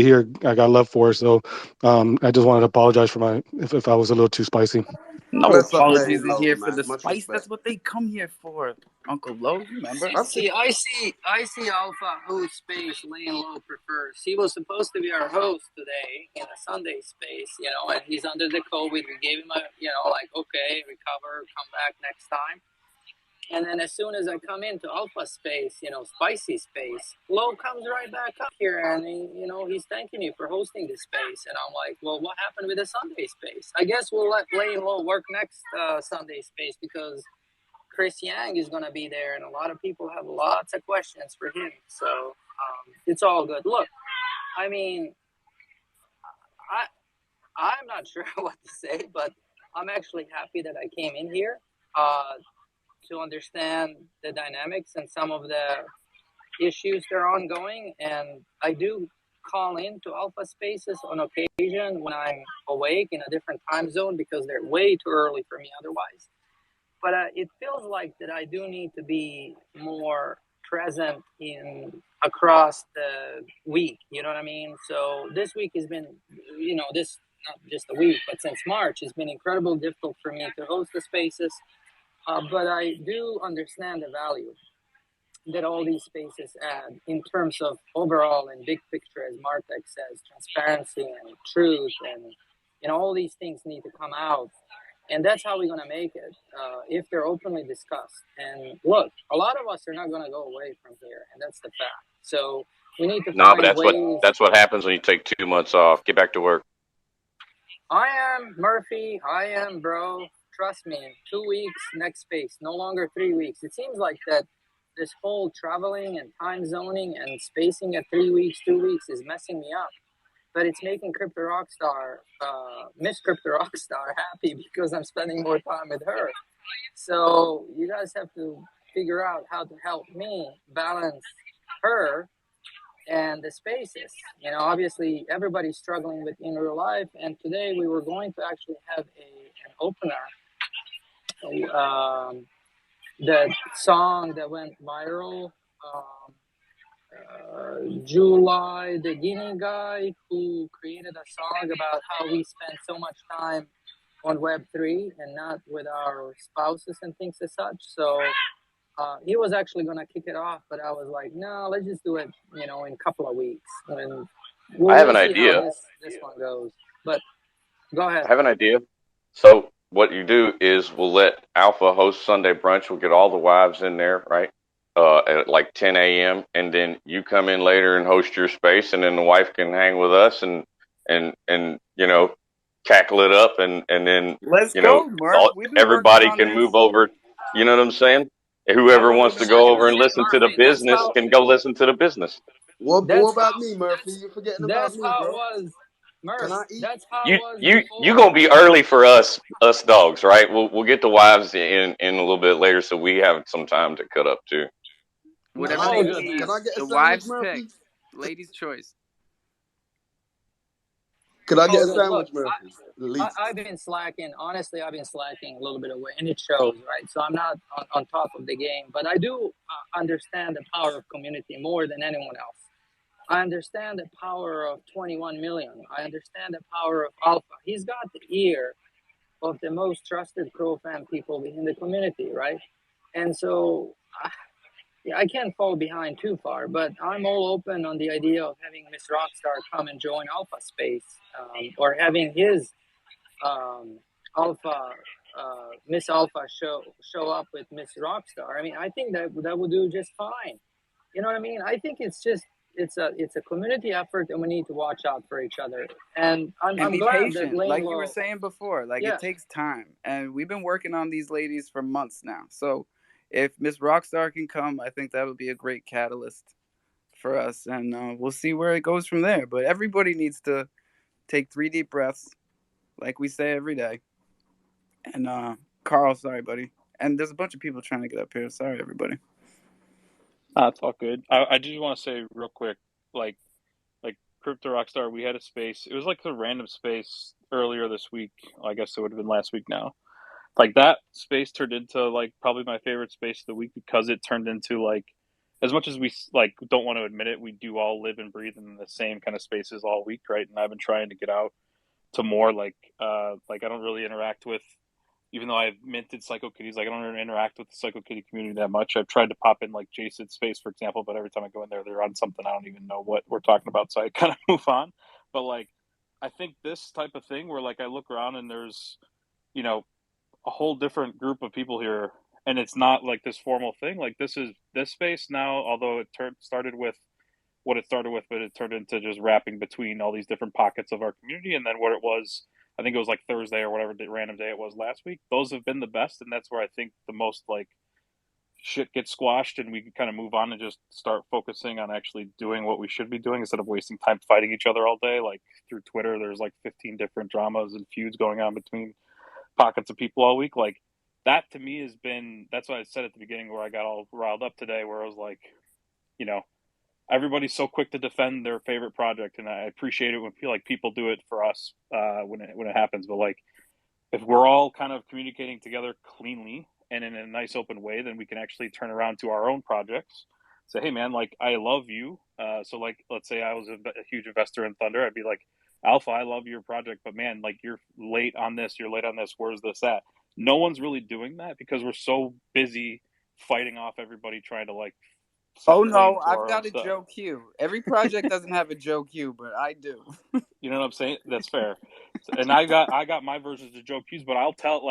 here I got love for, so I just wanted to apologize for if I was a little too spicy. No press up apologies Lane in Low, here for man. the Much spice. That's respect. what they come here for, Uncle Lo. You remember? I see Alpha whose space Lane Low prefers. He was supposed to be our host today in a Sunday space, and he's under the COVID. We gave him okay, recover, come back next time. And then as soon as I come into Alpha space, spicy space, Low comes right back up here and he's thanking you for hosting this space. And I'm like, well, what happened with the Sunday space? I guess we'll let Lane Low work next Sunday space because Chris Yang is going to be there, and a lot of people have lots of questions for him. So it's all good. Look, I mean, I'm not sure what to say, but I'm actually happy that I came in here to understand the dynamics and some of the issues that are ongoing. And I do call in to Alpha Spaces on occasion when I'm awake in a different time zone because they're way too early for me otherwise. But it feels like that I do need to be more present across the week. You know what I mean? So this week has been, this not just a week, but since March, it's been incredibly difficult for me to host the spaces. But I do understand the value that all these spaces add in terms of overall and big picture, as Martek says, transparency and truth, and all these things need to come out. And that's how we're going to make it if they're openly discussed. And look, a lot of us are not going to go away from here, and that's the fact. So we need to No, but find ways. that's what happens when you take 2 months off. Get back to work. I am Murphy. I am bro. Trust me. 2 weeks, next space. No longer 3 weeks. It seems like that this whole traveling and time zoning and spacing at 3 weeks, 2 weeks is messing me up. But it's making Crypto Rockstar, Miss Crypto Rockstar, happy because I'm spending more time with her. So you guys have to figure out how to help me balance her and the spaces. Obviously everybody's struggling with in real life, and today we were going to actually have an opener. The song that went viral. July, the Guinea guy who created a song about how we spend so much time on Web3 and not with our spouses and things as such. So he was actually going to kick it off, but I was like, no, let's just do it, in a couple of weeks. And I have an we'll see how idea. this one goes. But go ahead. I have an idea. So what you do is we'll let Alpha host Sunday brunch. We'll get all the wives in there, right? At like 10 a.m. And then you come in later and host your space, and then the wife can hang with us and cackle it up, and then Let's go, Murph. We've been working everybody on can this. move over. You know what I'm saying? And I whoever don't wants even to go know over and this, listen to the Murphy. business can go listen to the business. What That's about me, Murphy? You're forgetting about that's me, how it bro. was, Can Murph. I eat? That's how You it was you you before. gonna be early for us dogs, right? We'll get the wives in a little bit later, so we have some time to cut up too. Whatever All they good, need. man. Can I get a The sandwich, wives pick. Murphy? Ladies' choice. Can I get All a good. sandwich, Look, Murphy? At least. I've been slacking. Honestly, I've been slacking a little bit away, and it shows, right? So I'm not on top of the game, but I do understand the power of community more than anyone else. I understand the power of 21 million. I understand the power of Alpha. He's got the ear of the most trusted crofam people within the community, right? And so I can't fall behind too far, but I'm all open on the idea of having Miss Rockstar come and join Alpha Space, or having his Alpha Miss Alpha show up with Miss Rockstar. I mean, I think that would do just fine. You know what I mean? I think it's just it's a community effort, and we need to watch out for each other. And And I'm be glad that patient, Lane like you were Low, saying before. Like yeah, it takes time, and we've been working on these ladies for months now. So if Miss Rockstar can come, I think that would be a great catalyst for us, and we'll see where it goes from there. But everybody needs to take 3 deep breaths, like we say every day. And Carl, sorry, buddy. And there's a bunch of people trying to get up here. Sorry, everybody. It's all good. I just want to say real quick, like Crypto Rockstar, we had a space. It was like a random space earlier this week. I guess it would have been last week now. Like that space turned into like probably my favorite space of the week because it turned into like, as much as we like don't want to admit it, we do all live and breathe in the same kind of spaces all week, right? And I've been trying to get out to more like I don't really interact with, even though I've minted Psycho Kitties, like I don't really interact with the Psycho Kitty community that much. I've tried to pop in like Jason's space, for example, but every time I go in there, they're on something I don't even know what we're talking about, so I kind of move on. But like, I think this type of thing where like I look around and there's, you know, a whole different group of people here, and it's not like this formal thing. Like this space now, although it started with what it started with, but it turned into just wrapping between all these different pockets of our community. And then what it was, I think it was like Thursday or whatever random day it was last week. Those have been the best, and that's where I think the most like shit gets squashed, and we can kind of move on and just start focusing on actually doing what we should be doing instead of wasting time fighting each other all day. Like through Twitter, there's like 15 different dramas and feuds going on between pockets of people all week. Like that to me has been, that's what I said at the beginning where I got all riled up today, where I was like, you know, everybody's so quick to defend their favorite project, and I appreciate it when people do it for us when it happens. But like, if we're all kind of communicating together cleanly and in a nice open way, then we can actually turn around to our own projects. Say, hey man, like I love you. So like, let's say I was a huge investor in Thunder, I'd be like, Alpha, I love your project, but man, like you're late on this. You're late on this. Where's this at? No one's really doing that because we're so busy fighting off everybody trying to like. Oh no, I've got a Joe Q. Every project doesn't have a Joe Q, but I do. You know what I'm saying? That's fair. And I got my versions of Joe Q's, but I've told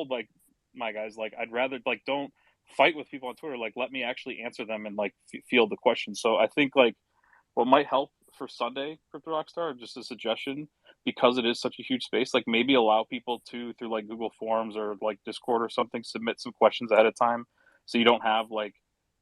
like my guys, like I'd rather like don't fight with people on Twitter. Like let me actually answer them and like field the questions. So I think like what might help for Sunday, Crypto Rockstar, just a suggestion, because it is such a huge space, like maybe allow people to, through like Google Forms or like Discord or something, submit some questions ahead of time, so you don't have like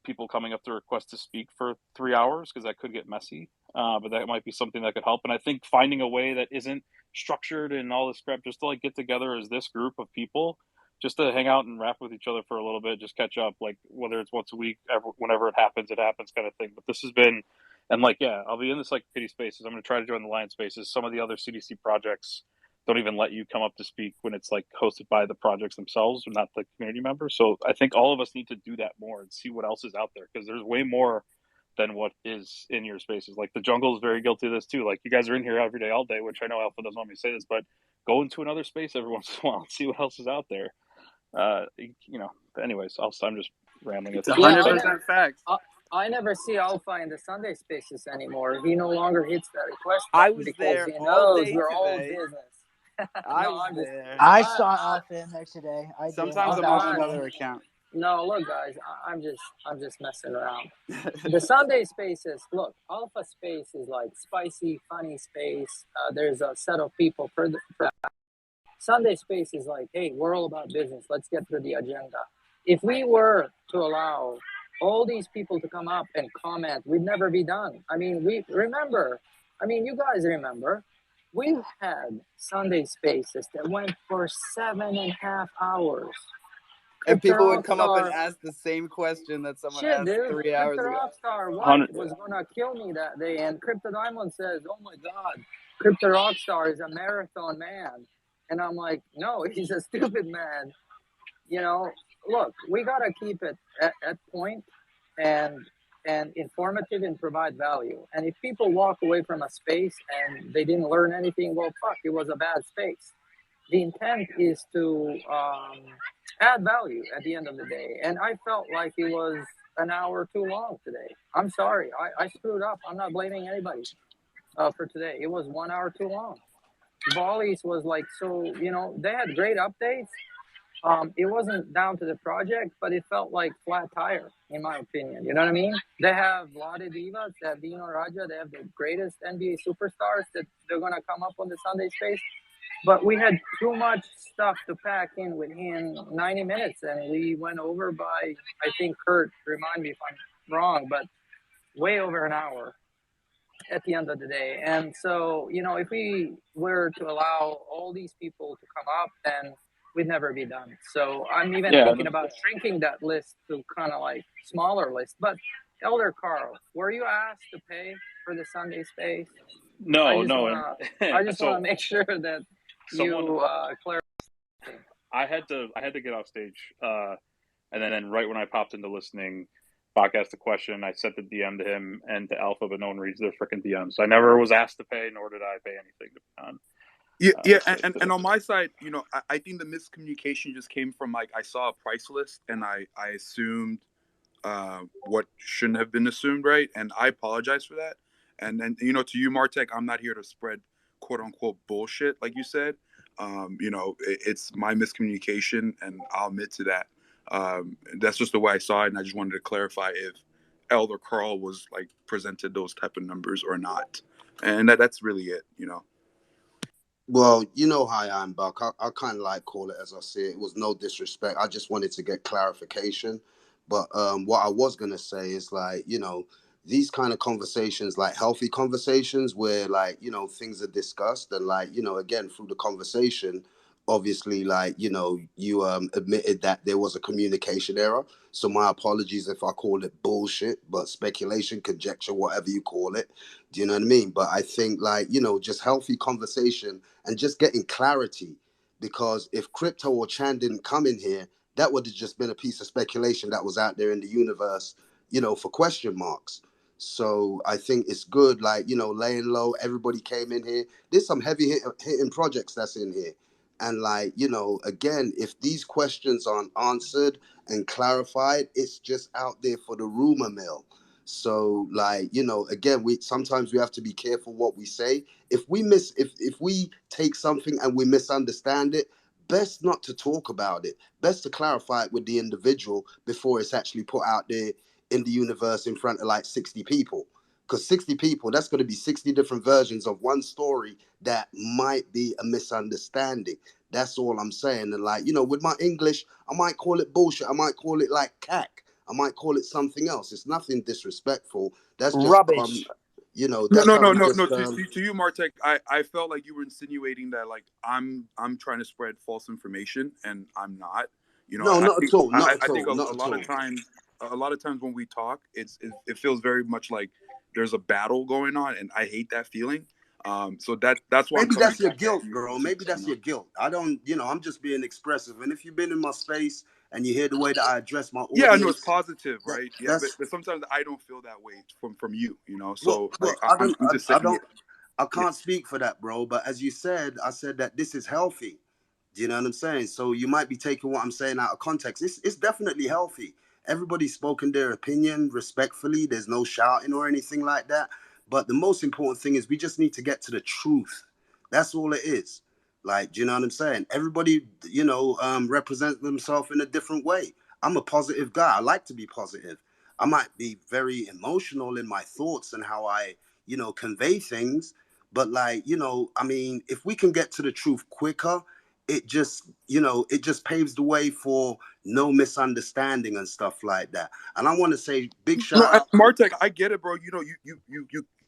people coming up to request to speak for 3 hours, because that could get messy. But that might be something that could help. And I think finding a way that isn't structured and all this crap, just to like get together as this group of people, just to hang out and rap with each other for a little bit, just catch up, like whether it's once a week, whenever it happens kind of thing. But this has been, and like, yeah, I'll be in the Psycho Kitty spaces. I'm going to try to join the Lion spaces. Some of the other CDC projects don't even let you come up to speak when it's like hosted by the projects themselves, not the community members. So I think all of us need to do that more and see what else is out there, because there's way more than what is in your spaces. Like the jungle is very guilty of this too. Like you guys are in here every day, all day, which I know Alpha doesn't want me to say this, but go into another space every once in a while and see what else is out there. You know, but anyways, I'm just rambling. It's 100% facts. I never see Alpha in the Sunday spaces anymore. He no longer hits that request I button was because there he all knows day we're all today. business. I No, was I'm just, there. I saw Alpha in there today. I did. Sometimes On I'm the on Alpha another one. account. no, look, guys, I'm just messing around. The Sunday spaces, look, Alpha space is like spicy, funny space. There's a set of people for that. Sunday space is like, hey, we're all about business. Let's get through the agenda. If we were to allow all these people to come up and comment, we'd never be done. I mean, you guys remember, we've had Sunday spaces that went for 7.5 hours. And Crypto people would come up and Rockstar, ask the same question that someone shit, asked dude. 3 hours Crypto ago. Rockstar White was gonna kill me that day, and Crypto Diamond says, "Oh my God, Crypto Rockstar is a marathon man," and I'm like, "No, he's a stupid man." You know, look, we gotta keep it at point and informative and provide value. And if people walk away from a space and they didn't learn anything, well, fuck, it was a bad space. The intent is to add value at the end of the day. And I felt like it was an hour too long today. I'm sorry, I screwed up. I'm not blaming anybody for today. It was 1 hour too long. Volleys was like, so, you know, they had great updates. It wasn't down to the project, but it felt like flat tire, in my opinion. You know what I mean? They have Vlade Divas, they have Dino Raja, they have the greatest NBA superstars that they're going to come up on the Sunday space. But we had too much stuff to pack in within 90 minutes, and we went over by, I think, Kurt, remind me if I'm wrong, but way over an hour. at the end of the day. And so, if we were to allow all these people to come up, then we'd never be done. So I'm even Yeah. thinking about shrinking that list to kind of like smaller list. But Elder Carl, were you asked to pay for the Sunday space? No, no, and I just so want to make sure that someone you clarify. I had to get off stage, and then right when I popped into listening, Bach asked a question. I sent the DM to him and to Alpha, but no one reads their freaking DMs. So I never was asked to pay, nor did I pay anything to be on. Yeah, and on my side, I think the miscommunication just came from like I saw a price list and I assumed what shouldn't have been assumed, right? And I apologize for that. And then to you, Martek, I'm not here to spread quote unquote bullshit, like you said. It's my miscommunication, and I'll admit to that. That's just the way I saw it, and I just wanted to clarify if Elder Carl was like presented those type of numbers or not, and that's really it. Well, you know how I am, Buck. I kind of like call it as I see it. It was no disrespect. I just wanted to get clarification. But what I was going to say is like, these kind of conversations, like healthy conversations where like, things are discussed and like, again, through the conversation, obviously, like, you admitted that there was a communication error. So my apologies if I call it bullshit, but speculation, conjecture, whatever you call it. Do you know what I mean? But I think like, just healthy conversation and just getting clarity, because if Crypto or Chan didn't come in here, that would have just been a piece of speculation that was out there in the universe, for question marks. So I think it's good, like, laying low. Everybody came in here. There's some heavy hitting projects that's in here. And like, again, if these questions aren't answered and clarified, it's just out there for the rumor mill. So like, again, sometimes we have to be careful what we say. If we take something and we misunderstand it, best not to talk about it. Best to clarify it with the individual before it's actually put out there in the universe in front of like 60 people. Because 60 people, that's going to be 60 different versions of one story that might be a misunderstanding. That's all I'm saying. And like, with my English, I might call it bullshit. I might call it like cack. I might call it something else. It's nothing disrespectful. That's just Rubbish. that's how No. we just To you, Martek, I felt like you were insinuating that like I'm trying to spread false information, and I'm not. no, I not think at all, not I at think all, a not at lot all. of times, when we talk, it feels very much like there's a battle going on, and I hate that feeling. So that's why I'm Maybe coming that's your back at guilt, you. bro. Maybe that's your guilt. I don't, I'm just being expressive. And if you've been in my space and you hear the way that I address my Yeah, I know it's audience, positive, right? Yeah, but that's sometimes I don't feel that way from you. well, So like well, I'm just saying it. I Yeah. can't speak for that, bro. But as you said, I said that this is healthy. Do you know what I'm saying? So you might be taking what I'm saying out of context. It's definitely healthy. Everybody's spoken their opinion respectfully. There's no shouting or anything like that. But the most important thing is we just need to get to the truth. That's all it is. Like, do you know what I'm saying? Everybody, represents themselves in a different way. I'm a positive guy. I like to be positive. I might be very emotional in my thoughts and how I, convey things. But like, I mean, if we can get to the truth quicker, it just paves the way for no misunderstanding and stuff like that. And I want to say big shout No, out. Martek, I get it, bro.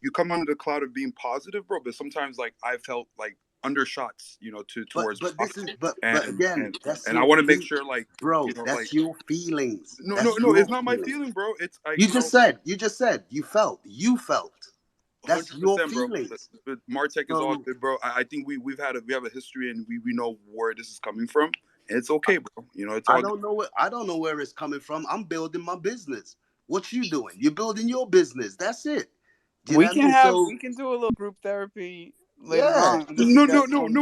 You come under the cloud of being positive, bro. But sometimes like I felt like undershots, towards But this is positive, but again, and that's and I your want to make sure like bro. like That's your feelings. no, That's it's your not my feelings. feeling, bro. It's like You just said you felt. That's your 100%, bro. feelings. But Martek is all So good, bro. I think we have a history, and we know where this is coming from. And it's okay, bro. It's I all good. don't know where it's coming from. I'm building my business. What you doing? You're building your business. That's it. Do you know We what I can mean? have So we can do a little group therapy later yeah. on to No, discuss some.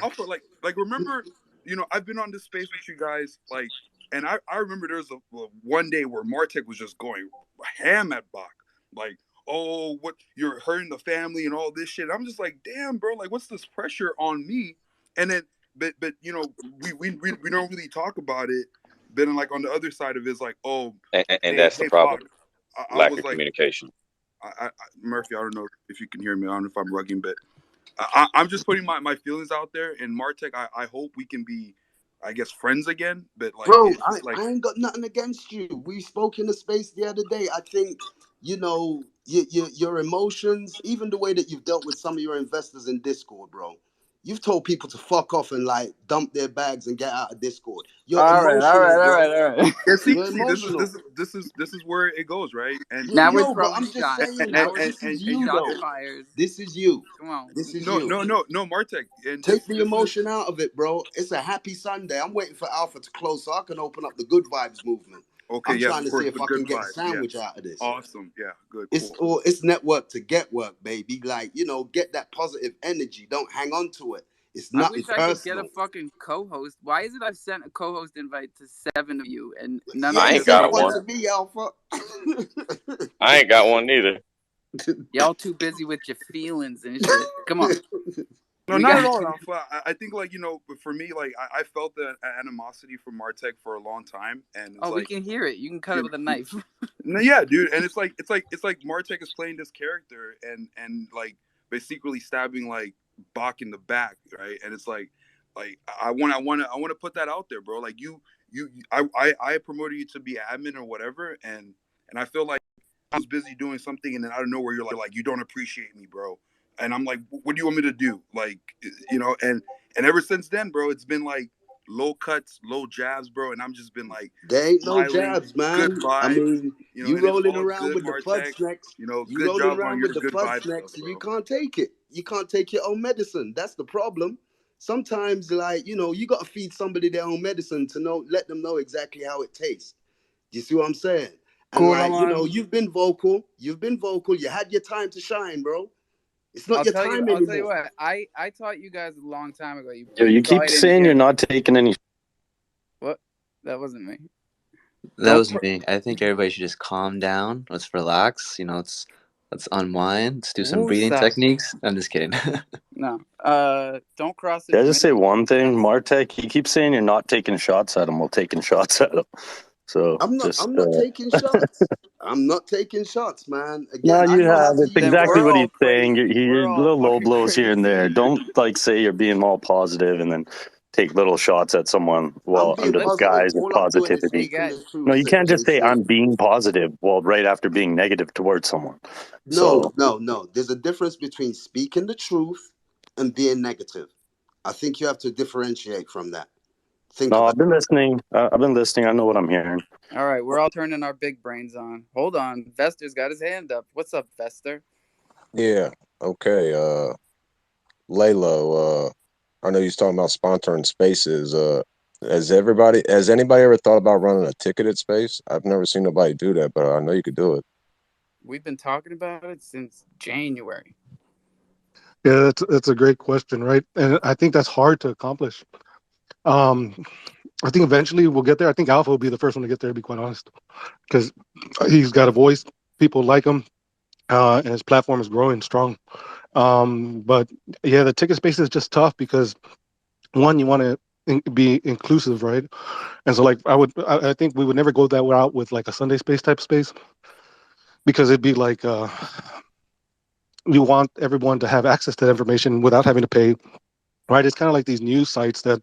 Alpha. Like remember, I've been on this space with you guys, like, and I remember there was a one day where Martek was just going ham at Bach, like, oh, what you're hurting the family and all this shit. I'm just like, damn, bro, like, what's this pressure on me? And then, but we don't really talk about it. But then, like on the other side of it is like, oh, And hey, that's the Bach, problem. I Lack was of like, communication. Murphy, I don't know if you can hear me. I don't know if I'm rugging, but I'm just putting my feelings out there. And Martek, I hope we can be, I guess, friends again. But like, bro, it's just like, I ain't got nothing against you. We spoke in the space the other day. I think you know, your emotions, even the way that you've dealt with some of your investors in Discord, bro. You've told people to fuck off and like dump their bags and get out of Discord. You're All right, all emotional, right, all bro. right, all right. Yeah, You're see, emotional. this is where it goes, right? And Now we're No, but throwing I'm just shots. saying, Now bro. we're This is and you, you shots though. fired. This is you. Come on. This is no, you. no, Martek, and Take the this is emotion out of it, bro. It's a happy Sunday. I'm waiting for Alpha to close so I can open up the good vibes movement. okay. I'm Yes, trying of to see course, if the I good can get a vibes. Yes, sandwich out of this. awesome. Yeah, good, It's cool. it's network to get work, baby. Like, get that positive energy. Don't hang on to it. It's I nothing wish I could get a personal. fucking co-host. Why is it I've sent a co-host invite to 7 of you and none You of I you ain't ain't have sent got one taken one. to it? me, Alpha. I ain't got one neither. Y'all too busy with your feelings and shit. Come on. No, We not got at all, Alpha. I think like for me, like I felt the animosity from Martek for a long time, and it's Oh, we like, can hear it. You can cut it with a knife. no, yeah, dude, and it's like Martek is playing this character and like basically stabbing like Bach in the back, right? And it's like I want to put that out there, bro. Like I promoted you to be admin or whatever, and I feel like I was busy doing something, and then out of nowhere you're like you don't appreciate me, bro. And I'm like, what do you want me to do? Like, and ever since then, bro, it's been like low cuts, low jabs, bro, and I'm just been like There ain't no smiling, jabs, good man. I vibes, mean, and you it's rolling all around good, with the fudge Martech. snacks. You Good rolling job on around your with the good fudge vibe stuff, snacks, and you bro. can't take it. You can't take your own medicine. That's the problem. Sometimes, like, you got to feed somebody their own medicine to let them know exactly how it tastes. Do you see what I'm saying? And Cool, like, Lamar. you've been vocal. You've been vocal. You had your time to shine, bro. It's not I'll your tell you. time I'll tell you anymore. what. I taught you guys a long time ago. You Yo, put you your keep bite in saying you're shit. not taking any. What? That wasn't me. That was me. I think everybody should just calm down. Let's relax. Let's unwind. Let's do some breathing Woosah. techniques. I'm just kidding. No. Don't cross the Did I just say Dominican. one thing, Martek? He keeps saying you're not taking shots at him while taking shots at him. So I'm not. just I'm not taking shots. I'm not taking shots, man. no, Again, I you know how have. to It's use Then exactly we're what words. he's all saying. crazy. You're We're all little low fucking blows here and crazy. there. Don't say you're being all positive and then take little shots at someone I'm while being under the Let's. positive. guise of All I'm doing is positivity. You speaking got. the No, truth, you can't just say JC. I'm being positive while right after being negative towards someone. So No. There's a difference between speaking the truth and being negative. I think you have to differentiate from that. Think no, about I've been listening. I've been listening. I know what I'm hearing. All right, we're all turning our big brains on. Hold on. Vester's got his hand up. What's up, Vester? Yeah. Okay. Laylo, I know you're talking about sponsoring spaces. Has anybody ever thought about running a ticketed space? I've never seen nobody do that, but I know you could do it. We've been talking about it since January. Yeah, that's a great question, right? And I think that's hard to accomplish. Um, I think eventually we'll get there. I think Alpha will be the first one to get there, to be quite honest, because he's got a voice. People like him, and his platform is growing strong. But yeah, the ticket space is just tough because one, you want to be inclusive, right? And so, like, I think we would never go that route with like a Sunday space type space because it'd be like you want everyone to have access to that information without having to pay, right? It's kind of like these news sites that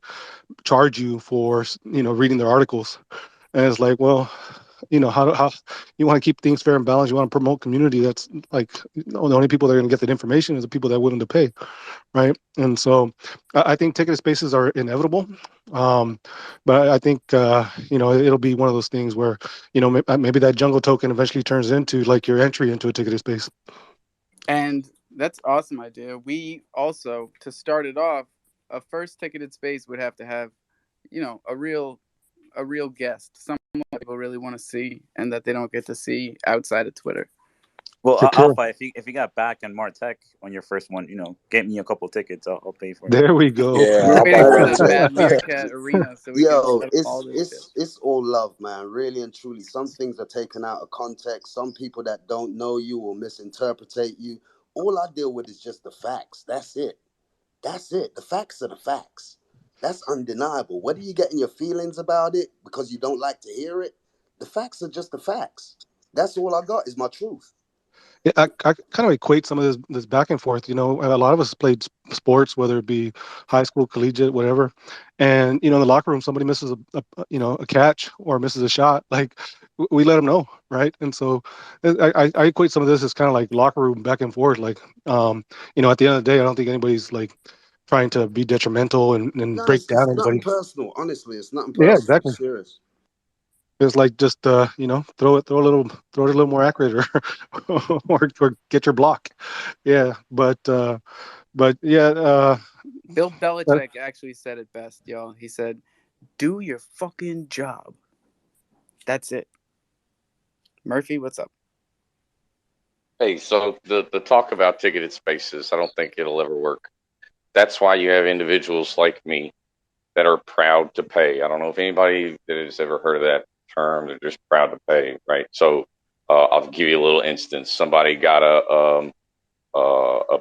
charge you for reading their articles, and it's like, well, how you want to keep things fair and balanced. You want to promote community. That's like the only people that are going to get that information is the people that are willing to pay, right? And so I think ticketed spaces are inevitable, but I think it'll be one of those things where maybe that jungle token eventually turns into like your entry into a ticketed space. And that's awesome idea. We also, to start it off, a first ticketed space would have to have, a real guest, someone people really want to see and that they don't get to see outside of Twitter. Well, For sure. Alpha, if you got back on Martech on your first one, get me a couple tickets. I'll pay for it. There we go. Yeah, We're I'll waiting buy for that the too. Mad Meerkat arena so we can Yo, set up all this shit. it's all love, man. Really and truly. Some things are taken out of context. Some people that don't know you will misinterpret you. All I deal with is just the facts. That's it. That's it. The facts are the facts. That's undeniable. Whether you get in your feelings about it because you don't like to hear it, the facts are just the facts. That's all I got is my truth. I kind of equate some of this back and forth. You know, a lot of us played sports, whether it be high school, collegiate, whatever. And you know, in the locker room, somebody misses a catch or misses a shot, like we let them know, right? And so I equate some of this as kind of like locker room back and forth. Like, you know, at the end of the day, I don't think anybody's like trying to be detrimental and No, break it's down nothing anybody. personal. Honestly, it's nothing Yeah, personal. exactly. Serious. It's like just you know, throw it a little more accurate, or get your block. Yeah, but yeah, Bill uh, Belichick actually said it best, y'all. He said, "Do your fucking job." That's it. Murphy, what's up? Hey, so the talk about ticketed spaces, I don't think it'll ever work. That's why you have individuals like me that are proud to pay. I don't know if anybody that has ever heard of that term. They're just proud to pay, right? So I'll give you a little instance. Somebody got a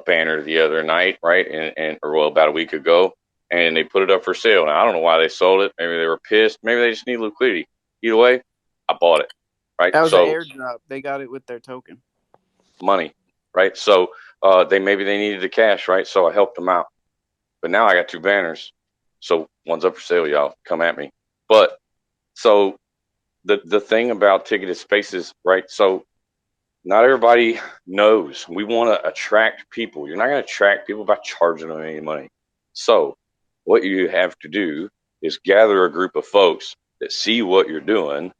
banner the other night, right, and or well about a week ago, and they put it up for sale. Now I don't know why they sold it. Maybe they were pissed. Maybe they just need liquidity. Either way, I bought it, right? That was an So airdrop. They got it with their token. money, right? So they needed the cash, right? So I helped them out. But now I got two banners. So one's up for sale, y'all. Come at me. But so the thing about ticketed spaces, right? So not everybody knows. We want to attract people. You're not going to attract people by charging them any money. So what you have to do is gather a group of folks that see what you're doing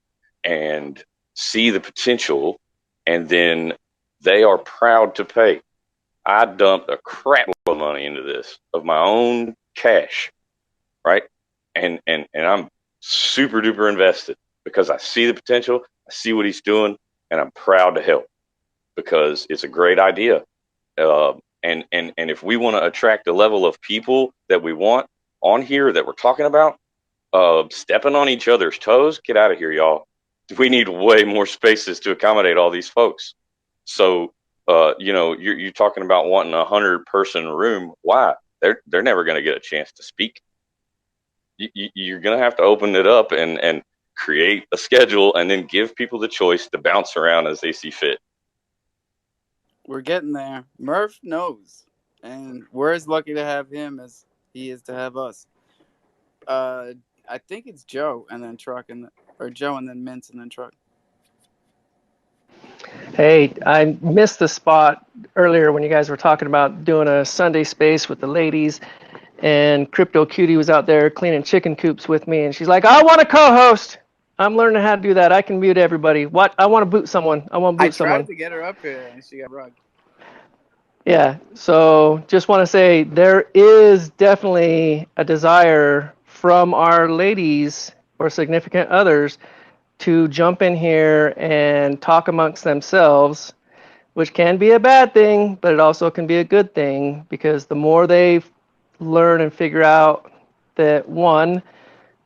and see the potential, and then they are proud to pay. I dumped a crap load of money into this of my own cash, right? And I'm super duper invested because I see the potential, I see what he's doing, and I'm proud to help because it's a great idea. And if we want to attract the level of people that we want on here that we're talking about, stepping on each other's toes, get out of here, y'all. We need way more spaces to accommodate all these folks. So, you know, you're talking about wanting 100-person room. Why? They're never going to get a chance to speak. You're going to have to open it up and create a schedule and then give people the choice to bounce around as they see fit. We're getting there. Murph knows, and we're as lucky to have him as he is to have us. I think it's Joe and then Truck or Joe and then Mints and then Truck. Hey, I missed the spot earlier when you guys were talking about doing a Sunday space with the ladies, and Crypto Cutie was out there cleaning chicken coops with me, and she's like, "I want to co-host. I'm learning how to do that. I can mute everybody. What? I want to boot someone. I want to I boot someone." tried to get her up here and she got rugged. Yeah, so just want to say there is definitely a desire from our ladies or significant others to jump in here and talk amongst themselves, which can be a bad thing, but it also can be a good thing because the more they learn and figure out that, one,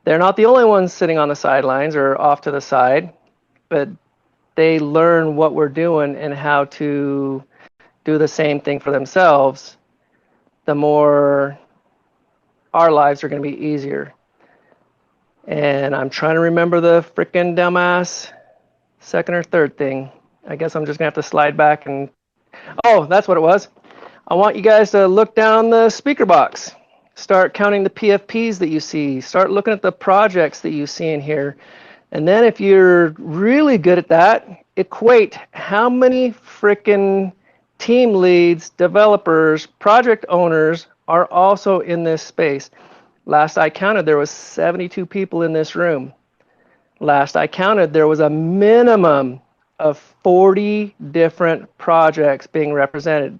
they're not the only ones sitting on the sidelines or off to the side, but they learn what we're doing and how to do the same thing for themselves, the more our lives are going to be easier. And I'm trying to remember the freaking dumbass second or third thing. I guess I'm just going to have to slide back and... Oh, that's what it was. I want you guys to look down the speaker box. Start counting the PFPs that you see. Start looking at the projects that you see in here. And then if you're really good at that, equate how many freaking team leads, developers, project owners are also in this space. Last I counted, there was 72 people in this room. Last I counted, there was a minimum of 40 different projects being represented.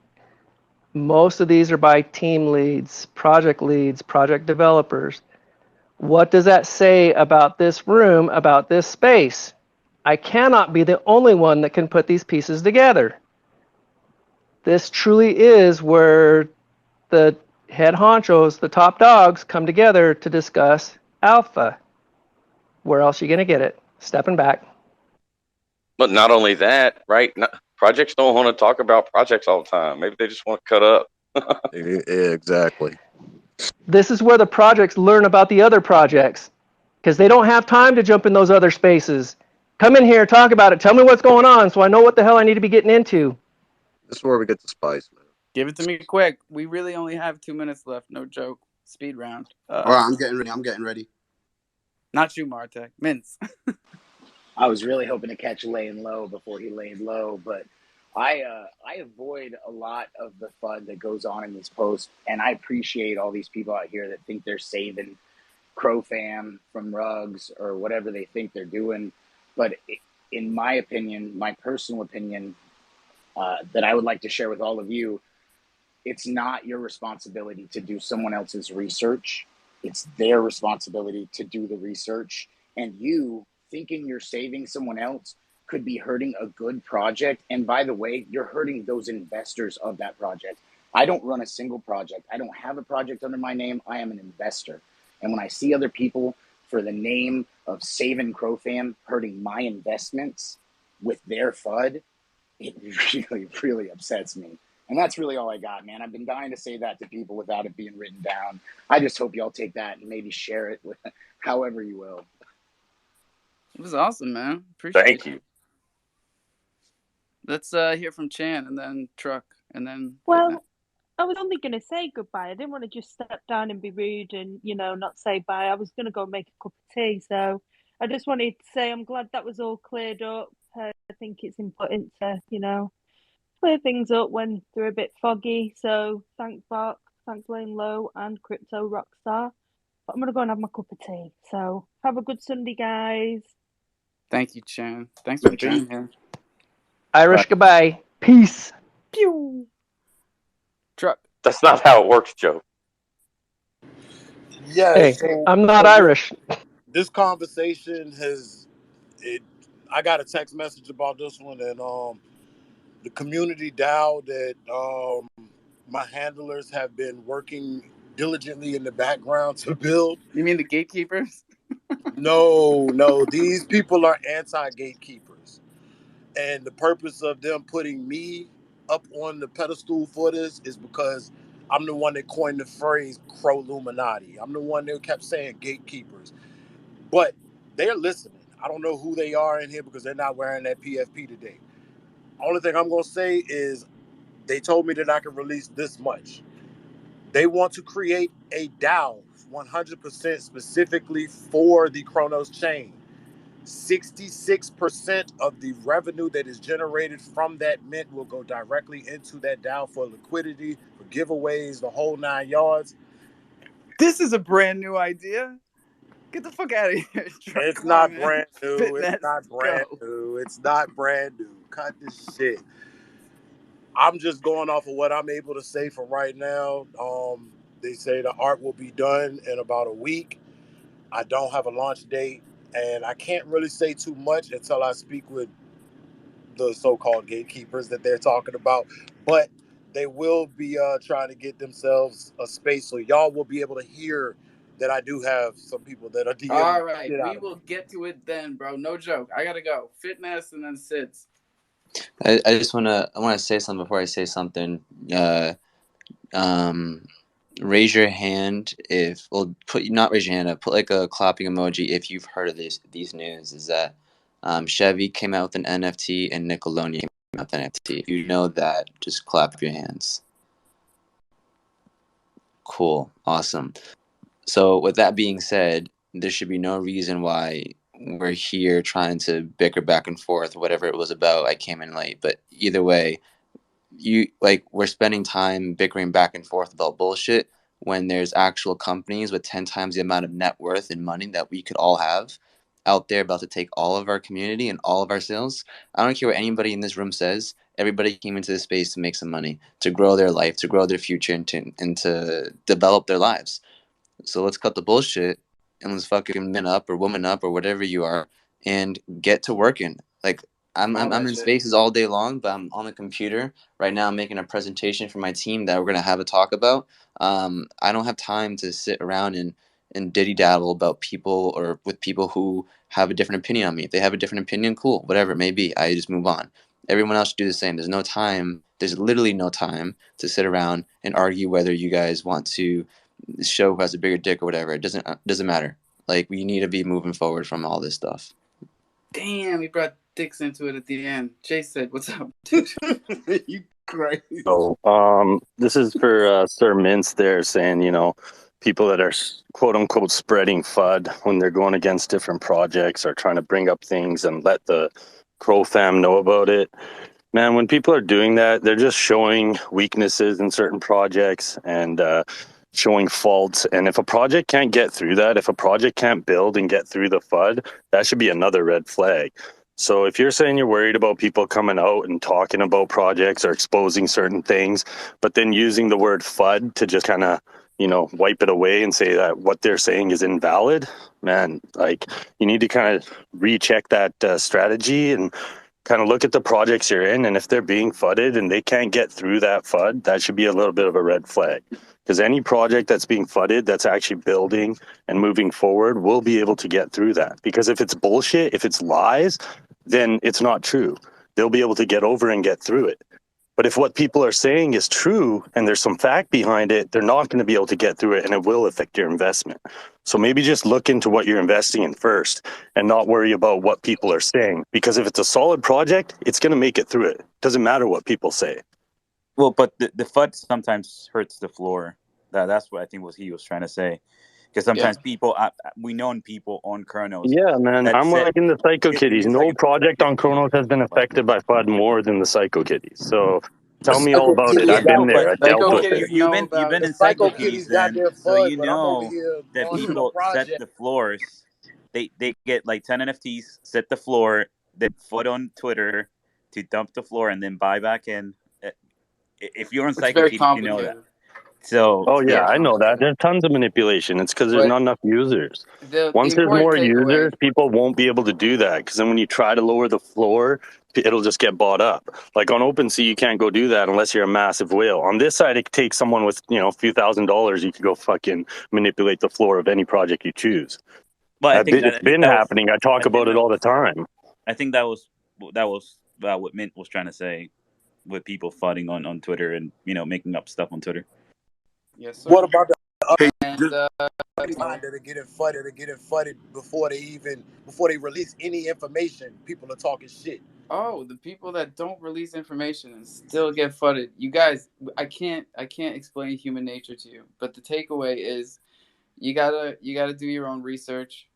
Most of these are by team leads, project developers. What does that say about this room, about this space? I cannot be the only one that can put these pieces together. This truly is where the head honchos, the top dogs, come together to discuss alpha. Where else are you going to get it? Stepping back. But not only that, right? Projects don't want to talk about projects all the time. Maybe they just want to cut up. Exactly. This is where the projects learn about the other projects because they don't have time to jump in those other spaces. Come in here, talk about it. Tell me what's going on so I know what the hell I need to be getting into. This is where we get the spice, man. Give it to me quick. We really only have 2 minutes left. No joke. Speed round. All right, I'm getting ready. Not you, Martek. Mince. I was really hoping to catch laying low before he laid low, but I avoid a lot of the FUD that goes on in these posts, and I appreciate all these people out here that think they're saving crofam from rugs or whatever they think they're doing. But in my opinion, my personal opinion, that I would like to share with all of you, it's not your responsibility to do someone else's research. It's their responsibility to do the research. And you thinking you're saving someone else could be hurting a good project. And by the way, you're hurting those investors of that project. I don't run a single project. I don't have a project under my name. I am an investor. And when I see other people for the name of saving crofam hurting my investments with their FUD, it really, really upsets me. And that's really all I got, man. I've been dying to say that to people without it being written down. I just hope y'all take that and maybe share it with however you will. It was awesome, man. Appreciate Thank it. you. Let's hear from Chan and then Truck and then. Well, I was only going to say goodbye. I didn't want to just step down and be rude and, not say bye. I was going to go make a cup of tea. So I just wanted to say I'm glad that was all cleared up. I think it's important to, clear things up when they're a bit foggy. So thanks, Bach, thanks, Lane Low, and Crypto Rockstar. But I'm going to go and have my cup of tea. So have a good Sunday, guys. Thank you, Chan. Thanks for being here. Irish goodbye. Peace. Pew. Truck. That's not how it works, Joe. Yeah, Hey, so, I'm not Irish. This conversation I got a text message about this one, and the community DAO that my handlers have been working diligently in the background to build. You mean the gatekeepers? No, these people are anti-gatekeepers, and the purpose of them putting me up on the pedestal for this is because I'm the one that coined the phrase Croluminati. I'm the one that kept saying gatekeepers. But they're listening. I don't know who they are in here because they're not wearing that PFP today. Only thing I'm going to say is they told me that I can release this much. They want to create a DAO 100% specifically for the Kronos chain. 66% of the revenue that is generated from that mint will go directly into that DAO for liquidity, for giveaways, the whole 9 yards. This is a brand new idea. Get the fuck out of here. It's not brand new. It's not brand new. It's not brand new. Cut this shit. I'm just going off of what I'm able to say for right now. They say the art will be done in about a week. I don't have a launch date, and I can't really say too much until I speak with the so-called gatekeepers that they're talking about. But they will be trying to get themselves a space, so y'all will be able to hear that I do have some people that are DMing. All right, we will get to it then, bro. No joke. I gotta go. Fitness and then SIDS. I want to say something before I say something. Raise your hand if not raise your hand up. Put like a clapping emoji if you've heard of these news. Is that Chevy came out with an NFT and Nickelodeon came out with an NFT. If you know that, just clap your hands. Cool, awesome. So with that being said, there should be no reason why we're here trying to bicker back and forth, whatever it was about. I came in late, but either way, we're spending time bickering back and forth about bullshit when there's actual companies with 10 times the amount of net worth and money that we could all have out there about to take all of our community and all of our sales. I don't care what anybody in this room says. Everybody came into this space to make some money, to grow their life, to grow their future, and to develop their lives. So let's cut the bullshit and let's fucking man up or woman up or whatever you are and get to working. Like I'm in spaces all day long, but I'm on the computer right now. I'm making a presentation for my team that we're gonna have a talk about. I don't have time to sit around and diddy daddle about people or with people who have a different opinion on me. If they have a different opinion, cool, whatever it may be. I just move on. Everyone else should do the same. There's no time. There's literally no time to sit around and argue whether you guys want to show who has a bigger dick or whatever. It doesn't matter. Like, we need to be moving forward from all this stuff. Damn, he brought dicks into it at the end. Jay said, "What's up, dude?" You Great. So, this is for Sir Mintz there saying, people that are quote unquote spreading FUD when they're going against different projects or trying to bring up things and let the crofam know about it. Man, when people are doing that, they're just showing weaknesses in certain projects and showing faults. And if a project can't get through that, if a project can't build and get through the FUD, that should be another red flag. So if you're saying you're worried about people coming out and talking about projects or exposing certain things, but then using the word FUD to just kind of, wipe it away and say that what they're saying is invalid, man, like you need to kind of recheck that strategy and kind of look at the projects you're in. And if they're being FUDed and they can't get through that FUD, that should be a little bit of a red flag. Because any project that's being FUDed that's actually building and moving forward will be able to get through that. Because if it's bullshit, if it's lies, then it's not true. They'll be able to get over and get through it. But if what people are saying is true and there's some fact behind it, they're not going to be able to get through it and it will affect your investment. So maybe just look into what you're investing in first and not worry about what people are saying. Because if it's a solid project, it's going to make it through it. Doesn't matter what people say. Well, but the FUD sometimes hurts the floor. That's what I think he was trying to say. Because sometimes people, we known people on Chronos. Yeah, man. I'm like in the Psycho Kitties. No project on Chronos has been affected by FUD more than the Psycho Kitties. So tell me all about it. I've been there. I dealt with it. You've been in Psycho Kitties then, so you know that people set the floors. They get like 10 NFTs, set the floor, then FUD on Twitter to dump the floor and then buy back in. If you're on Psycho Kitties, you know that. So I know that. There's tons of manipulation. It's because there's not enough users. Once there's more users, people won't be able to do that. Because then when you try to lower the floor, it'll just get bought up. Like on OpenSea, you can't go do that unless you're a massive whale. On this side, it takes someone with a few $1,000s. You could go fucking manipulate the floor of any project you choose. But it's been happening. I talk about it all the time. I think that was what Mint was trying to say, with people FUDing on Twitter and making up stuff on Twitter. Yes, sir. What about the that are getting FUDed before they release any information? People are talking shit. Oh, the people that don't release information and still get FUDed. You guys, I can't explain human nature to you, but the takeaway is you gotta do your own research.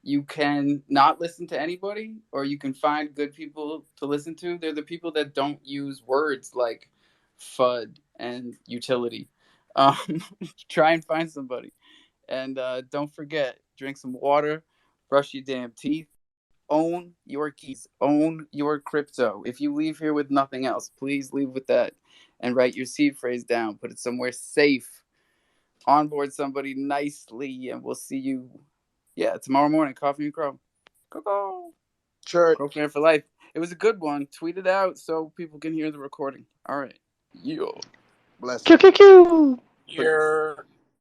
You can not listen to anybody, or you can find good people to listen to. They're the people that don't use words like FUD and utility. Try and find somebody. And don't forget, drink some water, brush your damn teeth, own your keys, own your crypto. If you leave here with nothing else, please leave with that and write your seed phrase down. Put it somewhere safe. Onboard somebody nicely, and we'll see you, tomorrow morning. Coffee and Crow. Go. Sure. Crofam for life. It was a good one. Tweet it out so people can hear the recording. All right. Bless. Q. You're